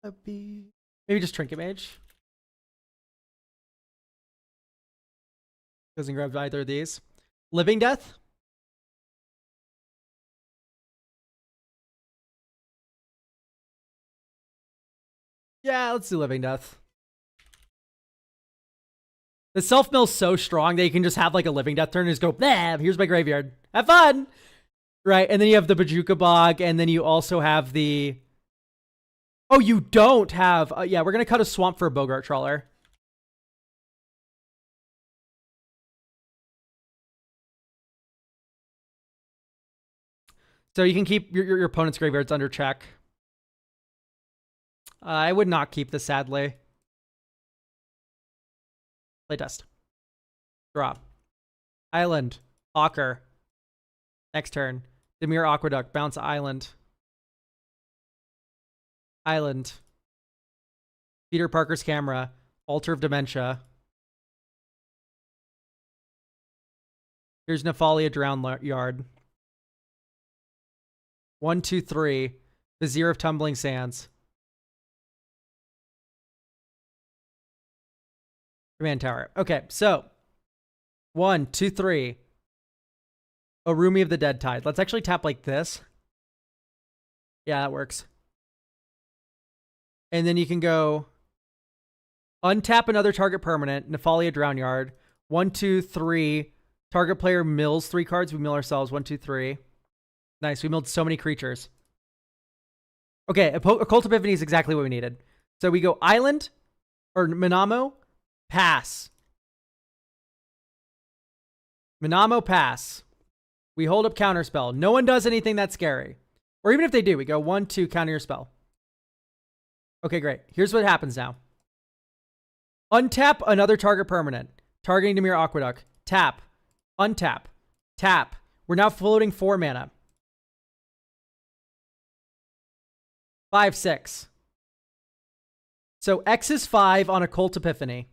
Maybe just Trinket Mage. Doesn't grab either of these. Living Death. Yeah, let's do Living Death. The self-mill's so strong that you can just have like a Living Death turn and just go, nah, here's my graveyard. Have fun! Right, and then you have the Bajuka Bog, and then you also have the... Oh, you don't have... yeah, we're going to cut a Swamp for a Bogart Trawler. So you can keep your opponent's graveyards under check. I would not keep this, sadly. Playtest. Drop. Island. Hawker. Next turn. Demir Aqueduct. Bounce Island. Island. Peter Parker's Camera. Altar of Dementia. Here's Nephalia Drown Yard. 1, 2, 3. Vizier of Tumbling Sands. Command Tower. Okay, so 1, 2, 3. Orumi of the Dead Tide. Let's actually tap like this. Yeah, that works. And then you can go untap another target permanent. Nephalia Drown Yard. 1, 2, 3. Target player mills 3 cards. We mill ourselves. 1, 2, 3. Nice. We milled so many creatures. Okay, Occult Epiphany is exactly what we needed. So we go Island or Minamo. Pass. Minamo, pass. We hold up Counterspell. No one does anything that's scary. Or even if they do, we go 1, 2, counter your spell. Okay, great. Here's what happens now. Untap another target permanent. Targeting Demir Aqueduct. Tap. Untap. Tap. We're now floating 4 mana. 5, 6. So X is 5 on Occult Epiphany.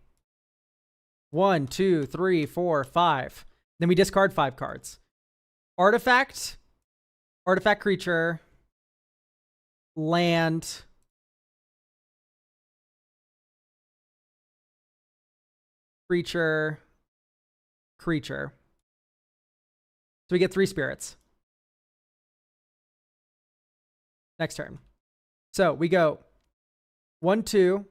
1, 2, 3, 4, 5. Then we discard 5 cards. Artifact. Artifact creature. Land. Creature. Creature. So we get 3 spirits. Next turn. So we go 1, 2,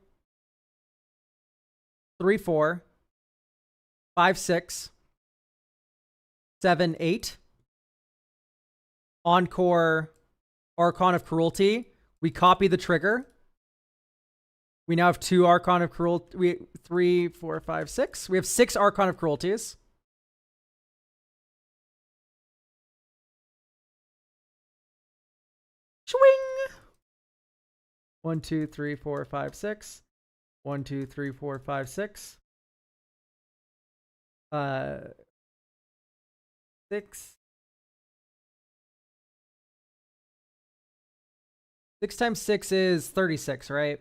3, 4, 5, 6, 7, 8. Encore Archon of Cruelty. We copy the trigger. We now have 2 Archon of Cruelty. 3, 4, 5, 6. We have 6 Archon of Cruelties. Swing! 1, 2, 3, 4, 5, 6. 1, 2, 3, 4, 5, 6. 6. 6 times 6 is 36, right?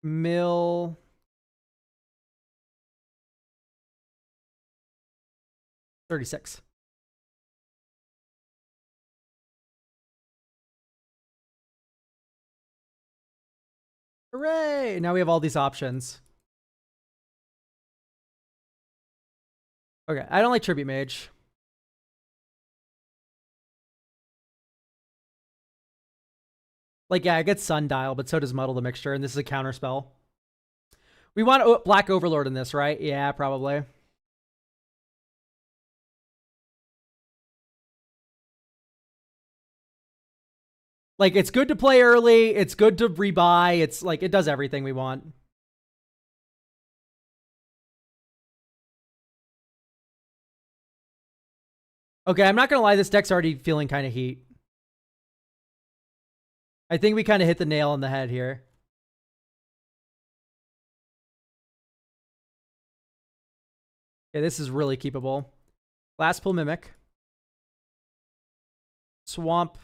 Mill. $36. Hooray! Now we have all these options. Okay, I don't like Tribute Mage. Like, yeah, it gets Sundial, but so does Muddle the Mixture, and this is a counter spell. We want Black Overlord in this, right? Yeah, probably. Like, it's good to play early. It's good to rebuy. It's like, it does everything we want. Okay, I'm not going to lie. This deck's already feeling kind of heat. I think we kind of hit the nail on the head here. Okay, this is really keepable. Glasspool Mimic. Swamp.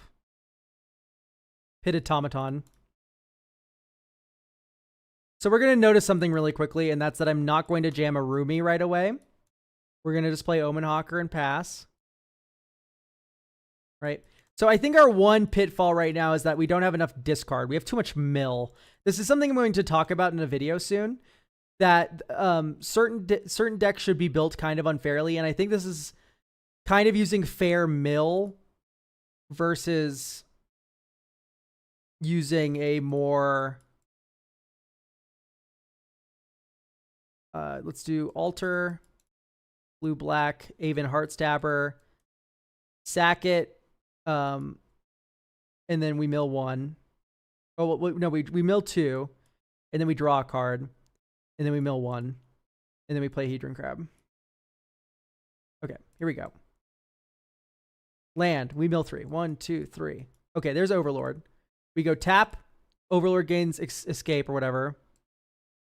Pit Automaton. So we're going to notice something really quickly, and that's that I'm not going to jam a Rumi right away. We're going to just play Omen Hawker and pass. Right? So I think our one pitfall right now is that we don't have enough discard. We have too much mill. This is something I'm going to talk about in a video soon. That certain decks should be built kind of unfairly, and I think this is kind of using fair mill versus using a more let's do Alter, Blue Black, Aven Heartstabber, sack it, and then we mill 1. Oh no, we mill 2, and then we draw a card. And then we mill 1. And then we play Hedron Crab. Okay, here we go. Land. We mill 3. 1, 2, 3. Okay, there's Overlord. We go tap. Overlord gains escape or whatever.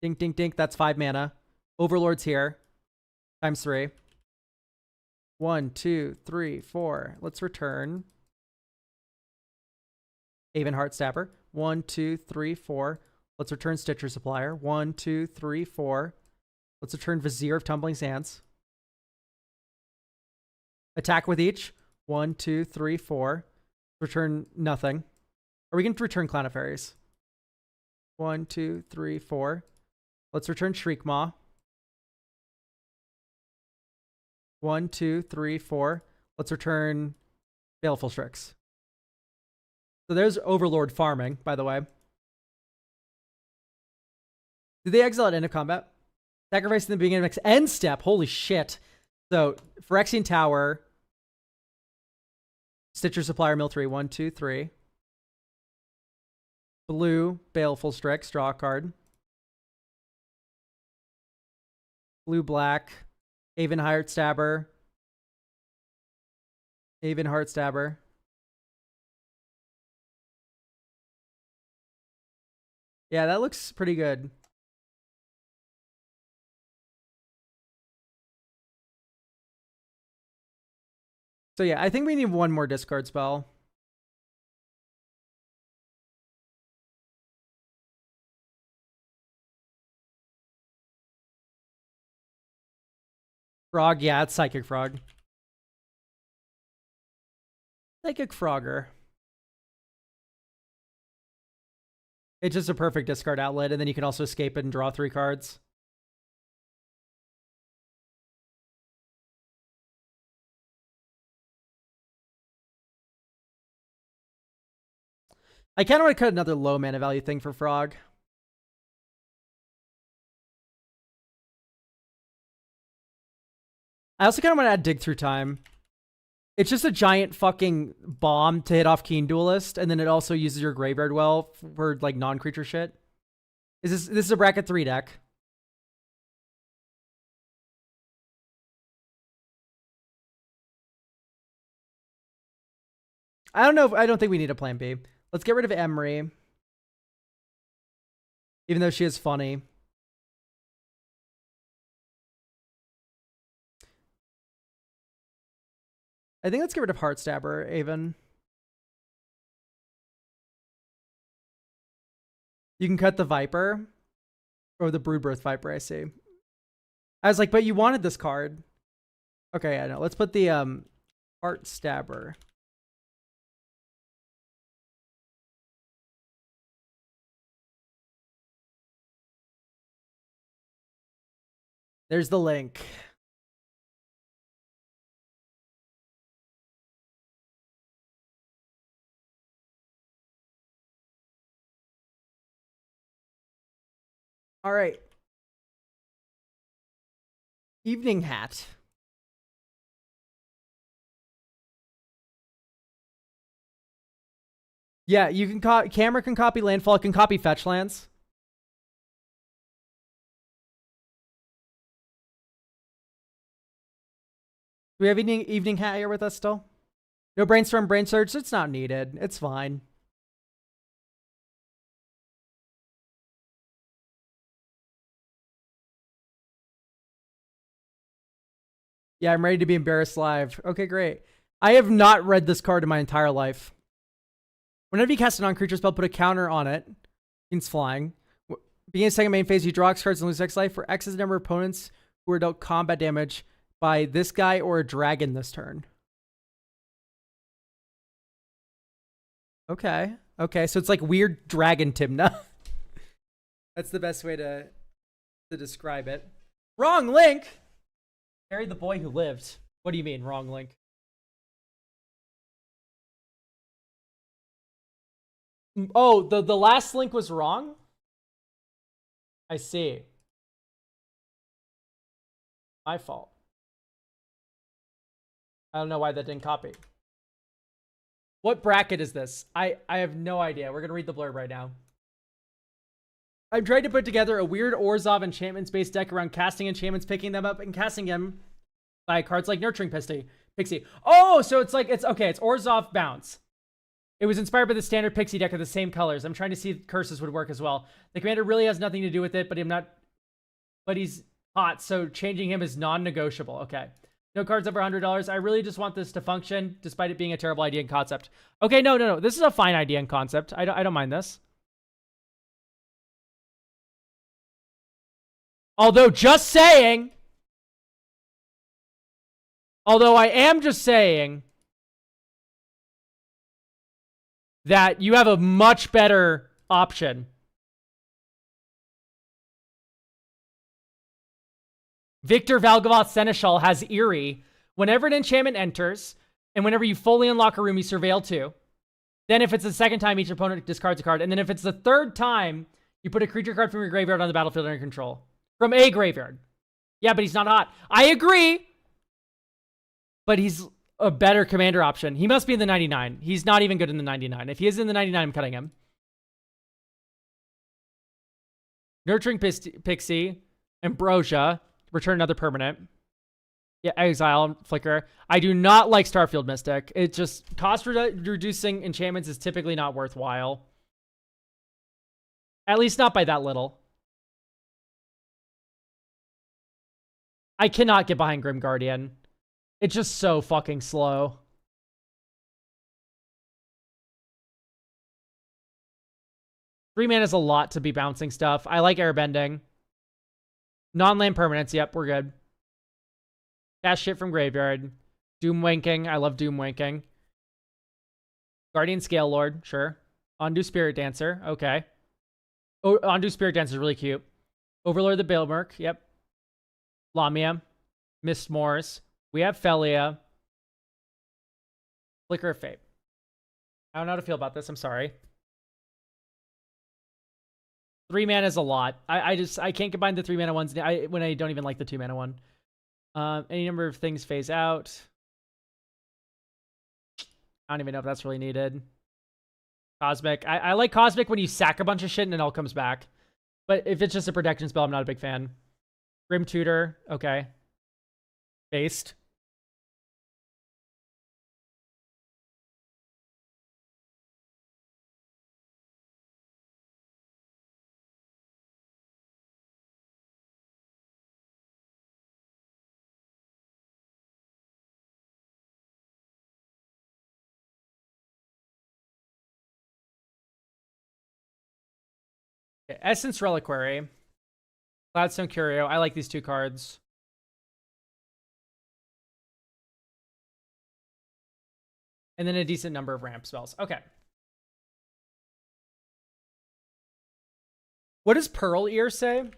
Dink, dink, dink. That's 5 mana. Overlord's here. Times 3. 1, 2, 3, 4. Let's return. Aven Heartstabber. 1, 2, 3, 4. Let's return Stitcher Supplier. 1, 2, 3, 4. Let's return Vizier of Tumbling Sands. Attack with each. 1, 2, 3, 4. Return nothing. Or we can return Clown of Fairies. 1, 2, 3, 4. Let's return Shriekmaw. 1, 2, 3, 4. Let's return Baleful Strix. So there's Overlord farming, by the way. Did they exile at end of combat? Sacrifice in the beginning of next end step. Holy shit. So, Phyrexian Tower. Stitcher Supplier, mill 3. 1, 2, 3. Blue, Baleful Strix. Draw a card. Blue, black. Aven Heartstabber. Aven Heartstabber. Yeah, that looks pretty good. So yeah, I think we need one more discard spell. Frog, yeah, it's Psychic Frog. Psychic Frogger. It's just a perfect discard outlet, and then you can also escape it and draw 3 cards. I kind of want to cut another low mana value thing for Frog. I also kind of want to add Dig Through Time. It's just a giant fucking bomb to hit off Keen Duelist, and then it also uses your graveyard well for like non-creature shit. This is a bracket 3 deck. I don't know. I don't think we need a plan B. Let's get rid of Emery. Even though she is funny. I think let's get rid of Heartstabber, Avon. You can cut the Viper. Or the Broodbirth Viper, I see. I was like, but you wanted this card. Okay, I know. Let's put the Heartstabber. There's the link. All right. Evening Hat. Yeah, you can camera can copy landfall, can copy fetch lands. Do we have evening Hat here with us still? No brainstorm, brain surge. It's not needed. It's fine. Yeah, I'm ready to be embarrassed live. Okay, great. I have not read this card in my entire life. Whenever you cast a non-creature spell, put a counter on it. Means flying. Beginning second main phase, you draw X cards and lose X life for X is the number of opponents who are dealt combat damage by this guy or a dragon this turn. Okay. Okay, so it's like weird dragon Timna. That's the best way to describe it. Wrong link! Married the boy who lived. What do you mean, wrong link? Oh, the last link was wrong? I see. My fault. I don't know why that didn't copy. What bracket is this? I have no idea. We're going to read the blurb right now. I'm trying to put together a weird Orzhov enchantments-based deck around casting enchantments, picking them up, and casting them by cards like Nurturing Pixie. Oh, so it's okay. It's Orzhov Bounce. It was inspired by the standard Pixie deck of the same colors. I'm trying to see if curses would work as well. The commander really has nothing to do with it, but he's hot, so changing him is non-negotiable. Okay. No cards over $100. I really just want this to function, despite it being a terrible idea and concept. Okay, no. This is a fine idea and concept. I don't mind this. Although I am just saying that you have a much better option. Victor Valgavoth Seneschal has Eerie. Whenever an enchantment enters, and whenever you fully unlock a room, you surveil 2. Then if it's the second time, each opponent discards a card. And then if it's the third time, you put a creature card from your graveyard on the battlefield under control. From a graveyard. Yeah, but he's not hot. I agree. But he's a better commander option. He must be in the 99. He's not even good in the 99. If he is in the 99, I'm cutting him. Nurturing Pixie. Ambrosia. Return another permanent. Yeah, exile, flicker. I do not like Starfield Mystic. It just, cost reducing enchantments is typically not worthwhile. At least not by that little. I cannot get behind Grim Guardian. It's just so fucking slow. Three mana is a lot to be bouncing stuff. I like airbending. Non-land permanents. Yep, we're good. Cast shit from graveyard. Doom wanking. I love doom wanking. Guardian Scale Lord. Sure. Undo Spirit Dancer. Okay. Oh, Undo Spirit Dancer is really cute. Overlord the Bailmerk. Yep. Lamia. Mist Moors. We have Felia. Flicker of Fate. I don't know how to feel about this. I'm sorry. 3 mana is a lot. I can't combine the 3 mana ones when I don't even like the 2 mana one. Any number of things phase out. I don't even know if that's really needed. Cosmic. I like Cosmic when you sack a bunch of shit and it all comes back. But if it's just a protection spell, I'm not a big fan. Grim Tutor, okay. Based. Okay, Essence Reliquary. Cloudstone Curio. I like these two cards. And then a decent number of ramp spells. Okay. What does Pearl Ear say?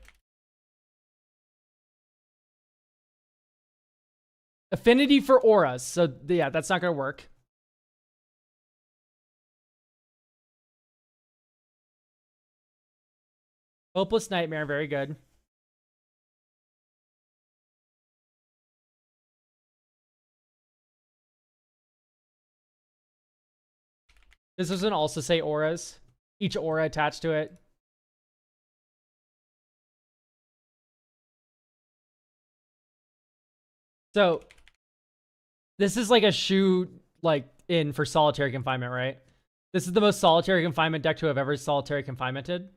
Affinity for auras. So yeah, that's not going to work. Hopeless Nightmare. Very good. This doesn't also say auras. Each aura attached to it. So this is like a shoe like in for solitary confinement, right? This is the most solitary confinement deck to have ever solitary confinemented.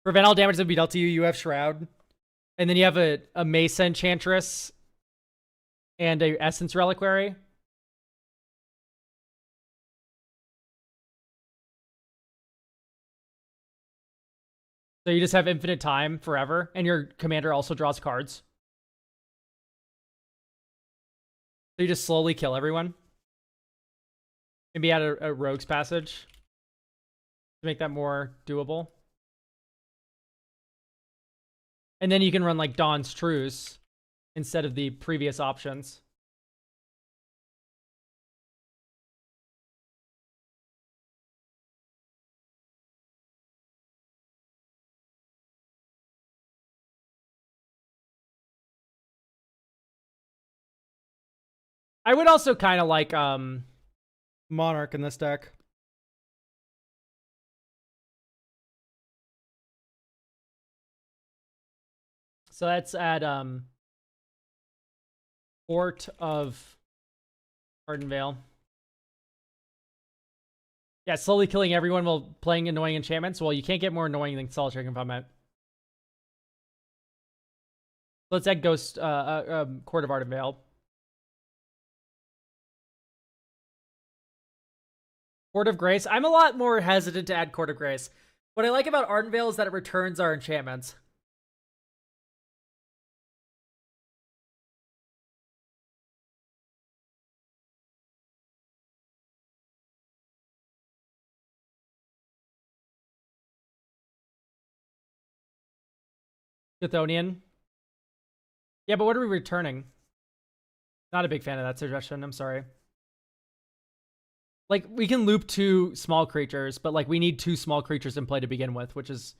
Prevent all damage that would be dealt to you. You have Shroud. And then you have a Mesa Enchantress and a Essence Reliquary. So you just have infinite time forever. And your commander also draws cards. So you just slowly kill everyone. Maybe add a Rogue's Passage to make that more doable. And then you can run like Dawn's Truce instead of the previous options. I would also kind of like Monarch in this deck. So that's at Port of Ardenvale. Yeah, slowly killing everyone while playing annoying enchantments. Well, you can't get more annoying than Solitary Confinement. Let's add Ghost Court of Ardenvale. Court of Grace. I'm a lot more hesitant to add Court of Grace. What I like about Ardenvale is that it returns our enchantments. Chthonian. Yeah, but what are we returning? Not a big fan of that suggestion. I'm sorry. Like, we can loop 2 small creatures, but like we need 2 small creatures in play to begin with, which is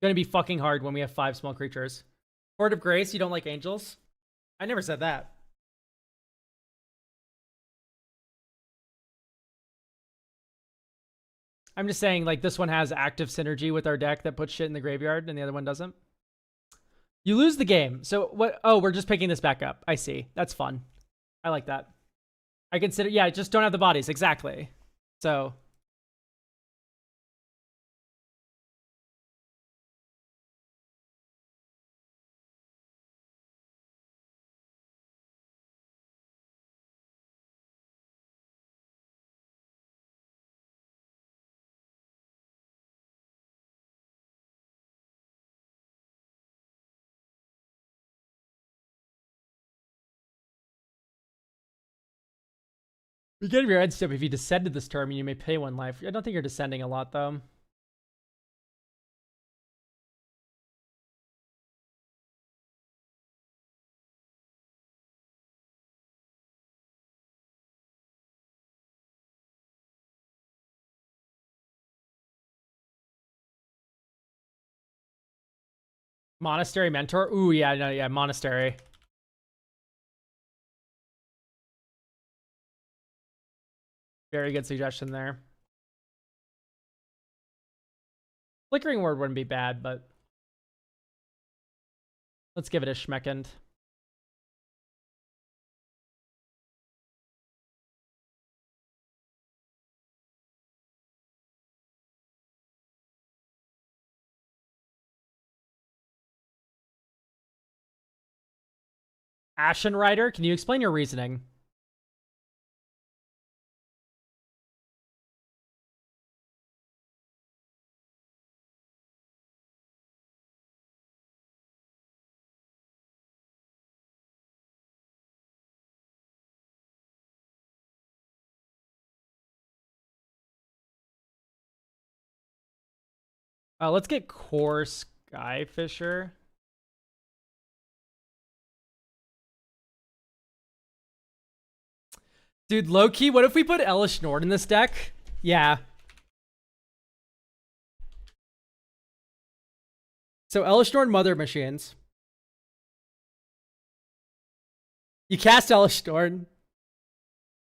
going to be fucking hard when we have 5 small creatures. Court of Grace, you don't like angels? I never said that. I'm just saying, like, this one has active synergy with our deck that puts shit in the graveyard, and the other one doesn't. You lose the game. So what? Oh, we're just picking this back up. I see. That's fun. I like that. I consider, yeah, just don't have the bodies. Exactly. So. Beginning of your end step, if you descended this turn, you may pay 1 life. I don't think you're descending a lot, though. Monastery Mentor? Ooh, yeah, no, yeah, Monastery. Very good suggestion there. Flickering word wouldn't be bad, but let's give it a schmeckend. Ashen Rider, can you explain your reasoning? Let's get Core Skyfisher. Dude, low-key, what if we put Elish Nord in this deck? Yeah. So Elish Nord Mother Machines. You cast Elish Nord.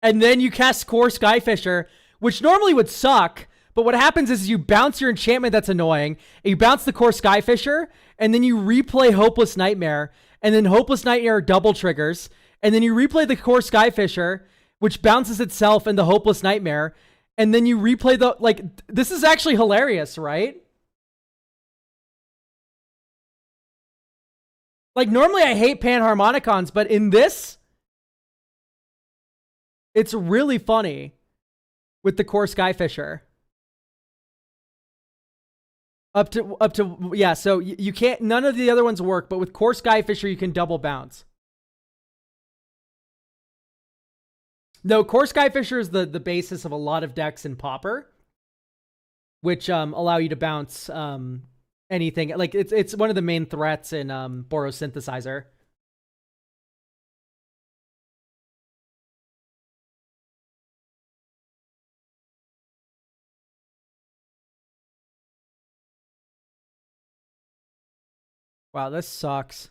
And then you cast Core Skyfisher, which normally would suck. But what happens is you bounce your enchantment that's annoying, and you bounce the Core Skyfisher, and then you replay Hopeless Nightmare, and then Hopeless Nightmare double triggers, and then you replay the Core Skyfisher, which bounces itself in the Hopeless Nightmare, and then you replay the, like, this is actually hilarious, right? Like, normally I hate Panharmonicons, but in this, it's really funny with the Core Skyfisher. Up to yeah, so you can't, none of the other ones work, but with Core Skyfisher, you can double bounce. No, Core Skyfisher is the basis of a lot of decks in Pauper, which allow you to bounce anything. Like, it's one of the main threats in Boros Synthesizer. Wow, this sucks.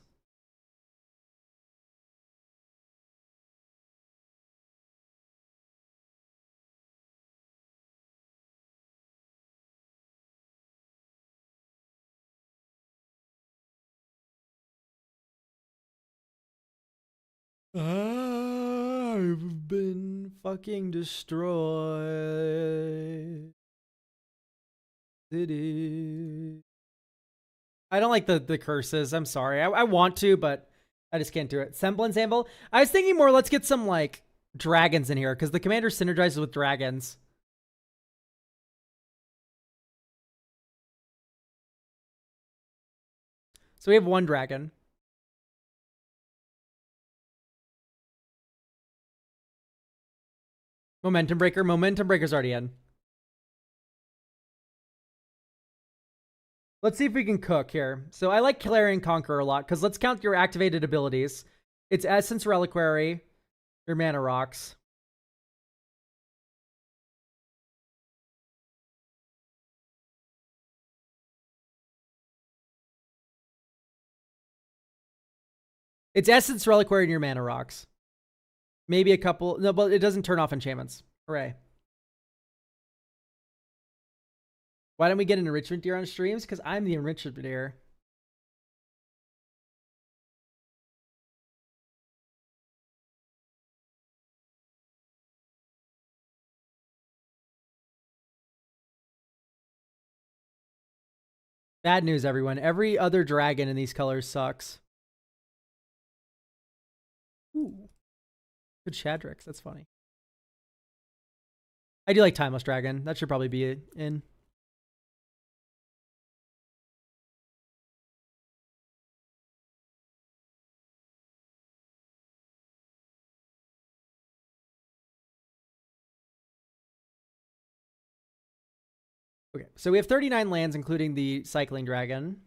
I've been fucking destroyed. City. I don't like the curses. I'm sorry. I want to, but I just can't do it. Semblance Amble. I was thinking more, let's get some, like, dragons in here, because the commander synergizes with dragons. So we have one dragon. Momentum Breaker. Momentum Breaker's already in. Let's see if we can cook here. So I like Clarion Conqueror a lot, because let's count your activated abilities. It's Essence Reliquary, your mana rocks. It's Essence Reliquary and your mana rocks. Maybe a couple. No, but it doesn't turn off enchantments. Hooray. Why don't we get an enrichment deer on streams? Because I'm the enrichment deer. Bad news, everyone. Every other dragon in these colors sucks. Ooh. Good Shadrix. That's funny. I do like Timeless Dragon. That should probably be in. Okay, so we have 39 lands, including the Cycling Dragon.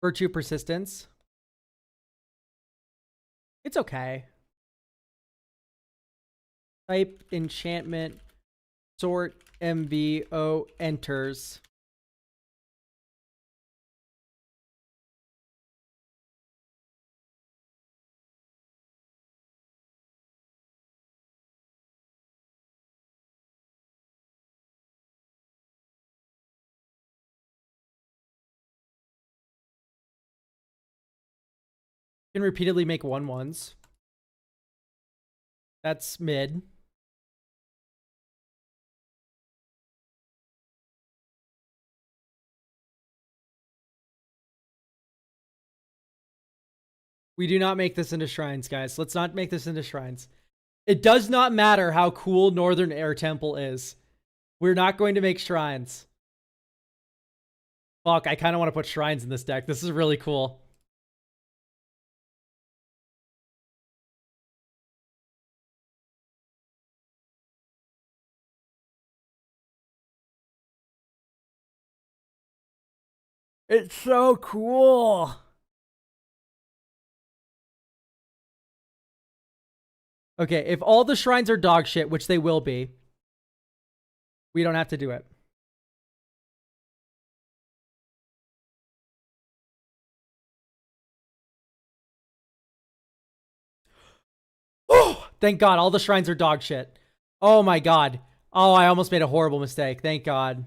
Virtue Persistence. It's okay. Type Enchantment. Sort MVO enters. Can repeatedly make 1/1s. That's mid. We do not make this into shrines, guys. Let's not make this into shrines. It does not matter how cool Northern Air Temple is. We're not going to make shrines. Fuck, I kind of want to put shrines in this deck. This is really cool. It's so cool. Okay, if all the shrines are dog shit, which they will be, we don't have to do it. Oh, thank God, all the shrines are dog shit. Oh my God. Oh, I almost made a horrible mistake. Thank God.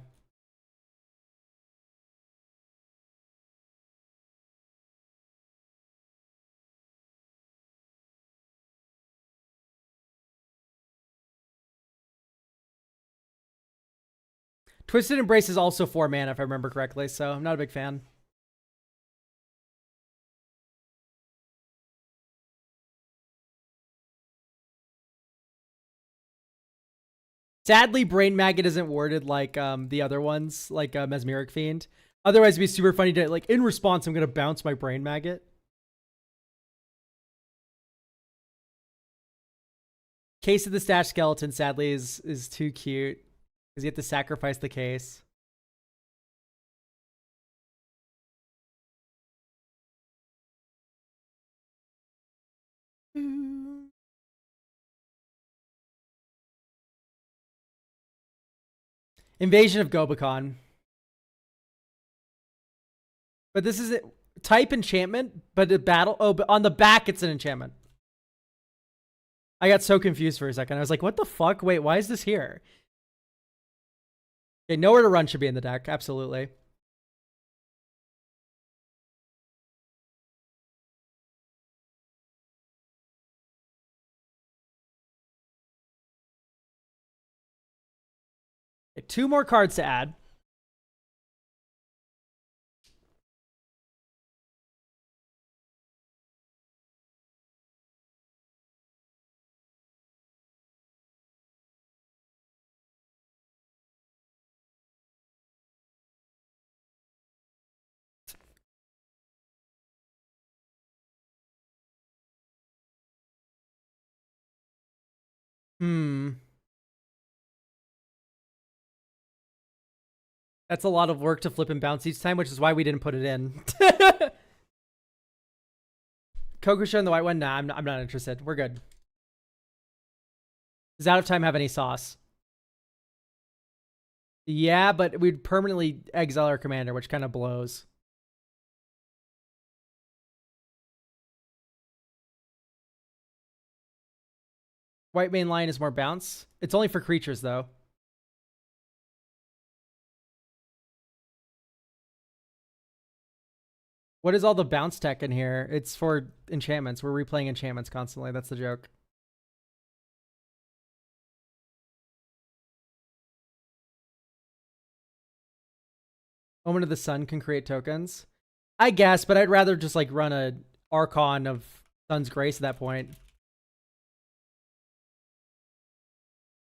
Twisted Embrace is also 4 mana, if I remember correctly, so I'm not a big fan. Sadly, Brain Maggot isn't worded like the other ones, like Mesmeric Fiend. Otherwise, it'd be super funny to, like, in response, I'm going to bounce my Brain Maggot. Case of the Stash Skeleton, sadly, is too cute. Because you have to sacrifice the case. Invasion of Gobakon. But this is type enchantment, but a battle. Oh, but on the back, it's an enchantment. I got so confused for a second. I was like, what the fuck? Wait, why is this here? Okay, Nowhere to Run should be in the deck. Absolutely. Okay, 2 more cards to add. That's a lot of work to flip and bounce each time, which is why we didn't put it in. Kokusha and the white one? Nah, I'm not interested. We're good. Does Out of Time have any sauce? Yeah, but we'd permanently exile our commander, which kind of blows. White main line is more bounce. It's only for creatures, though. What is all the bounce tech in here? It's for enchantments. We're replaying enchantments constantly. That's the joke. Omen of the Sun can create tokens. I guess, but I'd rather just like run a Archon of Sun's Grace at that point.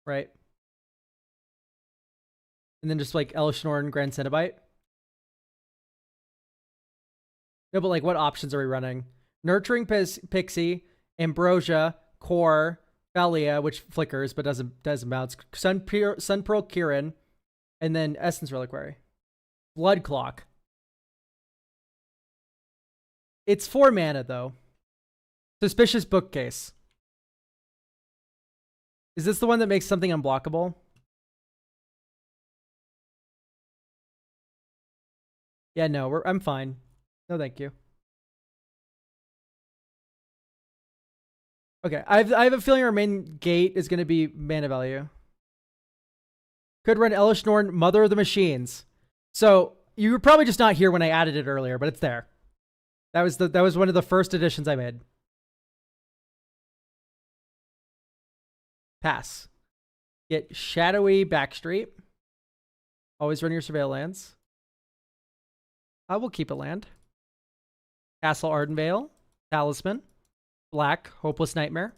Right? And then just like Elishnorn and Grand Cenobite. No, but like what options are we running? Nurturing Pixie, Ambrosia, Core, Thalia, which flickers but doesn't bounce, Sun Pearl Kirin, and then Essence Reliquary. Blood Clock. It's 4 mana though. Suspicious Bookcase. Is this the one that makes something unblockable? Yeah, no, I'm fine. No, thank you. Okay, I have a feeling our main gate is going to be mana value. Could run Elishnorn, Mother of the Machines. So you were probably just not here when I added it earlier, but it's there. That was one of the first additions I made. Pass. Get Shadowy Backstreet. Always run your surveillance. I will keep a land. Castle Ardenvale. Talisman. Black. Hopeless Nightmare.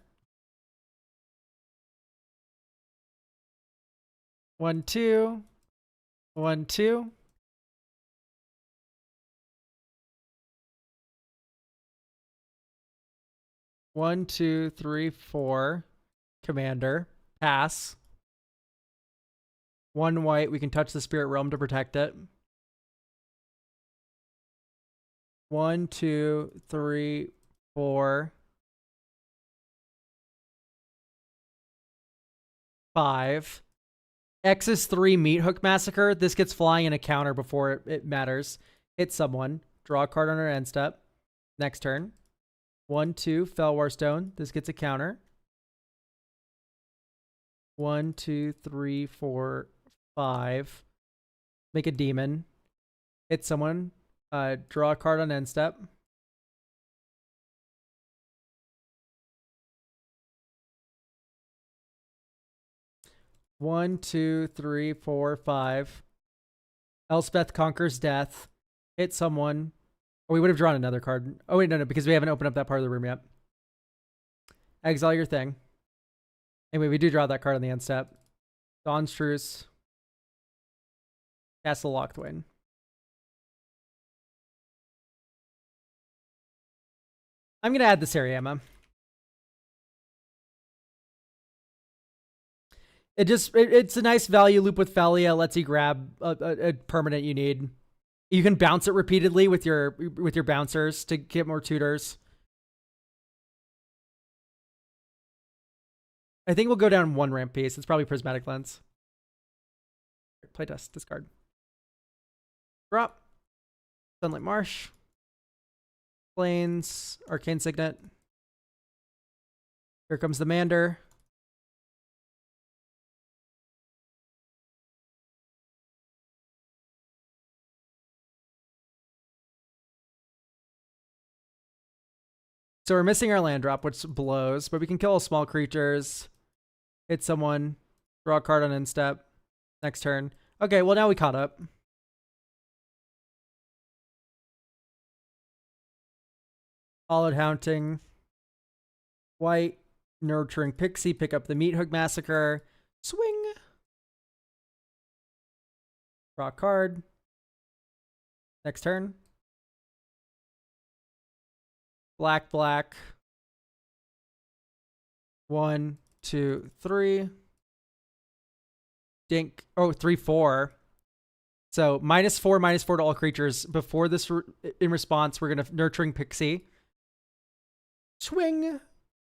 1/2. 1/2. 1, 2, 3, 4. Commander. Pass. 1 white. We can touch the Spirit Realm to protect it. 1, 2, 3, 4, 5. X is 3 Meat Hook Massacre. This gets flying in a counter before it matters. Hit someone. Draw a card on our end step. Next turn. 1, 2, Fellwar Stone. This gets a counter. 1, 2, 3, 4, 5. Make a demon. Hit someone. Draw a card on end step. One, 2, 3, 4, 5. Elspeth Conquers Death. Hit someone. Or we would have drawn another card. Oh, wait, no, because we haven't opened up that part of the room yet. Exile your thing. Anyway, we do draw that card on the end step. Dawn's Truce. Castle Lockthwain. I'm going to add the Seriema. It's a nice value loop with Thalia. Lets you grab a permanent you need. You can bounce it repeatedly with your bouncers to get more tutors. I think we'll go down 1 ramp piece. It's probably Prismatic Lens. Playtest. Discard. Drop. Sunlight Marsh. Plains. Arcane Signet. Here comes the Mander. So we're missing our land drop, which blows, but we can kill all small creatures. Hit someone. Draw a card on end step. Next turn. Okay, well now we caught up. Followed Haunting. White. Nurturing Pixie. Pick up the Meat Hook Massacre. Swing. Draw a card. Next turn. Black, black. 1, 2, 3. Dink. Oh, 3, 4. So -4 to all creatures. Before this, in response, we're going to Nurturing Pixie. Swing.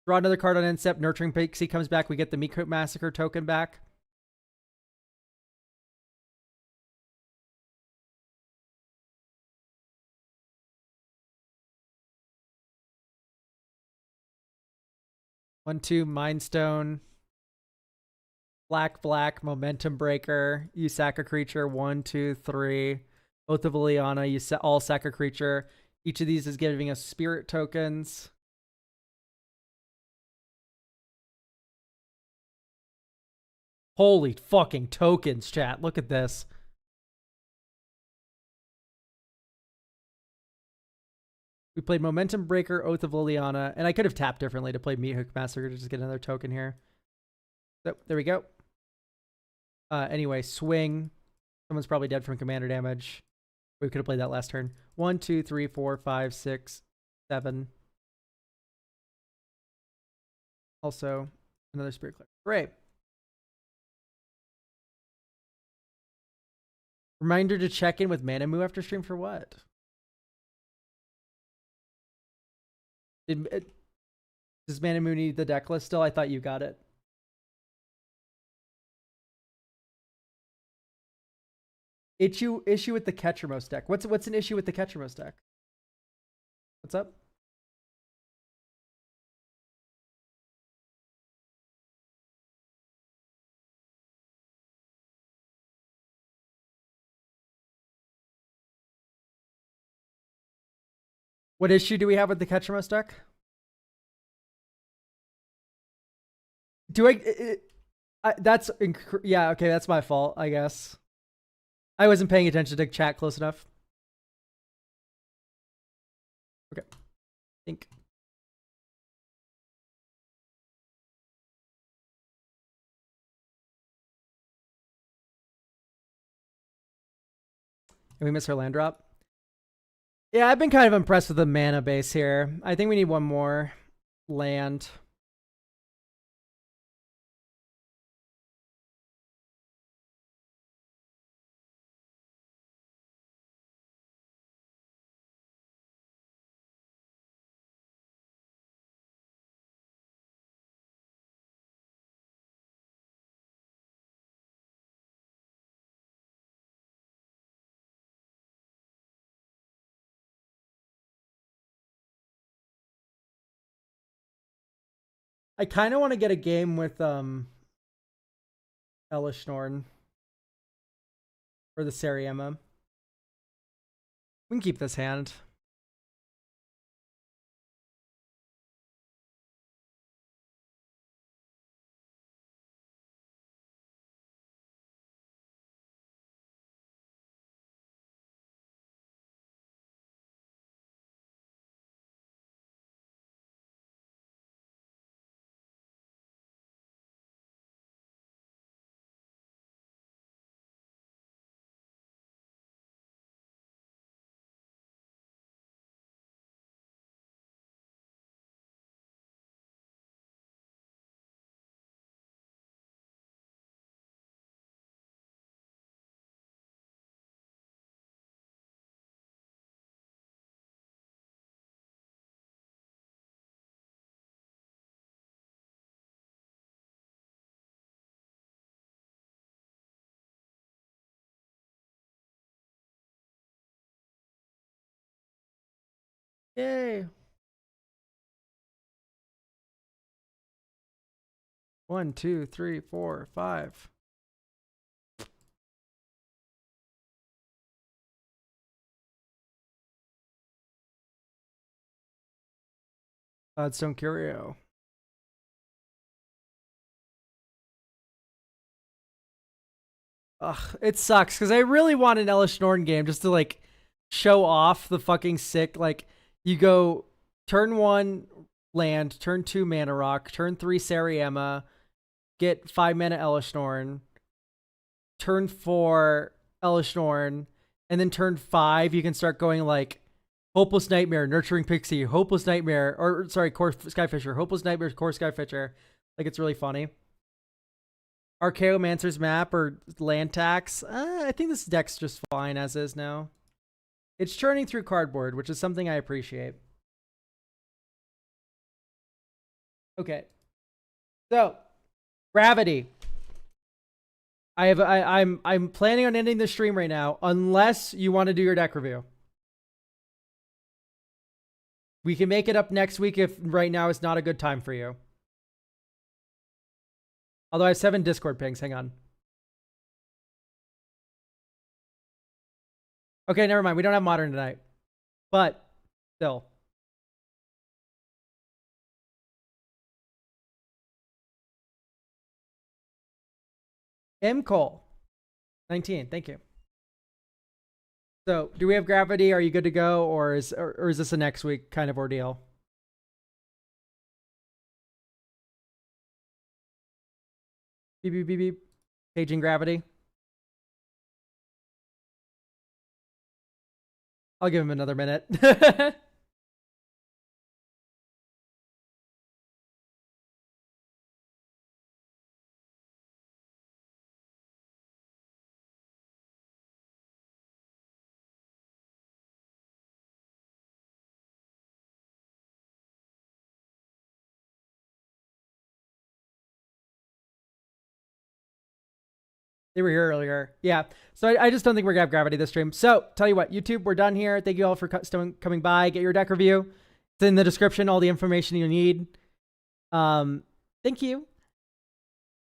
Draw another card on end step. Nurturing Pixie comes back. We get the Meat Hook Massacre token back. One, 2, Mind Stone. Black, black, Momentum Breaker. You sack a creature. 1, 2, 3. Oath of Liliana. You all sack a creature. Each of these is giving us spirit tokens. Holy fucking tokens, chat. Look at this. We played Momentum Breaker, Oath of Liliana, and I could have tapped differently to play Meat Hook Massacre to just get another token here. So, there we go. Anyway, swing. Someone's probably dead from commander damage. We could have played that last turn. 1, 2, 3, 4, 5, 6, 7. Also, another Spirit Clip. Great. Reminder to check in with Manamu after stream for what? Does Manamu need the deck list still? I thought you got it. Issue with the Ketchermos deck. What's an issue with the Ketchermos deck? What's up? What issue do we have with the Ketchamos deck? Do that's yeah, okay, that's my fault, I guess. I wasn't paying attention to chat close enough. Okay. Think. And we miss our land drop. Yeah, I've been kind of impressed with the mana base here. I think we need one more land. I kind of want to get a game with Elishnorn or the Seriema. We can keep this hand. Yay. 1, 2, 3, 4, 5. Gladstone Curio. Ugh, it sucks because I really want an Elishnorn game just to like show off the fucking sick. Like you go turn 1 land, turn 2 mana rock, turn 3 Seriema, get 5 mana Elishnorn, turn 4 Elishnorn, and then turn 5 you can start going like Hopeless Nightmare, Nurturing Pixie, Hopeless Nightmare, or sorry, Core Skyfisher, Hopeless Nightmare, Core Skyfisher. Like it's really funny. Archaeomancer's map or land tax. I think this deck's just fine as is now. It's churning through cardboard, which is something I appreciate. Okay. So, Gravity. I'm planning on ending the stream right now unless you want to do your deck review. We can make it up next week if right now is not a good time for you. Although I have 7 Discord pings. Hang on. Okay, never mind. We don't have Modern tonight. But, still. M. Cole. 19. Thank you. So, do we have Gravity? Are you good to go? Or is this a next week kind of ordeal? Beep, beep, beep, beep. Paging Gravity. I'll give him another minute. They were here earlier. Yeah. So I just don't think we're going to have Gravity this stream. So tell you what, YouTube, we're done here. Thank you all for coming by. Get your deck review. It's in the description, all the information you need. Thank you.